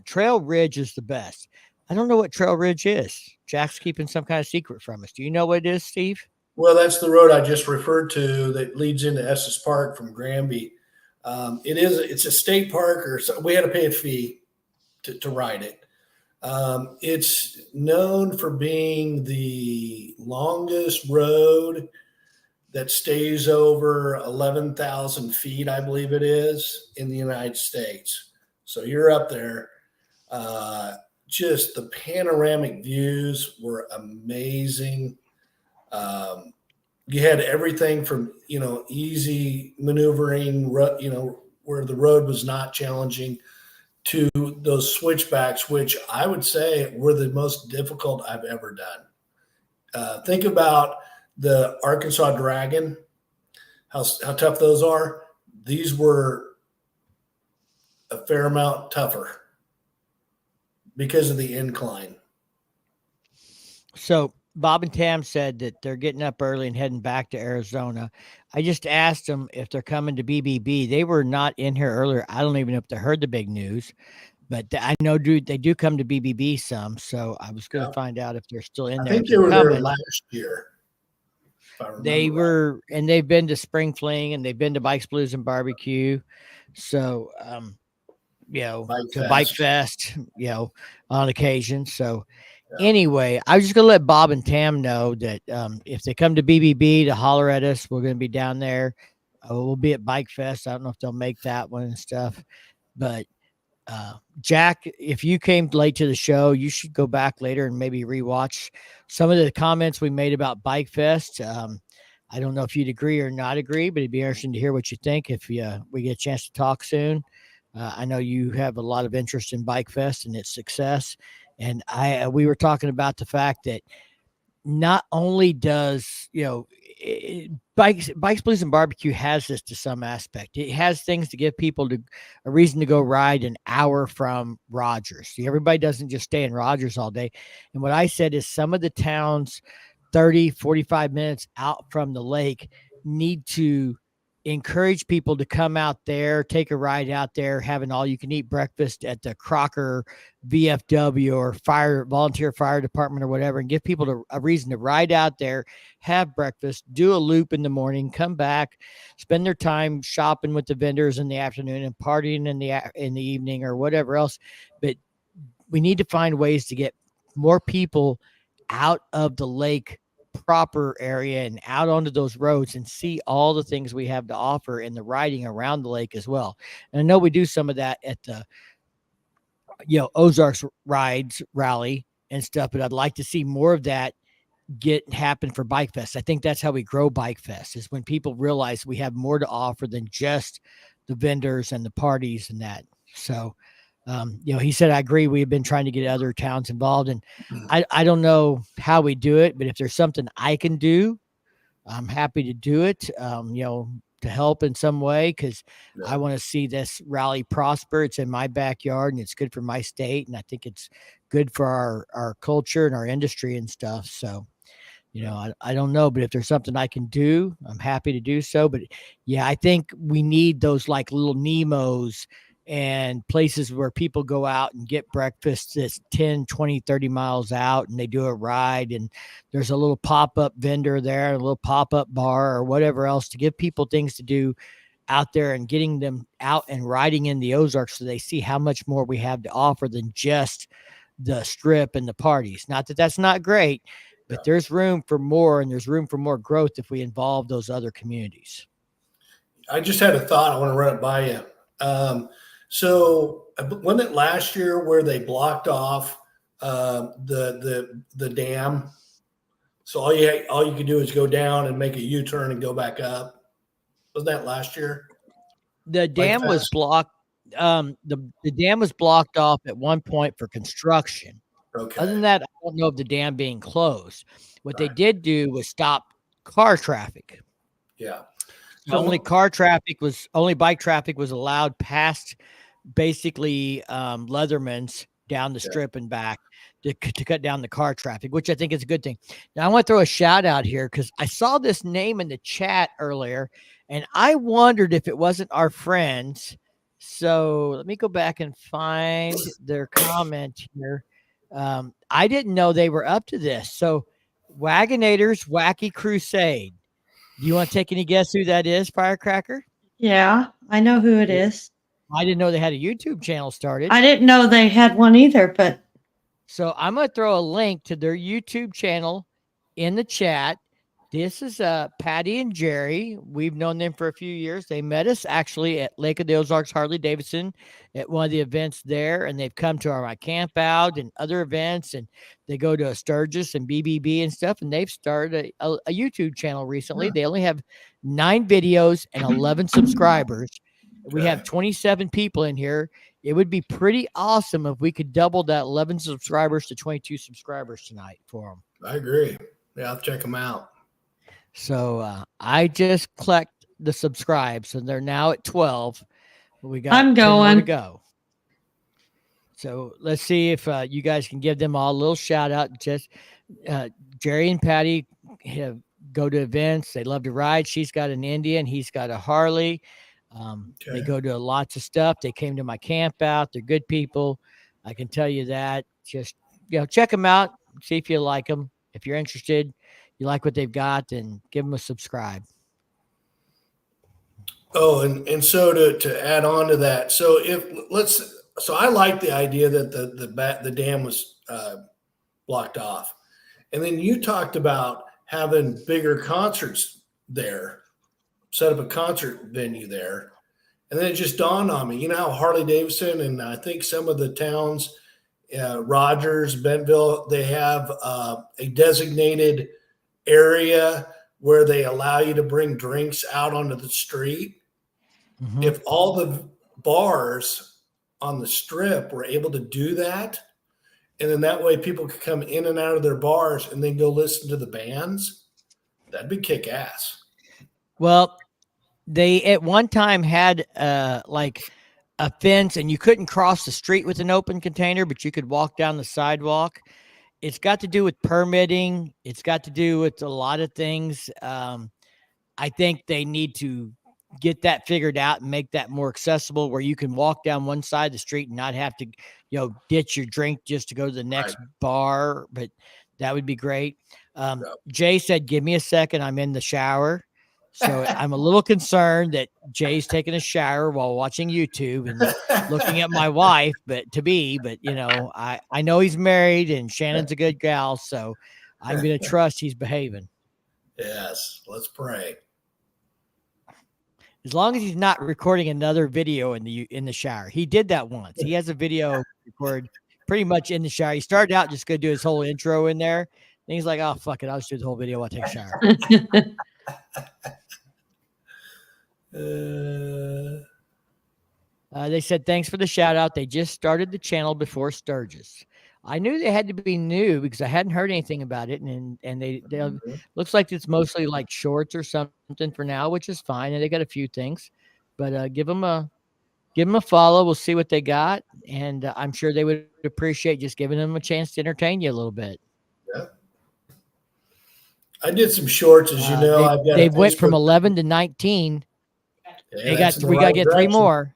Trail Ridge is the best. I don't know what Trail Ridge is. Jack's keeping some kind of secret from us. Do you know what it is, Steve? Well, that's the road I just referred to that leads into Estes Park from Granby. It's a state park, or so, we had to pay a fee to ride it. It's known for being the longest road that stays over 11,000 feet, I believe it is, in the United States. So you're up there. Just the panoramic views were amazing. You had everything from, easy maneuvering, where the road was not challenging, to those switchbacks, which I would say were the most difficult I've ever done. Think about the Arkansas Dragon, how tough those are. These were a fair amount tougher because of the incline. So Bob and Tam said that they're getting up early and heading back to Arizona. I just asked them if they're coming to BBB. They were not in here earlier. I don't even know if they heard the big news, but I know they do come to BBB some. So I was going to find out if they're still in there. I think they were there last year. They were, and they've been to Spring Fling and they've been to Bikes, Blues, and Barbecue. So, to Bikefest, on occasion. So, anyway, I was just going to let Bob and Tam know that if they come to BBB to holler at us, we're going to be down there. We'll be at Bikefest. I don't know if they'll make that one and stuff. But Jack, if you came late to the show, you should go back later and maybe rewatch some of the comments we made about Bikefest. I don't know if you'd agree or not agree, but it'd be interesting to hear what you think if we get a chance to talk soon. I know you have a lot of interest in Bikefest and its success. And we were talking about the fact that not only does, Bikes, Blues, and Barbecue has this to some aspect. It has things to give people a reason to go ride an hour from Rogers. See, everybody doesn't just stay in Rogers all day. And what I said is some of the towns 30, 45 minutes out from the lake need to encourage people to come out there, take a ride out there, have an all-you-can-eat breakfast at the Crocker VFW or volunteer fire department or whatever, and give people a reason to ride out there, have breakfast, do a loop in the morning, come back, spend their time shopping with the vendors in the afternoon and partying in the evening or whatever else. But we need to find ways to get more people out of the lake proper area and out onto those roads and see all the things we have to offer in the riding around the lake as well. And I know we do some of that at the Ozarks rides rally and stuff, but I'd like to see more of that happen for Bikefest. I think that's how we grow Bikefest, is when people realize we have more to offer than just the vendors and the parties and that. So he said, I agree. We've been trying to get other towns involved, and I don't know how we do it, but if there's something I can do, I'm happy to do it, to help in some way, because I want to see this rally prosper. It's in my backyard and it's good for my state. And I think it's good for our culture and our industry and stuff. So, I don't know, but if there's something I can do, I'm happy to do so. But yeah, I think we need those like little Nemos and places where people go out and get breakfast that's 10, 20, 30 miles out, and they do a ride, and there's a little pop-up vendor there, a little pop-up bar or whatever else to give people things to do out there and getting them out and riding in the Ozarks so they see how much more we have to offer than just the strip and the parties. Not that that's not great, but there's room for more, and there's room for more growth if we involve those other communities. I just had a thought. I want to run it by you. So wasn't it last year where they blocked off the dam? So all you could do is go down and make a U-turn and go back up. Wasn't that last year? The dam was blocked. The dam was blocked off at one point for construction. Okay. Other than that, I don't know of the dam being closed. What they did do was stop car traffic. Yeah. So only bike traffic was allowed past basically Leatherman's down the strip and back to cut down the car traffic, which I think is a good thing. Now I want to throw a shout out here because I saw this name in the chat earlier and I wondered if it wasn't our friends. So let me go back and find their comment here. I didn't know they were up to this. So Wagonators Wacky Crusade. Do you want to take any guess who that is, Firecracker? Yeah, I know who it is. I didn't know they had a YouTube channel started. I didn't know they had one either, but. So I'm going to throw a link to their YouTube channel in the chat. This is Patty and Jerry. We've known them for a few years. They met us actually at Lake of the Ozarks Harley Davidson at one of the events there, and they've come to our camp out and other events, and they go to Sturgis and BBB and stuff, and they've started a YouTube channel recently. Yeah. They only have 9 videos and 11 subscribers. We have 27 people in here. It would be pretty awesome if we could double that 11 subscribers to 22 subscribers tonight for them. I agree. Yeah, I'll check them out. So I just clicked the subscribe, so they're now at 12. We got I'm 10 more going to go. So let's see if you guys can give them all a little shout out. Just Jerry and Patty go to events. They love to ride. She's got an Indian. He's got a Harley. They go to lots of stuff. They came to my camp out. They're good people. I can tell you that. Just check them out. See if you like them. If you're interested, you like what they've got, then give them a subscribe. Oh, and so to add on to that, so I like the idea that the dam was blocked off, and then you talked about having bigger concerts there, set up a concert venue there, and then it just dawned on me, you know how Harley Davidson and I think some of the towns, Rogers, Bentonville, they have a designated area where they allow you to bring drinks out onto the street. Mm-hmm. If all the bars on the strip were able to do that, and then that way people could come in and out of their bars and then go listen to the bands, that'd be kick ass. Well, they at one time had like a fence, and you couldn't cross the street with an open container, but you could walk down the sidewalk. It's got to do with permitting. It's got to do with a lot of things. I think they need to get that figured out and make that more accessible, where you can walk down one side of the street and not have to, ditch your drink just to go to the next bar. But that would be great. Jay said, "Give me a second. I'm in the shower." So I'm a little concerned that Jay's taking a shower while watching YouTube and looking at my wife, but I know he's married and Shannon's a good gal, so I'm going to trust he's behaving. Yes, let's pray. As long as he's not recording another video in the shower. He did that once. He has a video recorded pretty much in the shower. He started out just going to do his whole intro in there. And he's like, "Oh, fuck it. I'll just do the whole video while I take a shower." They said, "Thanks for the shout out. They just started the channel before Sturgis." I knew they had to be new because I hadn't heard anything about it. And they looks like it's mostly like shorts or something for now, which is fine. And they got a few things, but give them a follow. We'll see what they got. And I'm sure they would appreciate just giving them a chance to entertain you a little bit. Yeah. I did some shorts, as you know. They went from 11 to 19. Yeah, we got to get 3 more.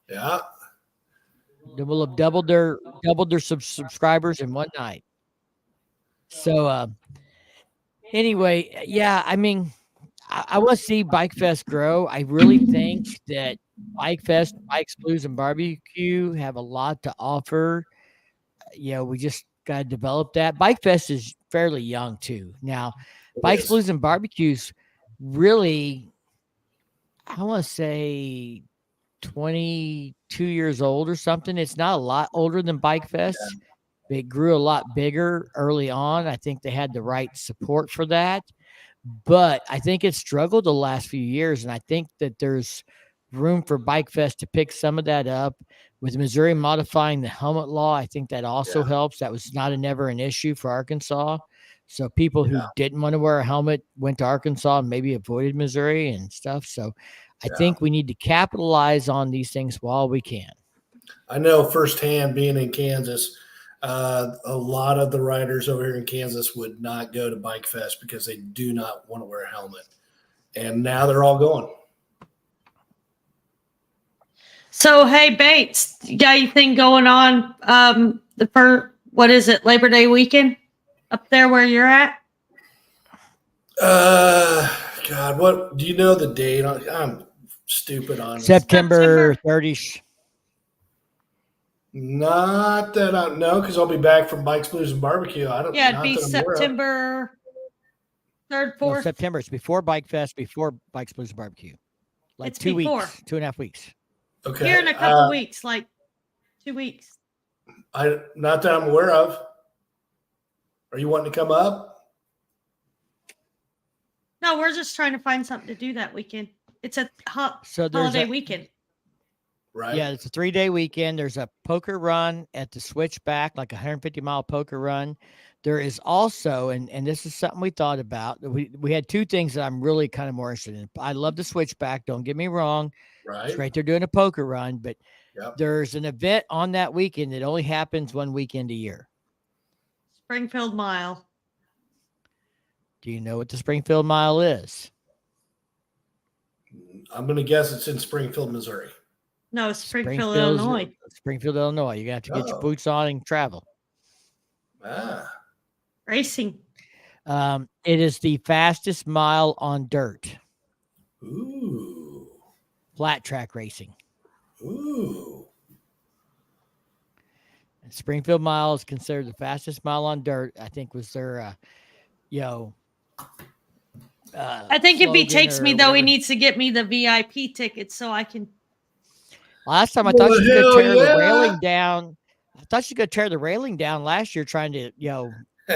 Yeah. They will have doubled their subscribers in one night. So anyway, yeah, I mean, I want to see Bikefest grow. I really think that Bikefest, Bikes, Blues, and Barbecue have a lot to offer. We just got to develop that. Bikefest is fairly young too. Now, Bikes, Blues, and Barbecues really, I want to say 22 years old or something. It's not a lot older than Bikefest. Yeah. It grew a lot bigger early on. I think they had the right support for that. But I think it's struggled the last few years, and I think that there's room for Bikefest to pick some of that up. With Missouri modifying the helmet law, I think that also helps. That was never an issue for Arkansas. So people who didn't want to wear a helmet went to Arkansas and maybe avoided Missouri and stuff. So I think we need to capitalize on these things while we can. I know firsthand, being in Kansas, a lot of the riders over here in Kansas would not go to Bikefest because they do not want to wear a helmet. And now they're all going. So, hey, Bates, you got anything going on Labor Day weekend up there where you're at? God, what do you know the date? I'm stupid on September 30th. Not that I know, because I'll be back from Bikes, Blues, and Barbecue. I don't. Yeah, it'd be September 3rd, 4th. No, September. It's before Bikefest, before Bikes, Blues, and Barbecue. Like it's 2 before. weeks, 2.5 weeks. Okay. Here in a couple weeks, like 2 weeks. Not that I'm aware of. Are you wanting to come up? No, we're just trying to find something to do that weekend. It's a holiday weekend. Right. Yeah, it's a 3-day weekend. There's a poker run at the Switchback, like a 150-mile poker run. There is also, and this is something we thought about. We had two things that I'm really kind of more interested in. I love the Switchback. Don't get me wrong. Right. It's great they're doing a poker run, but there's an event on that weekend that only happens one weekend a year. Springfield Mile. Do you know what the Springfield Mile is? I'm going to guess it's in Springfield, Missouri. No, Springfield, Illinois. Springfield, Illinois. You got to get your boots on and travel. Racing. It is the fastest mile on dirt. Ooh. Flat track racing. Ooh. And Springfield Mile is considered the fastest mile on dirt. I think was their, I think if he takes me, though, he needs to get me the VIP ticket so I can. Last time I thought she was going to tear the railing down. I thought she was going to tear the railing down last year trying to,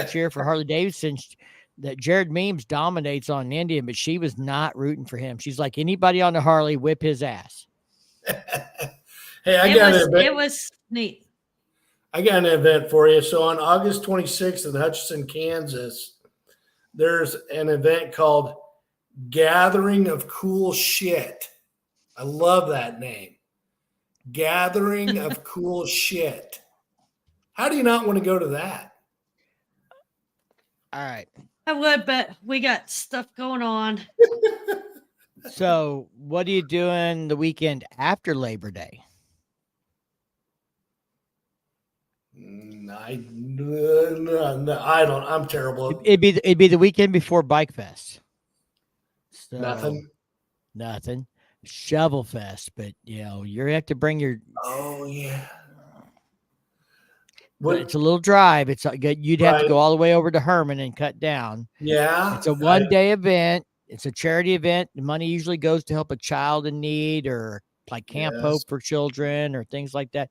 cheer for Harley Davidson. That Jared Memes dominates on Indian, but she was not rooting for him. She's like, anybody on the Harley, whip his ass. Hey, it was neat. I got an event for you. So on August 26th in Hutchinson, Kansas, there's an event called Gathering of Cool Shit. I love that name. Gathering of Cool Shit. How do you not want to go to that? All right. I would, but we got stuff going on. So what are you doing the weekend after Labor Day? I don't. I'm terrible. It'd be the weekend before Bikefest. So, nothing. Shovel Fest, but you have to bring your. Oh yeah. But it's a little drive. It's you'd have to go all the way over to Herman and cut down. Yeah. It's a one-day event. It's a charity event. The money usually goes to help a child in need or like Camp Hope for children or things like that.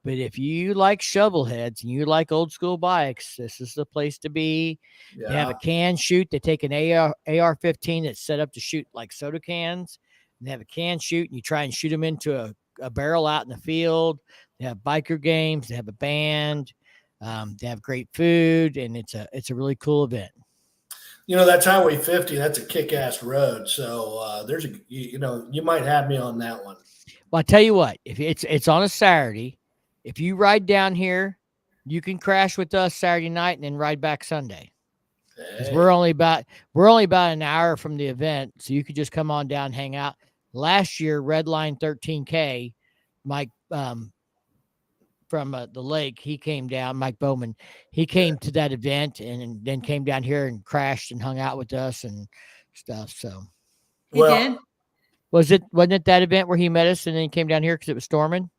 But if you like shovel heads and you like old school bikes, this is the place to be. Yeah. They have a can shoot. They take an AR-15 that's set up to shoot like soda cans. And they have a can shoot and you try and shoot them into a barrel out in the field. They have biker games. They have a band. They have great food, and it's a really cool event. That's Highway 50. That's a kick-ass road. So you might have me on that one. Well, I tell you what, if it's on a Saturday, if you ride down here, you can crash with us Saturday night and then ride back Sunday. Hey. We're only about an hour from the event, so you could just come on down and hang out. Last year, Red Line 13K, Mike from the lake. He came down, Mike Bowman. He came to that event and then came down here and crashed and hung out with us and stuff. So He did. wasn't it that event where he met us and then he came down here because it was storming?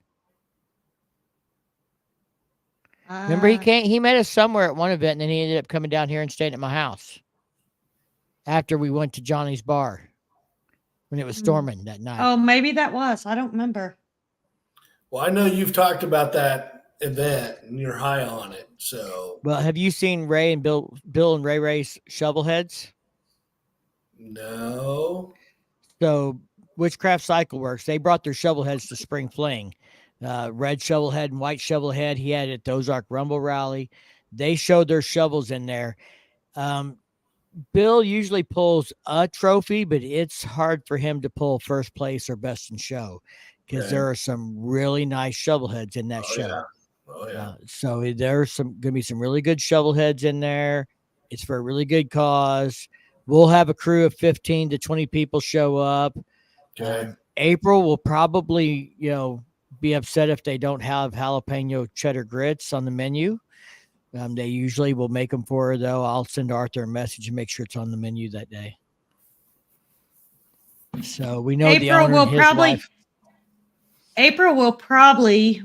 Remember he met us somewhere at one event and then he ended up coming down here and staying at my house after we went to Johnny's bar when it was storming that night. Oh, maybe that was. I don't remember. Well, I know you've talked about that event and you're high on it. So, well, have you seen Ray and Bill and Ray's shovel heads? No. So Witchcraft Cycle Works, they brought their shovel heads to Spring Fling. Red shovel head and white shovel head. He had it at the Ozark Rumble Rally. They showed their shovels in there. Bill usually pulls a trophy, but it's hard for him to pull first place or best in show because there are some really nice shovel heads in that show. Yeah. Oh yeah. So there's going to be some really good shovel heads in there. It's for a really good cause. We'll have a crew of 15 to 20 people show up. Okay. April will probably, be upset if they don't have jalapeno cheddar grits on the menu. They usually will make them for her, though. I'll send Arthur a message and make sure it's on the menu that day. So we know the owner and his wife. April will probably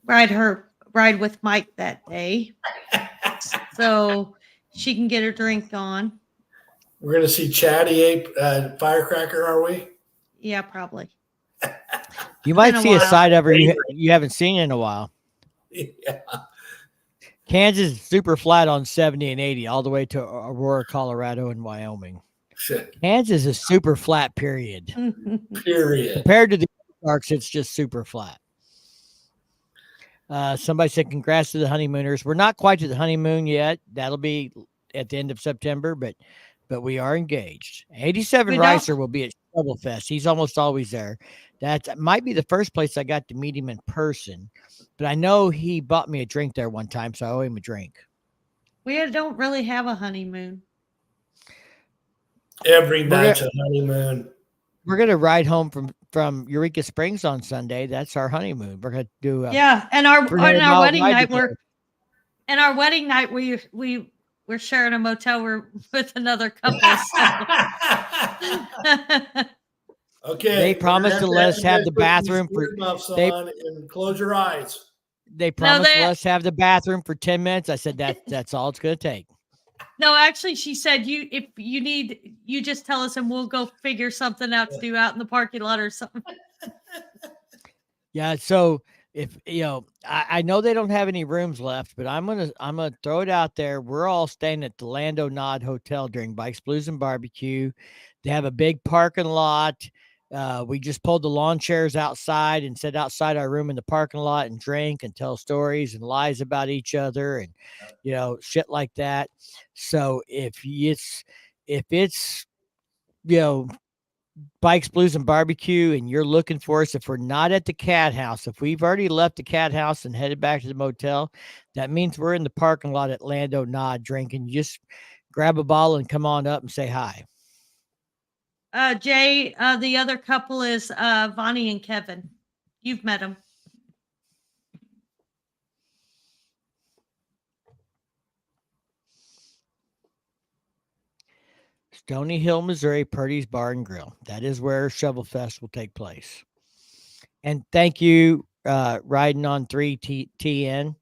ride with Mike that day, so she can get her drink on. We're gonna see Chatty Firecracker, are we? Yeah, probably. You might see a side of her you haven't seen in a while. Yeah. Kansas is super flat on 70 and 80 all the way to Aurora, Colorado, and Wyoming. Kansas is super flat, period. Period. Compared to the Ozarks, it's just super flat. Somebody said, congrats to the honeymooners. We're not quite to the honeymoon yet. That'll be at the end of September, but we are engaged. 87 Ricer will be at Shovel Fest. He's almost always there. That might be the first place I got to meet him in person, but I know he bought me a drink there one time, so I owe him a drink. We don't really have a honeymoon. Every night's a honeymoon. We're gonna ride home from Eureka Springs on Sunday. That's our honeymoon. We're gonna do and our wedding night we're sharing a motel room with another couple. Okay. They promised to let us have the bathroom and close your eyes. They promised to let us have the bathroom for 10 minutes. I said that's all it's gonna take. No, actually, she said if you need, you just tell us and we'll go figure something out to do out in the parking lot or something. Yeah, so if I know they don't have any rooms left, but I'm gonna throw it out there. We're all staying at the Lando Nod Hotel during Bikes, Blues, and Barbecue. They have a big parking lot. We just pulled the lawn chairs outside and sit outside our room in the parking lot and drink and tell stories and lies about each other and shit like that. So if it's Bikes, Blues, and Barbecue and you're looking for us, if we're not at the Cat House, if we've already left the Cat House and headed back to the motel, that means we're in the parking lot at Lando Nod drinking. You just grab a bottle and come on up and say hi. Jay, the other couple is Vonnie and Kevin. You've met them. Stony Hill, Missouri, Purdy's Bar and Grill. That is where Shovel Fest will take place. And thank you, Riding on 3TN.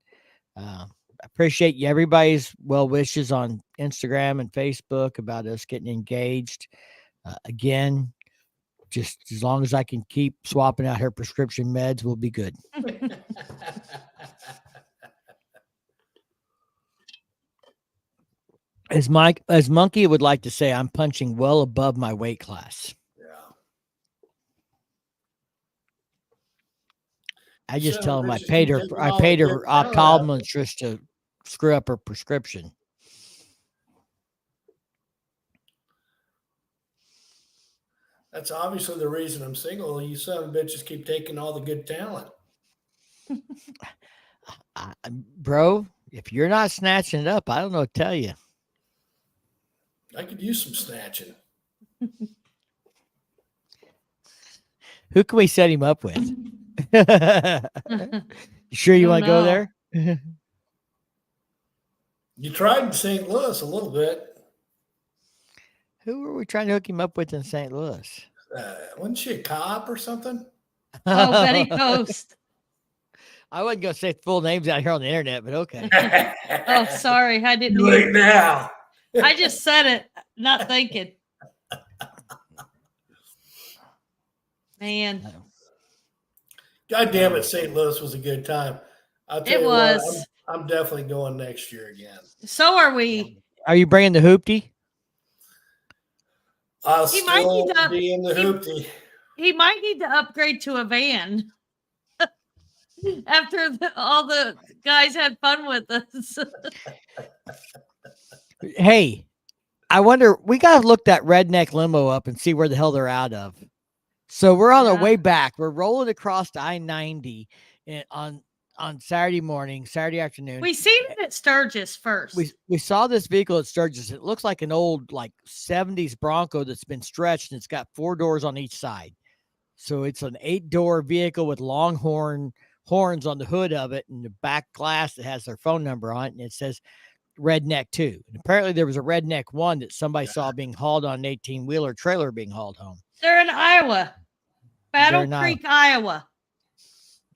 Appreciate everybody's well wishes on Instagram and Facebook about us getting engaged. Again, just as long as I can keep swapping out her prescription meds, we'll be good. As Monkey would like to say, I'm punching well above my weight class. Yeah. I just tell him I paid her optometrist to screw up her prescription. That's obviously the reason I'm single. You son of bitches keep taking all the good talent. Bro, if you're not snatching it up, I don't know what to tell you. I could use some snatching. Who can we set him up with? You sure you Oh, want to go no. there? You tried in St. Louis a little bit. Who were we trying to hook him up with in St. Louis? Wasn't she a cop or something? Oh, Betty Post. I wasn't going to say full names out here on the internet, but okay. Oh, sorry. I didn't Too mean late now. I just said it, not thinking. Man, God damn it, St. Louis was a good time. I'll tell it you was. what, I'm definitely going next year again. So are we. Are you bringing the hoopty? I'll He might still need to- be in the he- hoopty. He might need to upgrade to a van. After all the guys had fun with us. Hey, I wonder, we got to look that redneck limo up and see where the hell they're out of. So we're on our Yeah. way back. We're rolling across I-90 on Saturday afternoon. We seen it at Sturgis first. We saw this vehicle at Sturgis. It looks like an old like 70s Bronco that's been stretched, and it's got 4 doors on each side. So it's an 8-door vehicle with long horns on the hood of it, and the back glass that has their phone number on it, and it says Redneck 2. And apparently there was a Redneck 1 that somebody saw being hauled on an 18-wheeler trailer being hauled home. They're in Iowa. Battle in Creek, Iowa.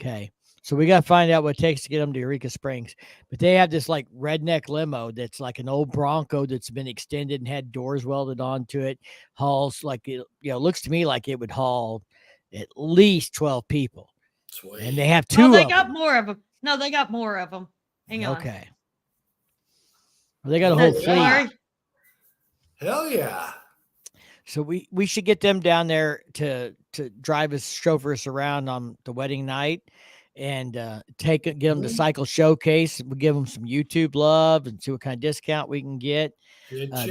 Okay. So we got to find out what it takes to get them to Eureka Springs. But they have this like redneck limo that's like an old Bronco that's been extended and had doors welded onto it. Hauls like it, looks to me like it would haul at least 12 people. Sweet. And they have 2 Oh, they of got them. more of them. No, they got more of them. Hang on. Okay. Well, they got a whole Oh, fleet. Sorry. Hell yeah. So we should get them down there to drive us, chauffeur us around on the wedding night, and get them to Cycle Showcase. We'll give them some YouTube love and see what kind of discount we can get. Good job.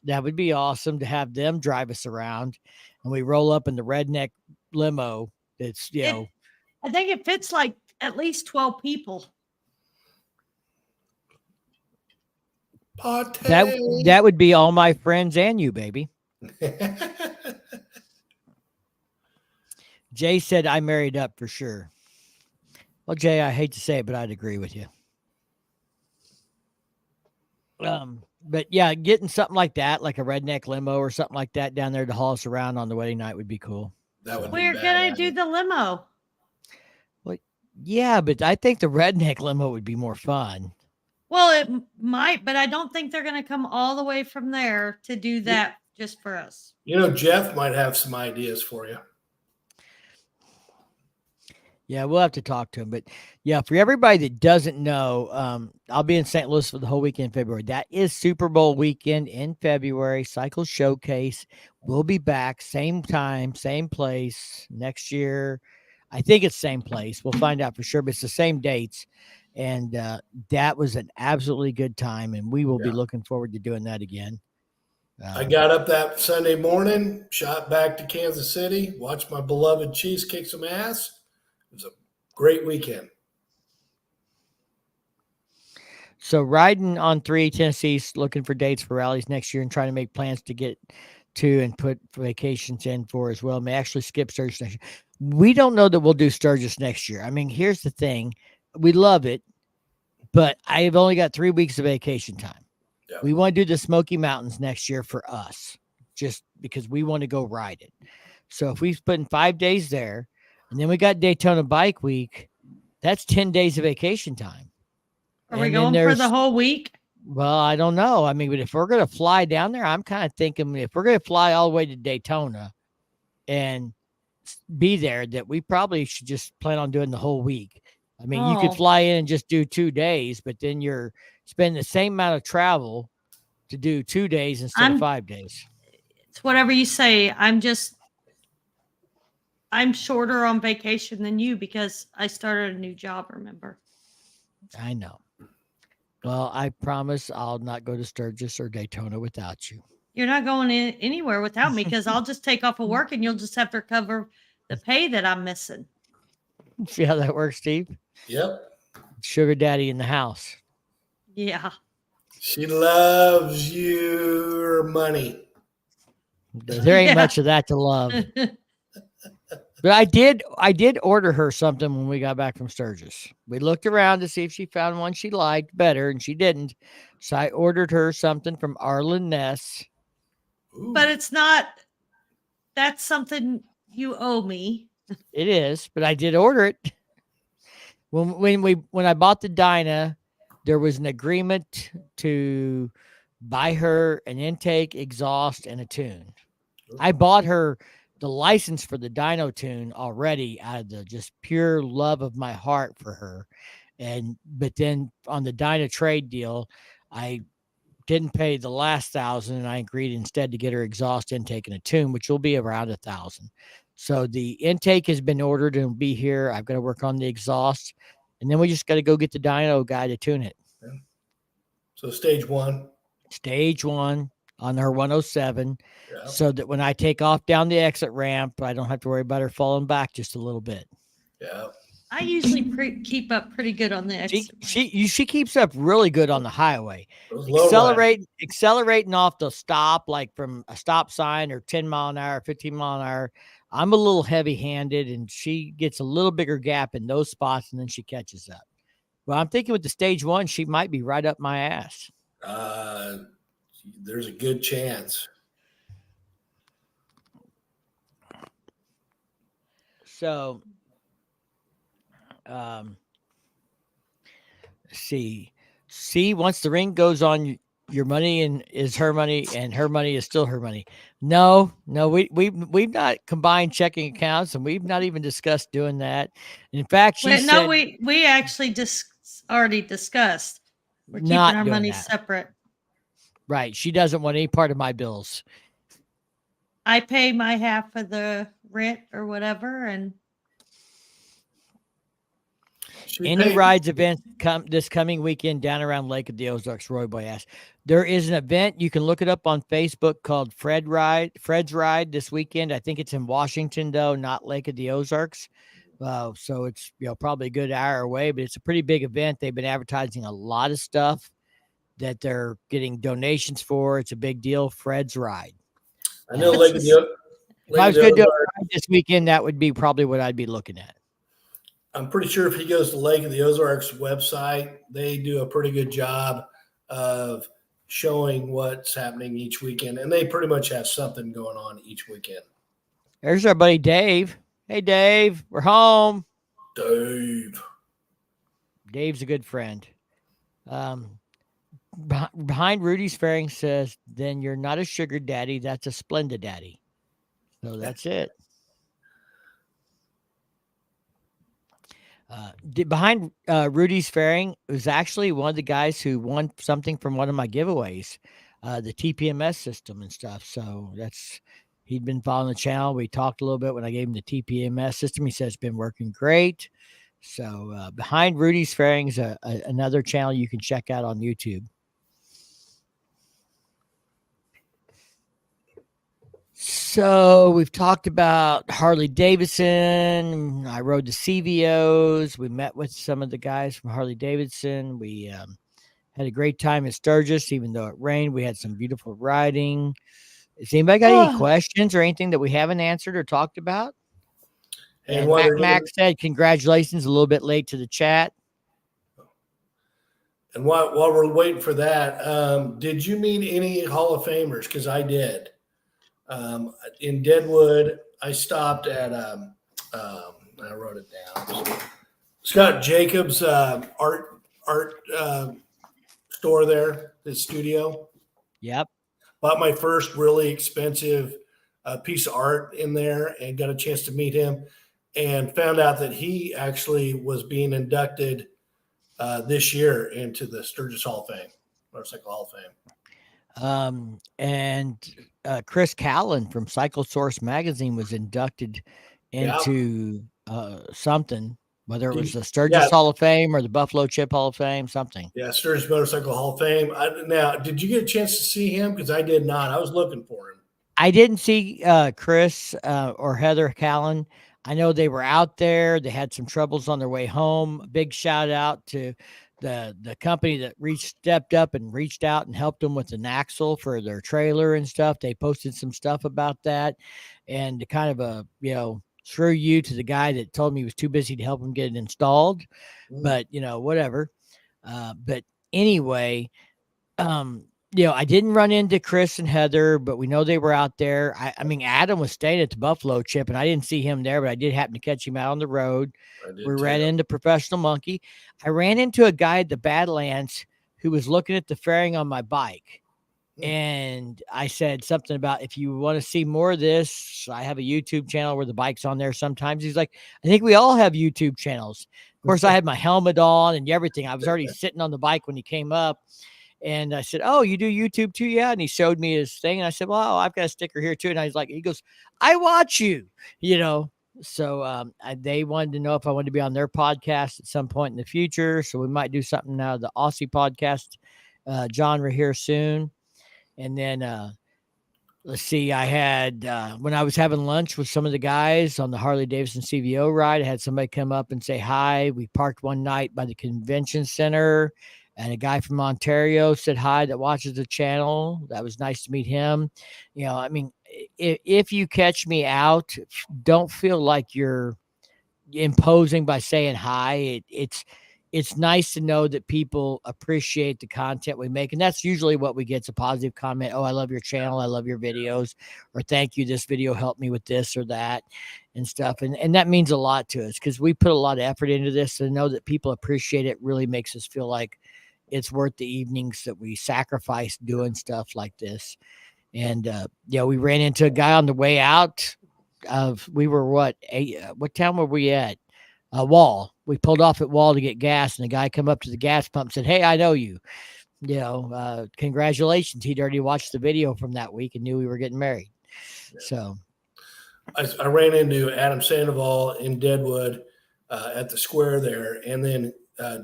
That would be awesome to have them drive us around, and we roll up in the redneck limo. It's I think it fits like at least 12 people. Party. that would be all my friends and you, baby. Jay said I married up for sure. Well, Jay, I hate to say it, but I'd agree with you. But yeah, getting something like that, like a redneck limo or something like that down there to haul us around on the wedding night would be cool. That would We're be going badass. to do the limo. Yeah, but I think the redneck limo would be more fun. Well, it might, but I don't think they're going to come all the way from there to do that just for us. Jeff might have some ideas for you. Yeah, we'll have to talk to him. But yeah, for everybody that doesn't know, I'll be in St. Louis for the whole weekend in February. That is Super Bowl weekend in February. Cycle Showcase. We'll be back same time, same place next year. I think it's same place. We'll find out for sure, but it's the same dates. And that was an absolutely good time, and we will be looking forward to doing that again. I got up that Sunday morning, shot back to Kansas City, watched my beloved Chiefs kick some ass. It was a great weekend. So riding on 3 Tennessee's looking for dates for rallies next year and trying to make plans to get to and put vacations in for as well. May actually skip Sturgis next year. We don't know that we'll do Sturgis next year. I mean, here's the thing. We love it, but I've only got 3 weeks of vacation time. Yeah. We want to do the Smoky Mountains next year for us, just because we want to go ride it. So if we put in 5 days there, and then we got Daytona Bike Week, that's 10 days of vacation time. Are we going for the whole week? Well, I don't know. I mean, but if we're going to fly down there, I'm kind of thinking if we're going to fly all the way to Daytona and be there, that we probably should just plan on doing the whole week. I mean, you could fly in and just do 2 days, but then you're spending the same amount of travel to do 2 days instead of 5 days. It's whatever you say. I'm shorter on vacation than you because I started a new job, remember? I know. Well, I promise I'll not go to Sturgis or Daytona without you. You're not going anywhere without me because I'll just take off of work and you'll just have to cover the pay that I'm missing. See how that works, Steve? Yep. Sugar daddy in the house. Yeah. She loves your money. There ain't much of that to love. But I did order her something when we got back from Sturgis. We looked around to see if she found one she liked better, and she didn't. So I ordered her something from Arlen Ness. Ooh. But it's not. That's something you owe me. It is, but I did order it. When I bought the Dyna, there was an agreement to buy her an intake, exhaust, and a tune. I bought her the license for the dyno tune already out of the just pure love of my heart for her. But then on the Dyna trade deal, I didn't pay the last $1,000, and I agreed instead to get her exhaust, intake, and a tune, which will be around $1,000. So the intake has been ordered and will be here. I've got to work on the exhaust, and then we just got to go get the dyno guy to tune it. Yeah. So stage one on her 107, yeah. so that when I take off down the exit ramp, I don't have to worry about her falling back just a little bit. Yeah. I usually keep up pretty good on the exit. She keeps up really good on the highway. Accelerating off the stop, like from a stop sign or 10 mile an hour, 15 mile an hour. I'm a little heavy handed, and she gets a little bigger gap in those spots, and then she catches up. Well, I'm thinking with the stage one, she might be right up my ass. There's a good chance. So, see, once the ring goes on, your money and is her money, and her money is still her money. No, we've not combined checking accounts, and we've not even discussed doing that. In fact, we actually already discussed. We're keeping our money separate. Right. She doesn't want any part of my bills. I pay my half of the rent or whatever, and any rides events this coming weekend down around Lake of the Ozarks, Roy Boy asked. There is an event. You can look it up on Facebook called Fred's Ride this weekend. I think it's in Washington, though, not Lake of the Ozarks. So it's probably a good hour away, but it's a pretty big event. They've been advertising a lot of stuff that they're getting donations for. It's a big deal. Fred's Ride. I know If I was going to do a ride this weekend, that would be probably what I'd be looking at. I'm pretty sure if he goes to Lake of the Ozarks website, they do a pretty good job of showing what's happening each weekend. And they pretty much have something going on each weekend. There's our buddy Dave. Hey, Dave, we're home. Dave's a good friend. Behind Rudy's Fairing says, then you're not a sugar daddy. That's a Splenda daddy. So that's it. Behind Rudy's Fairing was actually one of the guys who won something from one of my giveaways, the TPMS system and stuff. So he'd been following the channel. We talked a little bit when I gave him the TPMS system. He says it's been working great. So Behind Rudy's Fairing is another channel you can check out on YouTube. So we've talked about Harley Davidson. I rode the CVOs. We met with some of the guys from Harley Davidson. We had a great time at Sturgis, even though it rained. We had some beautiful riding. Has anybody got any questions or anything that we haven't answered or talked about? And Mac said, congratulations, a little bit late to the chat. And while we're waiting for that, did you meet any Hall of Famers? Because I did. In Deadwood, I stopped at, I wrote it down. Scott Jacobs art store there, the studio. Yep. Bought my first really expensive piece of art in there and got a chance to meet him and found out that he actually was being inducted this year into the Sturgis Hall of Fame, Motorcycle Hall of Fame. And Chris Callan from Cycle Source magazine was inducted into something, whether it was the Sturgis Hall of Fame or the Buffalo Chip Hall of Fame, something. Yeah, Sturgis Motorcycle Hall of Fame. Now, did you get a chance to see him? Because I did not. I was looking for him. I didn't see Chris or Heather Callan. I know they were out there. They had some troubles on their way home. Big shout out to the company that stepped up and reached out and helped them with an axle for their trailer and stuff. They posted some stuff about that, and kind of screw you to the guy that told me he was too busy to help him get it installed. Mm. But whatever. But anyway, I didn't run into Chris and Heather, but we know they were out there. I mean, Adam was staying at the Buffalo Chip, and I didn't see him there, but I did happen to catch him out on the road. We ran into Professional Monkey. I ran into a guy at the Badlands who was looking at the fairing on my bike. And I said something about, if you want to see more of this, I have a YouTube channel where the bike's on there sometimes. He's like, I think we all have YouTube channels. Of course, I had my helmet on and everything. I was already sitting on the bike when he came up. And I said, oh, you do YouTube too? Yeah. And he showed me his thing. And I said, well, I've got a sticker here too. And I was like, he goes, I watch you, So they wanted to know if I wanted to be on their podcast at some point in the future. So we might do something out of the Aussie podcast genre here soon. And then let's see, I had when I was having lunch with some of the guys on the Harley Davidson CVO ride, I had somebody come up and say hi. We parked one night by the convention center, and a guy from Ontario said hi that watches the channel. That was nice to meet him. I mean, if you catch me out, don't feel like you're imposing by saying hi. It's nice to know that people appreciate the content we make. And that's usually what we get. It's a positive comment. Oh, I love your channel. I love your videos. Or thank you. This video helped me with this or that and stuff. And that means a lot to us because we put a lot of effort into this. To know that people appreciate it really makes us feel like it's worth the evenings that we sacrifice doing stuff like this. And we ran into a guy on the way out we were what town were we at? Wall. We pulled off at Wall to get gas, and the guy come up to the gas pump and said, hey, I know you. Congratulations. He'd already watched the video from that week and knew we were getting married. Yeah. So I ran into Adam Sandoval in Deadwood at the square there, and then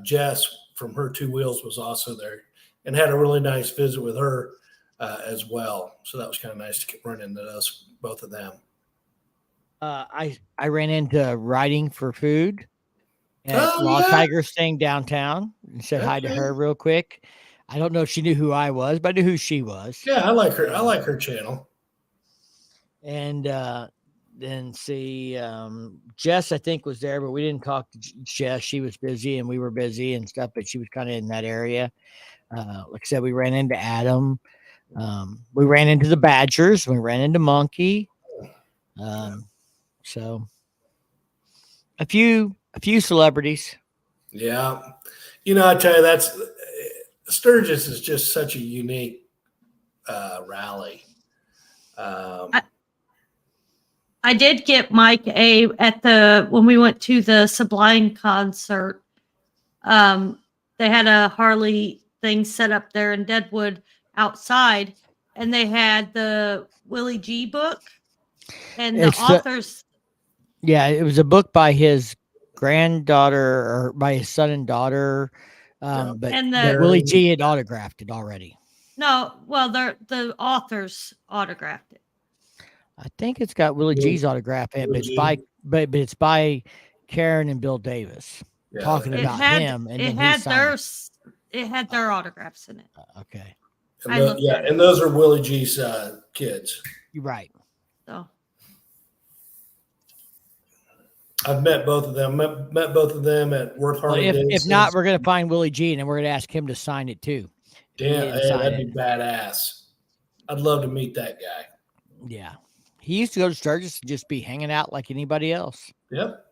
Jess from Her Two Wheels was also there and had a really nice visit with her as well. So that was kind of nice to run into both of them. I ran into Riding for Food at Law Tiger staying downtown and said hi to her real quick. I don't know if she knew who I was, but I knew who she was. Yeah, I like her. I like her channel. And then Jess, I think, was there, but we didn't talk to Jess. She was busy and we were busy and stuff, but she was kind of in that area. Like I said, we ran into Adam. We ran into the Badgers. We ran into Monkey. So a few celebrities. Yeah. I tell you, Sturgis is just such a unique rally. I did get Mike when we went to the Sublime concert. They had a Harley thing set up there in Deadwood outside, and they had the Willie G book and the authors. It was a book by his granddaughter or by his son and daughter. But Willie G had autographed it already. No, well, the authors autographed it. I think it's got Willie G's autograph in it, but it's by Karen and Bill Davis talking about him. And it had their autographs in it. Okay. And those are Willie G's kids. You're right. So I've met both of them. Met both of them at Worth Harley Davidson. If not, we're going to find Willie G, and then we're going to ask him to sign it too. Damn, that'd be badass. I'd love to meet that guy. Yeah. He used to go to Sturgis and just be hanging out like anybody else. Yep.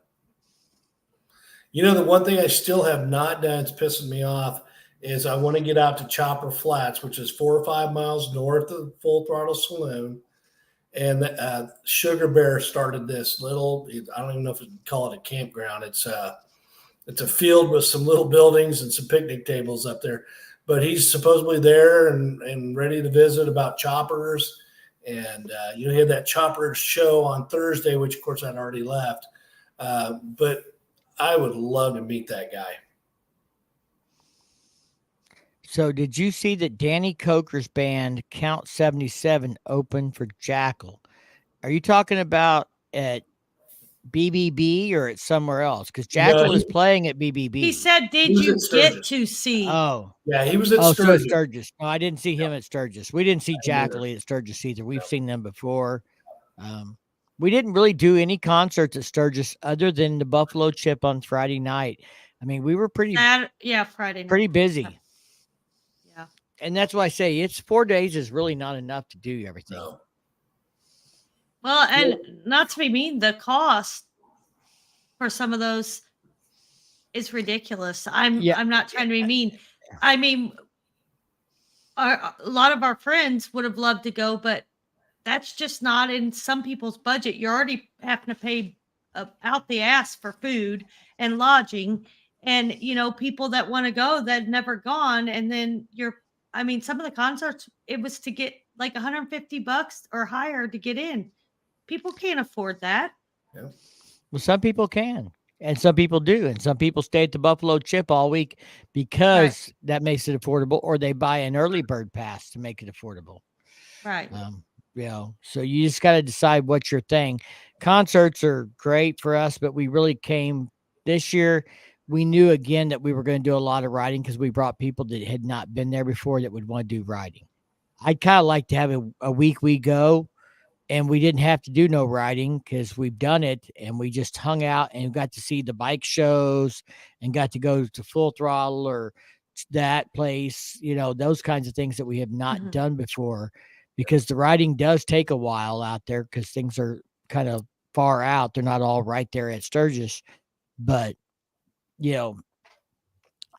The one thing I still have not done, it's pissing me off, is I want to get out to Chopper Flats, which is 4 or 5 miles north of Full Throttle Saloon. And Sugar Bear started this little, I don't even know if you call it a campground. It's a field with some little buildings and some picnic tables up there. But he's supposedly there and ready to visit about choppers. And, he had that choppers show on Thursday, which, of course, I'd already left. But I would love to meet that guy. So did you see that Danny Coker's band Count 77 opened for Jackal? Are you talking about at BBB or at somewhere else? Because Jackal is playing at BBB. He said, did you get to see? Oh. Yeah, he was at Sturgis. So at Sturgis. No, I didn't see him at Sturgis. We didn't see Jackal at Sturgis either. We've seen them before. We didn't really do any concerts at Sturgis other than the Buffalo Chip on Friday night. I mean, we were pretty Friday night. pretty busy. Yeah. And that's why I say it's 4 days is really not enough to do everything. No. Well, and not to be mean, the cost for some of those is ridiculous. I'm not trying to be mean. I mean, a lot of our friends would have loved to go, but that's just not in some people's budget. You're already having to pay out the ass for food and lodging, and people that want to go that never gone, and then some of the concerts, it was to get like $150 or higher to get in. People can't afford that. Yeah. Well, some people can, and some people do, and some people stay at the Buffalo Chip all week because that makes it affordable, or they buy an early bird pass to make it affordable. Right. So you just got to decide what's your thing. Concerts are great for us, but we really came this year. We knew again that we were going to do a lot of riding because we brought people that had not been there before that would want to do riding. I'd kind of like to have a week we go and we didn't have to do no riding because we've done it and we just hung out and got to see the bike shows and got to go to Full Throttle or that place, those kinds of things that we have not done before, because the riding does take a while out there because things are kind of far out. They're not all right there at Sturgis, but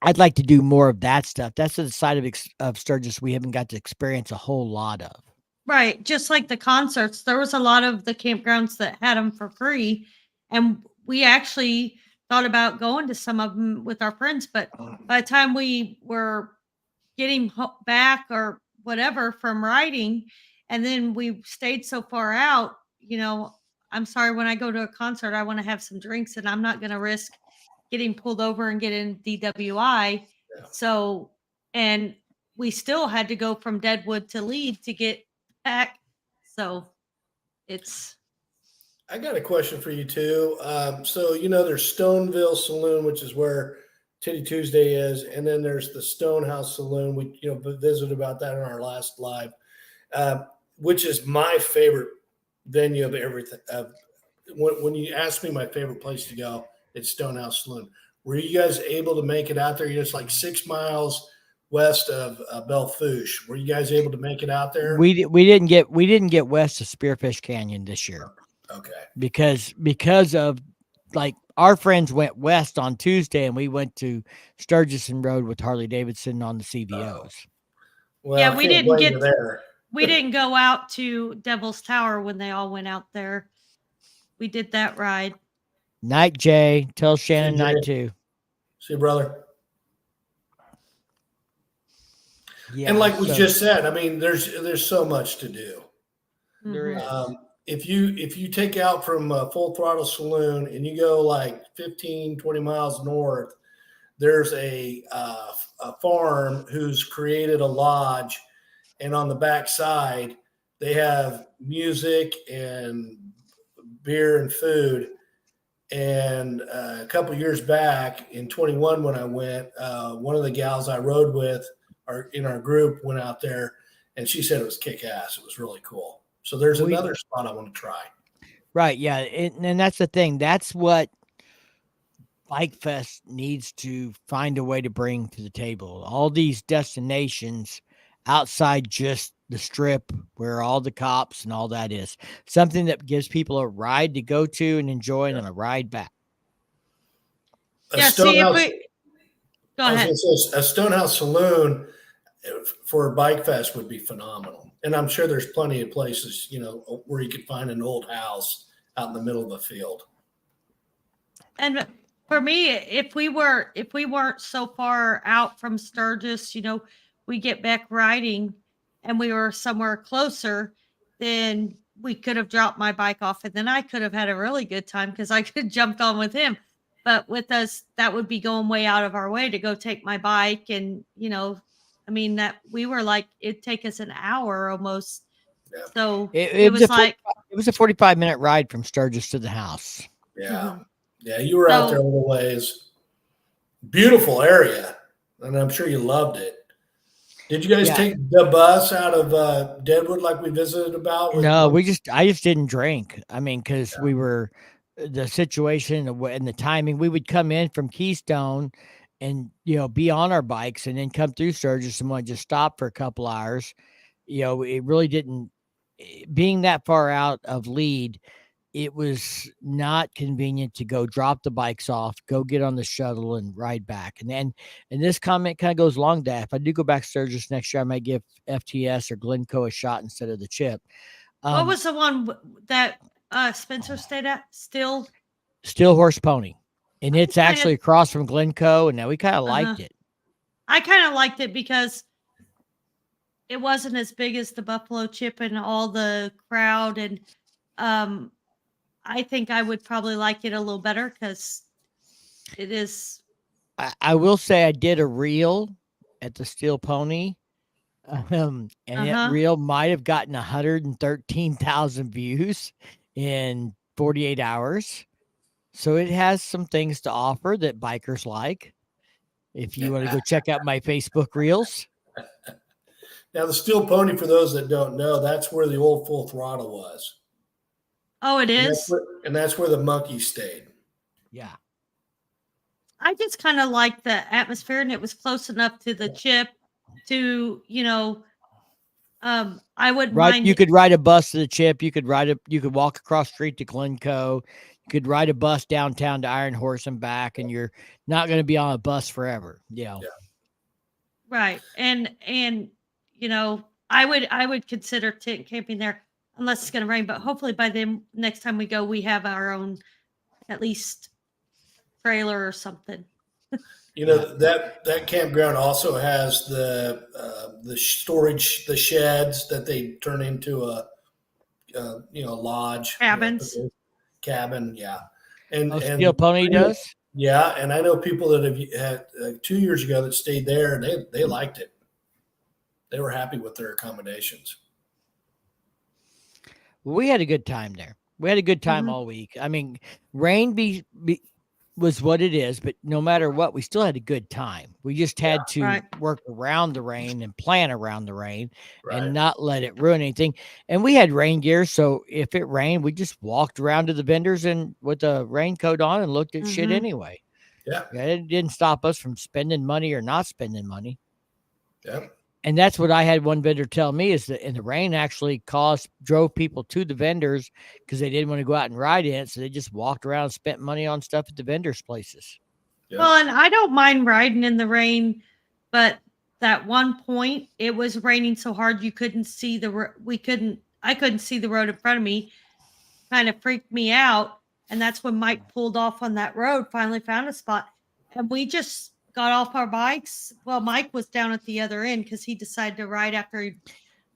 I'd like to do more of that stuff. That's the side of Sturgis we haven't got to experience a whole lot of. Right. Just like the concerts, there was a lot of the campgrounds that had them for free. And we actually thought about going to some of them with our friends. But by the time we were getting back or whatever from riding, and then we stayed so far out, I'm sorry, when I go to a concert, I want to have some drinks and I'm not going to risk getting pulled over and getting DWI. Yeah. So, and we still had to go from Deadwood to Lead to get back. So I got a question for you too. So there's Stoneville Saloon, which is where Titty Tuesday is, and then there's the Stonehouse Saloon. We visited about that in our last live, which is my favorite venue of everything. When you ask me my favorite place to go, it's Stonehouse Saloon. Were you guys able to make it out there? It's like 6 miles west of Belfouche. Were you guys able to make it out there? We didn't get west of Spearfish Canyon this year. Okay. Because of like our friends went west on Tuesday and we went to Sturgis and rode with Harley Davidson on the CVOs. Well, yeah, we didn't there. We didn't go out to Devil's Tower when they all went out there. We did that ride. Night, Jay. Tell Shannon night too. See you, brother. Yeah, and like we just said, I mean, there's so much to do. There is. If you take out from Full Throttle Saloon and you go like 15, 20 miles north, there's a farm who's created a lodge, and on the back side they have music and beer and food. And a couple years back in 21, when I went, one of the gals I rode with in our group went out there, and she said it was kick ass. It was really cool. So there's another spot I want to try. Right. Yeah. And that's the thing. That's what Bikefest needs to find a way to bring to the table. All these destinations outside just the strip where all the cops and all that is. Something that gives people a ride to go to and enjoy and then a ride back. Go ahead. A Stonehouse Saloon for Bikefest would be phenomenal. And I'm sure there's plenty of places, where you could find an old house out in the middle of a field. And for me, if we weren't so far out from Sturgis, we get back riding and we were somewhere closer, then we could have dropped my bike off and then I could have had a really good time because I could have jumped on with him. But with us, that would be going way out of our way to go take my bike. And, that we were like, it'd take us an hour almost. Yeah. So it was like, it was a 45-minute ride from Sturgis to the house. Yeah. Mm-hmm. Yeah. You were out there a little ways. Beautiful area. And I'm sure you loved it. Did you guys Yeah. take the bus out of Deadwood like we visited about? No, I just didn't drink. I mean, because we were the situation and the timing. We would come in from Keystone, and be on our bikes, and then come through Sturgis and want to just stop for a couple hours. It really didn't. Being that far out of lead, it was not convenient to go drop the bikes off, go get on the shuttle and ride back. And this comment kind of goes along that if I do go back to Sturgis next year, I might give FTS or Glencoe a shot instead of the chip. What was the one that Spencer stayed at? Still Horse Pony. And it's actually across from Glencoe, and now we kind of liked it. I kind of liked it because it wasn't as big as the Buffalo Chip and all the crowd. And I think I would probably like it a little better because it is. I will say I did a reel at the Steel Pony. And that reel might have gotten 113,000 views in 48 hours. So it has some things to offer that bikers like. If you want to go check out my Facebook reels. Now, the Steel Pony, for those that don't know, that's where the old Full Throttle was. Oh, it is? And that's where the monkeys stayed. Yeah. I just kind of like the atmosphere, and it was close enough to the chip to, I wouldn't mind. You could ride a bus to the chip. You could walk across the street to Glencoe. You could ride a bus downtown to Iron Horse and back, and you're not going to be on a bus forever. Yeah. Right. And I would consider tent camping there unless it's going to rain, but hopefully by then next time we go, we have our own, at least trailer or something. That campground also has the storage, the sheds that they turn into a lodge. Cabin. Yeah. And Steel Pony does. Yeah. And I know people that have had 2 years ago that stayed there, and they liked it. They were happy with their accommodations. We had a good time there. We had a good time all week. I mean, rain was what it is, but no matter what, we still had a good time. We just had to work around the rain and plan around the rain and not let it ruin anything. And we had rain gear, so if it rained, we just walked around to the vendors and with a raincoat on and looked at shit anyway. Yeah. It didn't stop us from spending money or not spending money. Yeah. And that's what I had one vendor tell me is that the rain actually drove people to the vendors because they didn't want to go out and ride in it. So they just walked around and spent money on stuff at the vendors' places. Yeah. Well, and I don't mind riding in the rain, but that one point it was raining so hard you couldn't see I couldn't see the road in front of me. Kind of freaked me out. And that's when Mike pulled off on that road, finally found a spot. And we just got off our bikes. Well, Mike was down at the other end because he decided to ride after he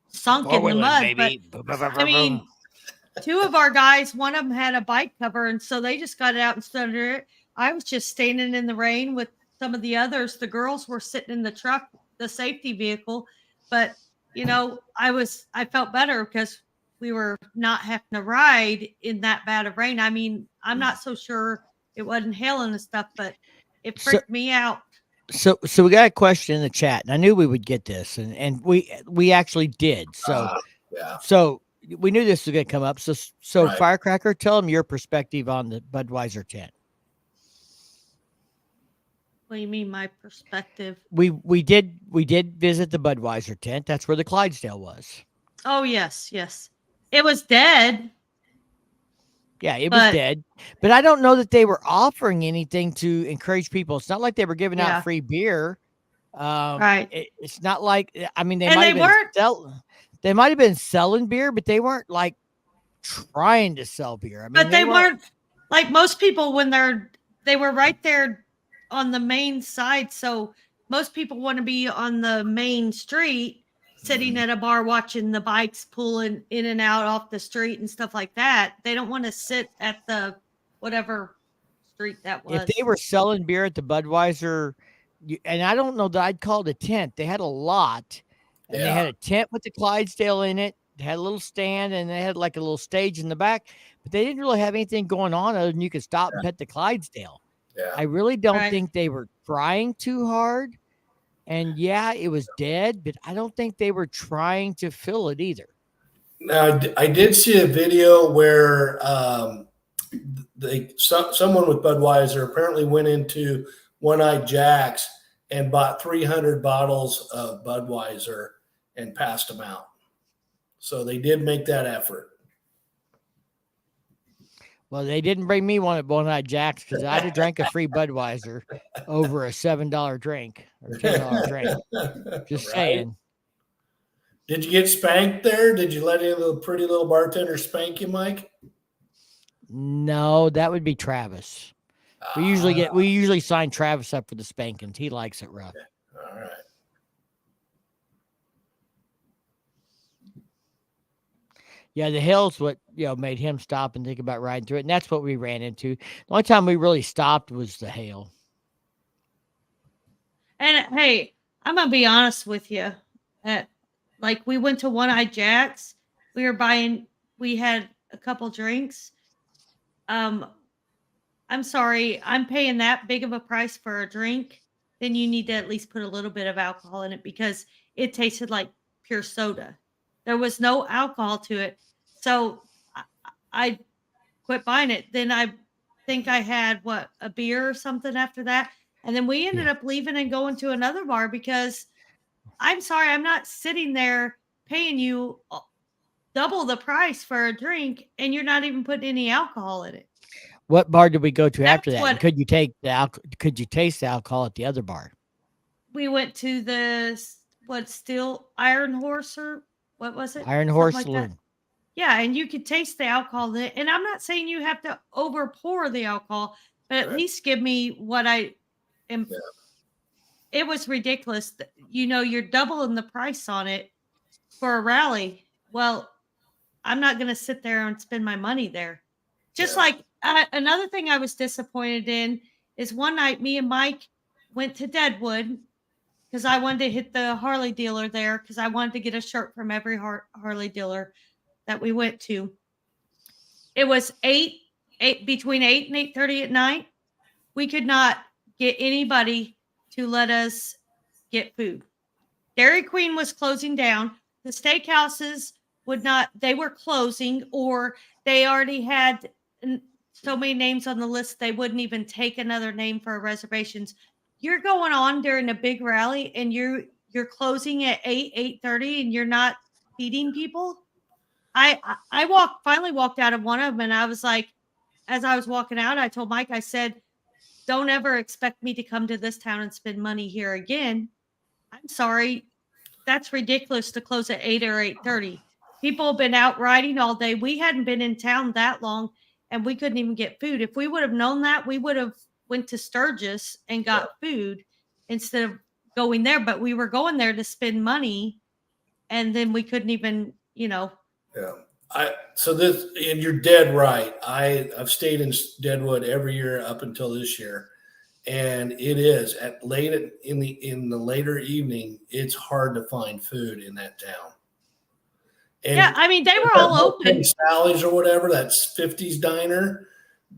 sunk in the mud. Baby. But I mean, two of our guys, one of them had a bike cover, and so they just got it out and stood under it. I was just standing in the rain with some of the others. The girls were sitting in the truck, the safety vehicle. But I felt better because we were not having to ride in that bad of rain. I mean, I'm not so sure it wasn't hailing and stuff, but it freaked me out. So we got a question in the chat, and I knew we would get this, and we actually did. So we knew this was going to come up. So Firecracker, tell them your perspective on the Budweiser tent. What do you mean, my perspective? We did visit the Budweiser tent. That's where the Clydesdale was. Oh yes. It was dead. Yeah, it was dead. But I don't know that they were offering anything to encourage people. It's not like they were giving out free beer. Right. It's not like, I mean, they might have been selling beer, but they weren't like trying to sell beer. I mean, but they weren't like most people when they were right there on the main side. So most people want to be on the main street, sitting at a bar watching the bikes pulling in and out off the street and stuff like that. They don't want to sit at the whatever street that was. If they were selling beer at the Budweiser, and I don't know that I'd call it a tent. They had a lot, and they had a tent with the Clydesdale in it. They had a little stand, and they had like a little stage in the back, but they didn't really have anything going on other than you could stop and pet the Clydesdale. Yeah. I really don't think they were trying too hard. And yeah, it was dead, but I don't think they were trying to fill it either. Now, I did see a video where someone with Budweiser apparently went into One Eyed Jack's and bought 300 bottles of Budweiser and passed them out. So they did make that effort. Well, they didn't bring me one at One Eyed Jack's because I'd have drank a free Budweiser over a $7 drink or $10 drink. Just Right? saying. Did you get spanked there? Did you let any of the pretty little bartender spank you, Mike? No, that would be Travis. We usually sign Travis up for the spankings. He likes it rough. All right. Yeah, the hill's what made him stop and think about riding through it, and that's what we ran into. The only time we really stopped was the hail. And hey, I'm gonna be honest with you. Like we went to One Eye Jack's. We had a couple drinks. I'm sorry, I'm paying that big of a price for a drink. Then you need to at least put a little bit of alcohol in it because it tasted like pure soda. There was no alcohol to it. So I quit buying it. Then I think I had a beer or something after that. And then we ended up leaving and going to another bar because I'm sorry, I'm not sitting there paying you double the price for a drink and you're not even putting any alcohol in it. What bar did we go to after that? what- Could you taste the alcohol at the other bar? We went to the Steel Iron Horse or what was it? Iron Something Horse like that. Saloon. Yeah, and you could taste the alcohol in it. And I'm not saying you have to over pour the alcohol, but at least give me what I am. Yeah. It was ridiculous. You're doubling the price on it for a rally. Well, I'm not going to sit there and spend my money there. Just like another thing I was disappointed in is one night me and Mike went to Deadwood because I wanted to hit the Harley dealer there because I wanted to get a shirt from every Harley dealer that we went to. It was between 8 and 8:30 at night. We could not get anybody to let us get food. Dairy Queen was closing down. The steakhouses they were closing, or they already had so many names on the list they wouldn't even take another name for reservations. You're going on during a big rally and you're closing at 8:30 and you're not feeding people. I finally walked out of one of them and I was like, as I was walking out, I told Mike, I said, don't ever expect me to come to this town and spend money here again. I'm sorry. That's ridiculous to close at 8 or 8:30. People have been out riding all day. We hadn't been in town that long and we couldn't even get food. If we would have known that, we would have went to Sturgis and got food instead of going there. But we were going there to spend money and then we couldn't even, Yeah. And you're dead right. I've stayed in Deadwood every year up until this year. And it is in the later evening, it's hard to find food in that town. And yeah, I mean, they were all open. Sally's or whatever, that's 50s diner.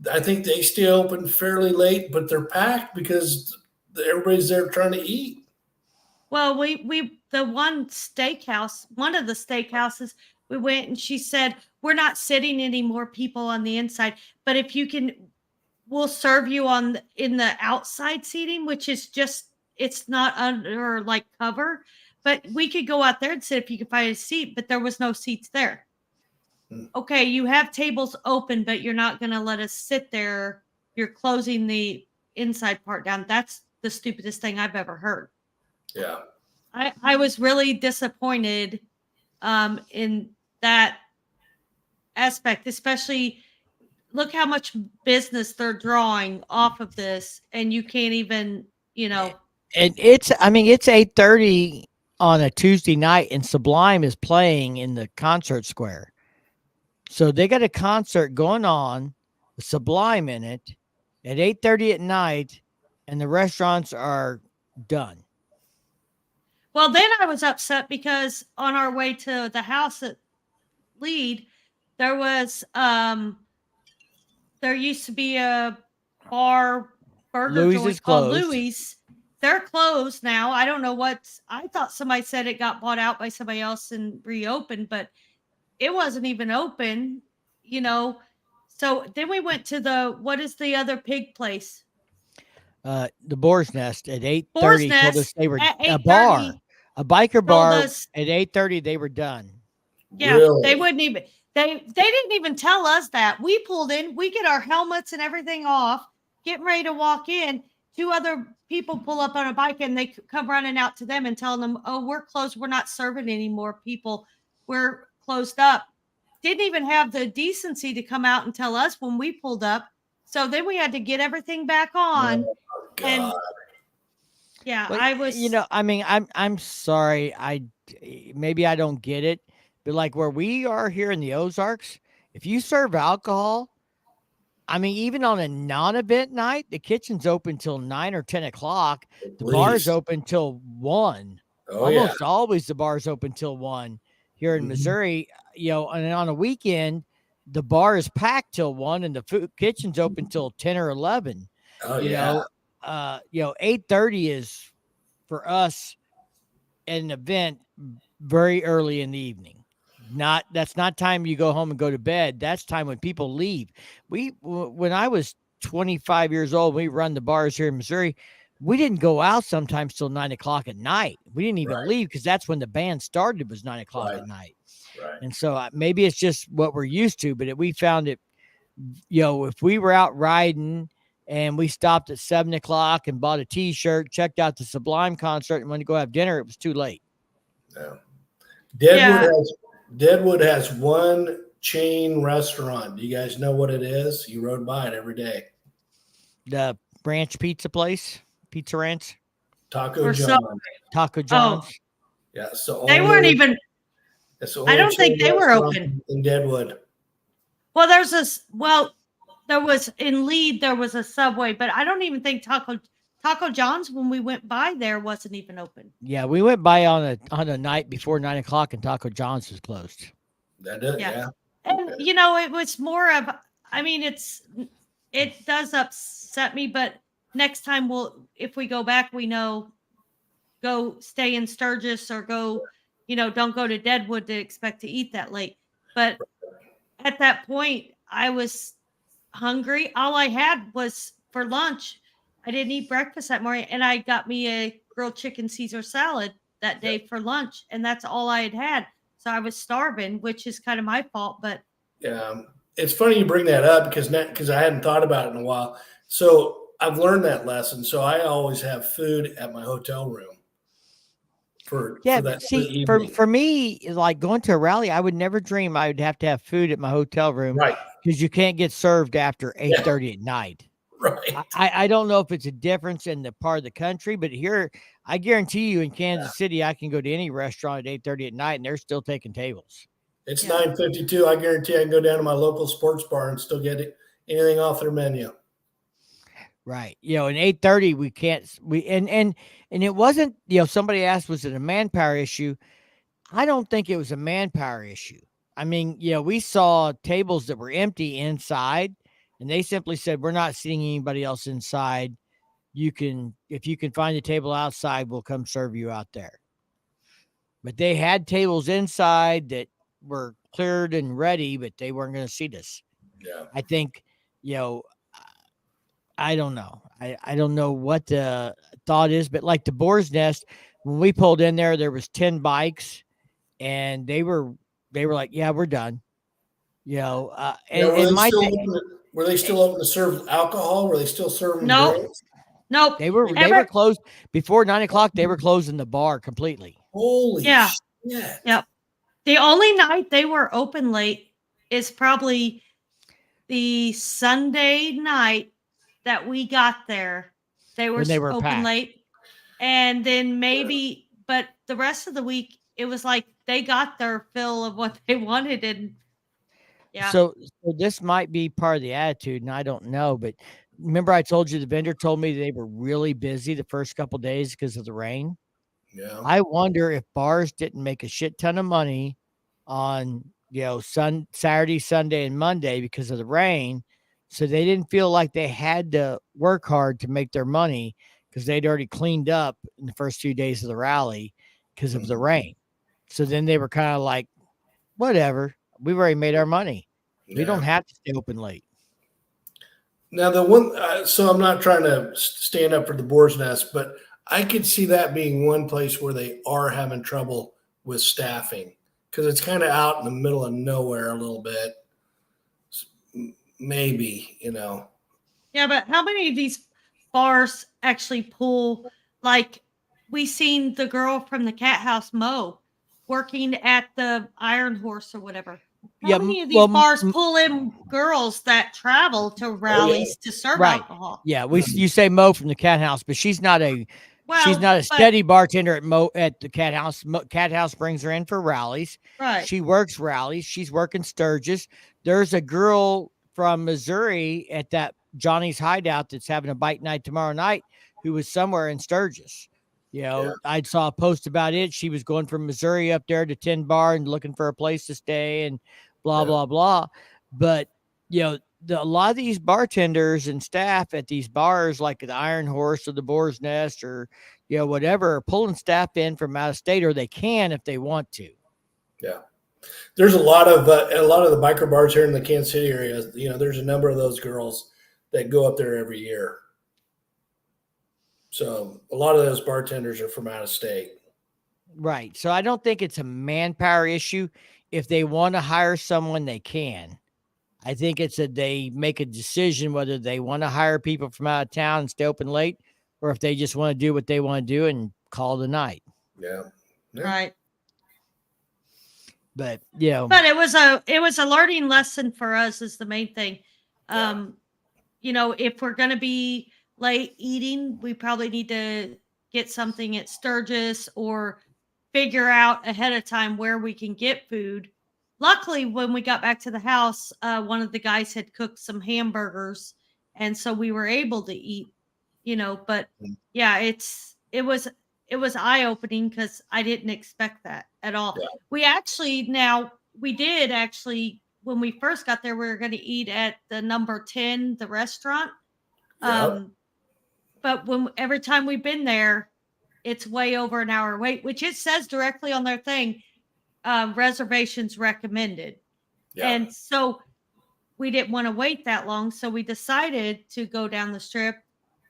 I think they stay open fairly late, but they're packed because everybody's there trying to eat. Well, the one of the steakhouses, we went and she said, we're not sitting any more people on the inside, but if you can, we'll serve you in the outside seating, which is it's not under like cover, but we could go out there and sit if you could find a seat, but there was no seats there. Okay, you have tables open, but you're not going to let us sit there. You're closing the inside part down. That's the stupidest thing I've ever heard. Yeah. I was really disappointed in that aspect, especially look how much business they're drawing off of this, and you can't even, And it's 8:30 on a Tuesday night, and Sublime is playing in the concert square. So they got a concert going on with Sublime in it at 8:30 at night, and the restaurants are done. Well, then I was upset because on our way to the house at Lead, there was there used to be a bar burger Louis joint is called closed. Louis, they're closed now. I don't know what's. I thought somebody said it got bought out by somebody else and reopened, but it wasn't even open. You know. So then we went to what is the other pig place? The Boar's Nest at 8:30 Boar's told us Nest they were at a bar, 8:30 a biker told bar us. at 8:30 they were done. Yeah, Really? they wouldn't even. They didn't even tell us that. We pulled in. We get our helmets and everything off, getting ready to walk in. Two other people pull up on a bike and they come running out to them and telling them, "Oh, we're closed. We're not serving anymore. People, we're closed up." Didn't even have the decency to come out and tell us when we pulled up. So then we had to get everything back on. Oh, And God. yeah, But, I was. I mean, I'm sorry. Maybe I don't get it, but like where we are here in the Ozarks, if you serve alcohol, I mean, even on a non-event night, the kitchen's open till 9 or 10 o'clock. The bar's Please. open till 1. Oh, yeah. Almost always the bar's open till 1 here in Mhm. Missouri. And on a weekend, the bar is packed till 1 and the kitchen's open till 10 or 11. Oh, yeah. 8:30 is for us an event very early in the evening. That's not time you go home and go to bed. That's time when people leave. When I was 25 years old, we run the bars here in Missouri. We didn't go out sometimes till 9 o'clock at night. We didn't even Right. leave because that's when the band started, was 9 o'clock Right. at night. Right. And so maybe it's just what we're used to, but we found it, if we were out riding and we stopped at 7 o'clock and bought a t-shirt, checked out the Sublime concert and went to go have dinner, it was too late. Yeah. Deadwood has one chain restaurant. Do you guys know what it is? You rode by it every day. The Ranch Pizza place, Pizza Ranch, Taco John. Taco John's. Oh, Yeah. So they weren't even. It's the I only don't think chain they were restaurant open. in Deadwood. Well, there was in Lead, there was a Subway, but I don't even think Taco John's when we went by there wasn't even open. Yeah, we went by on a night before 9 o'clock and Taco John's was closed. That is, Yeah. yeah. And it was more of, I mean, it does upset me, but next time if we go back, we know, go stay in Sturgis or go, don't go to Deadwood to expect to eat that late. But at that point, I was hungry. All I had was for lunch. I didn't eat breakfast that morning, and I got me a grilled chicken Caesar salad that day for lunch, and that's all I had. So I was starving, which is kind of my fault. But Yeah, it's funny you bring that up because I hadn't thought about it in a while. So I've learned that lesson. So I always have food at my hotel room for that. See, for me, like going to a rally, I would never dream I would have to have food at my hotel room, right? Because you can't get served after 8:30 at night. Right. I don't know if it's a difference in the part of the country, but here, I guarantee you in Kansas City, I can go to any restaurant at 8:30 at night and they're still taking tables. It's 9:52. I guarantee I can go down to my local sports bar and still get anything off their menu. Right. In 8:30, we can't, and it wasn't, somebody asked, was it a manpower issue? I don't think it was a manpower issue. I mean, we saw tables that were empty inside and they simply said, we're not seeing anybody else inside. If you can find a table outside, we'll come serve you out there. But they had tables inside that were cleared and ready, but they weren't going to seat us. Yeah. I think, I don't know. I don't know what the thought is, but like the Boar's Nest, when we pulled in there was 10 bikes and they were like, yeah, we're done. Were they still open to serve alcohol? Were they still serving drinks? Nope. They were closed before 9 o'clock. They were closing the bar completely. Holy shit. Yep. The only night they were open late is probably the Sunday night that we got there. They were open packed. late. And then but the rest of the week, it was like they got their fill of what they wanted. And So this might be part of the attitude, and I don't know, but remember I told you the vendor told me they were really busy the first couple of days because of the rain. Yeah. I wonder if bars didn't make a shit ton of money on, Saturday, Sunday, and Monday because of the rain. So they didn't feel like they had to work hard to make their money. because they'd already cleaned up in the first 2 days of the rally because of the rain. So then they were kind of like, whatever, we've already made our money. We don't have to stay open late. Now the one, so I'm not trying to stand up for the Boar's Nest, but I could see that being one place where they are having trouble with staffing because it's kind of out in the middle of nowhere a little bit. Maybe, Yeah, but how many of these bars actually pull? Like, we seen the girl from the Cat House, Mo, working at the Iron Horse or whatever. How many of these bars pull in girls that travel to rallies to serve alcohol? Yeah, you say Mo from the Cat House, but she's not a steady bartender at the Cat House. Cat House brings her in for rallies. Right. She works rallies. She's working Sturgis. There's a girl from Missouri at that Johnny's Hideout that's having a bike night tomorrow night who was somewhere in Sturgis. I saw a post about it. She was going from Missouri up there to 10 Bar and looking for a place to stay and blah, blah, blah. But, a lot of these bartenders and staff at these bars, like the Iron Horse or the Boar's Nest or, whatever, are pulling staff in from out of state, or they can if they want to. Yeah. There's a lot of the biker bars here in the Kansas City area. There's a number of those girls that go up there every year. So a lot of those bartenders are from out of state. Right. So I don't think it's a manpower issue. If they want to hire someone, they can. I think it's they make a decision whether they want to hire people from out of town and stay open late, or if they just want to do what they want to do and call it a night. Yeah. Right. But but it was a learning lesson for us is the main thing. If we're going to be late eating, we probably need to get something at Sturgis or figure out ahead of time where we can get food. Luckily, when we got back to the house, one of the guys had cooked some hamburgers, and so we were able to eat, but yeah, it was eye-opening because I didn't expect that at all. Yeah. We did actually, when we first got there, we were going to eat at the number 10, the restaurant. Yep. But every time we've been there, it's way over an hour wait, which it says directly on their thing, reservations recommended. Yeah. And so we didn't want to wait that long. So we decided to go down the strip.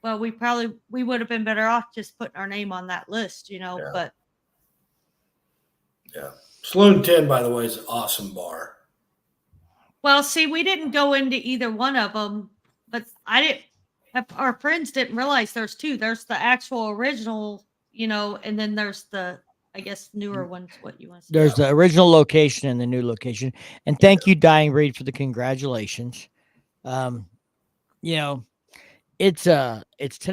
Well, we would have been better off just putting our name on that list, but. Yeah. Saloon 10, by the way, is an awesome bar. Well, see, we didn't go into either one of them, but our friends didn't realize there's two. There's the actual original, and then there's the, I guess, newer ones. What you want to say? There's the original location and the new location. And thank you, Dying Breed, for the congratulations. It's 10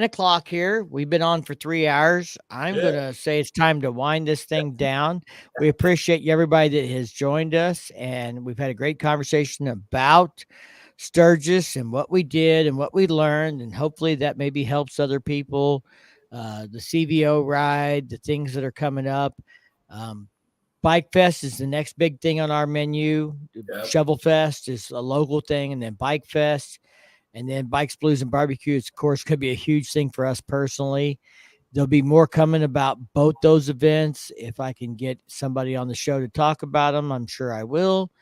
o'clock here. We've been on for 3 hours. I'm going to say it's time to wind this thing down. We appreciate everybody that has joined us, and we've had a great conversation about Sturgis and what we did and what we learned, and hopefully that maybe helps other people. The CVO ride, the things that are coming up. Bikefest is the next big thing on our menu. Shovel Fest is a local thing, and then Bikefest. And then Bikes, Blues, and Barbecue, of course, could be a huge thing for us personally. There'll be more coming about both those events. If I can get somebody on the show to talk about them, I'm sure I will.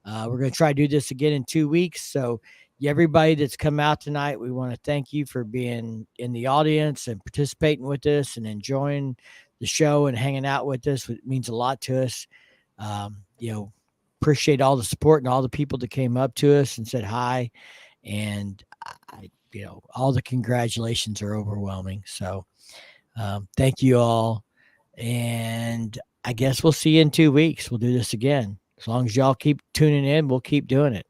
We're going to try to do this again in 2 weeks. So everybody that's come out tonight, we want to thank you for being in the audience and participating with us and enjoying the show and hanging out with us. It means a lot to us. Appreciate all the support and all the people that came up to us and said hi. And all the congratulations are overwhelming. So thank you all. And I guess we'll see you in 2 weeks. We'll do this again. As long as y'all keep tuning in, we'll keep doing it.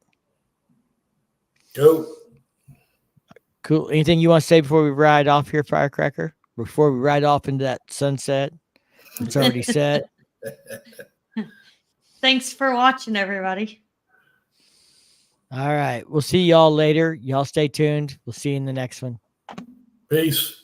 Go. Cool. Anything you want to say before we ride off here, Firecracker? Before we ride off into that sunset? It's already set. Thanks for watching, everybody. All right. We'll see y'all later. Y'all stay tuned. We'll see you in the next one. Peace.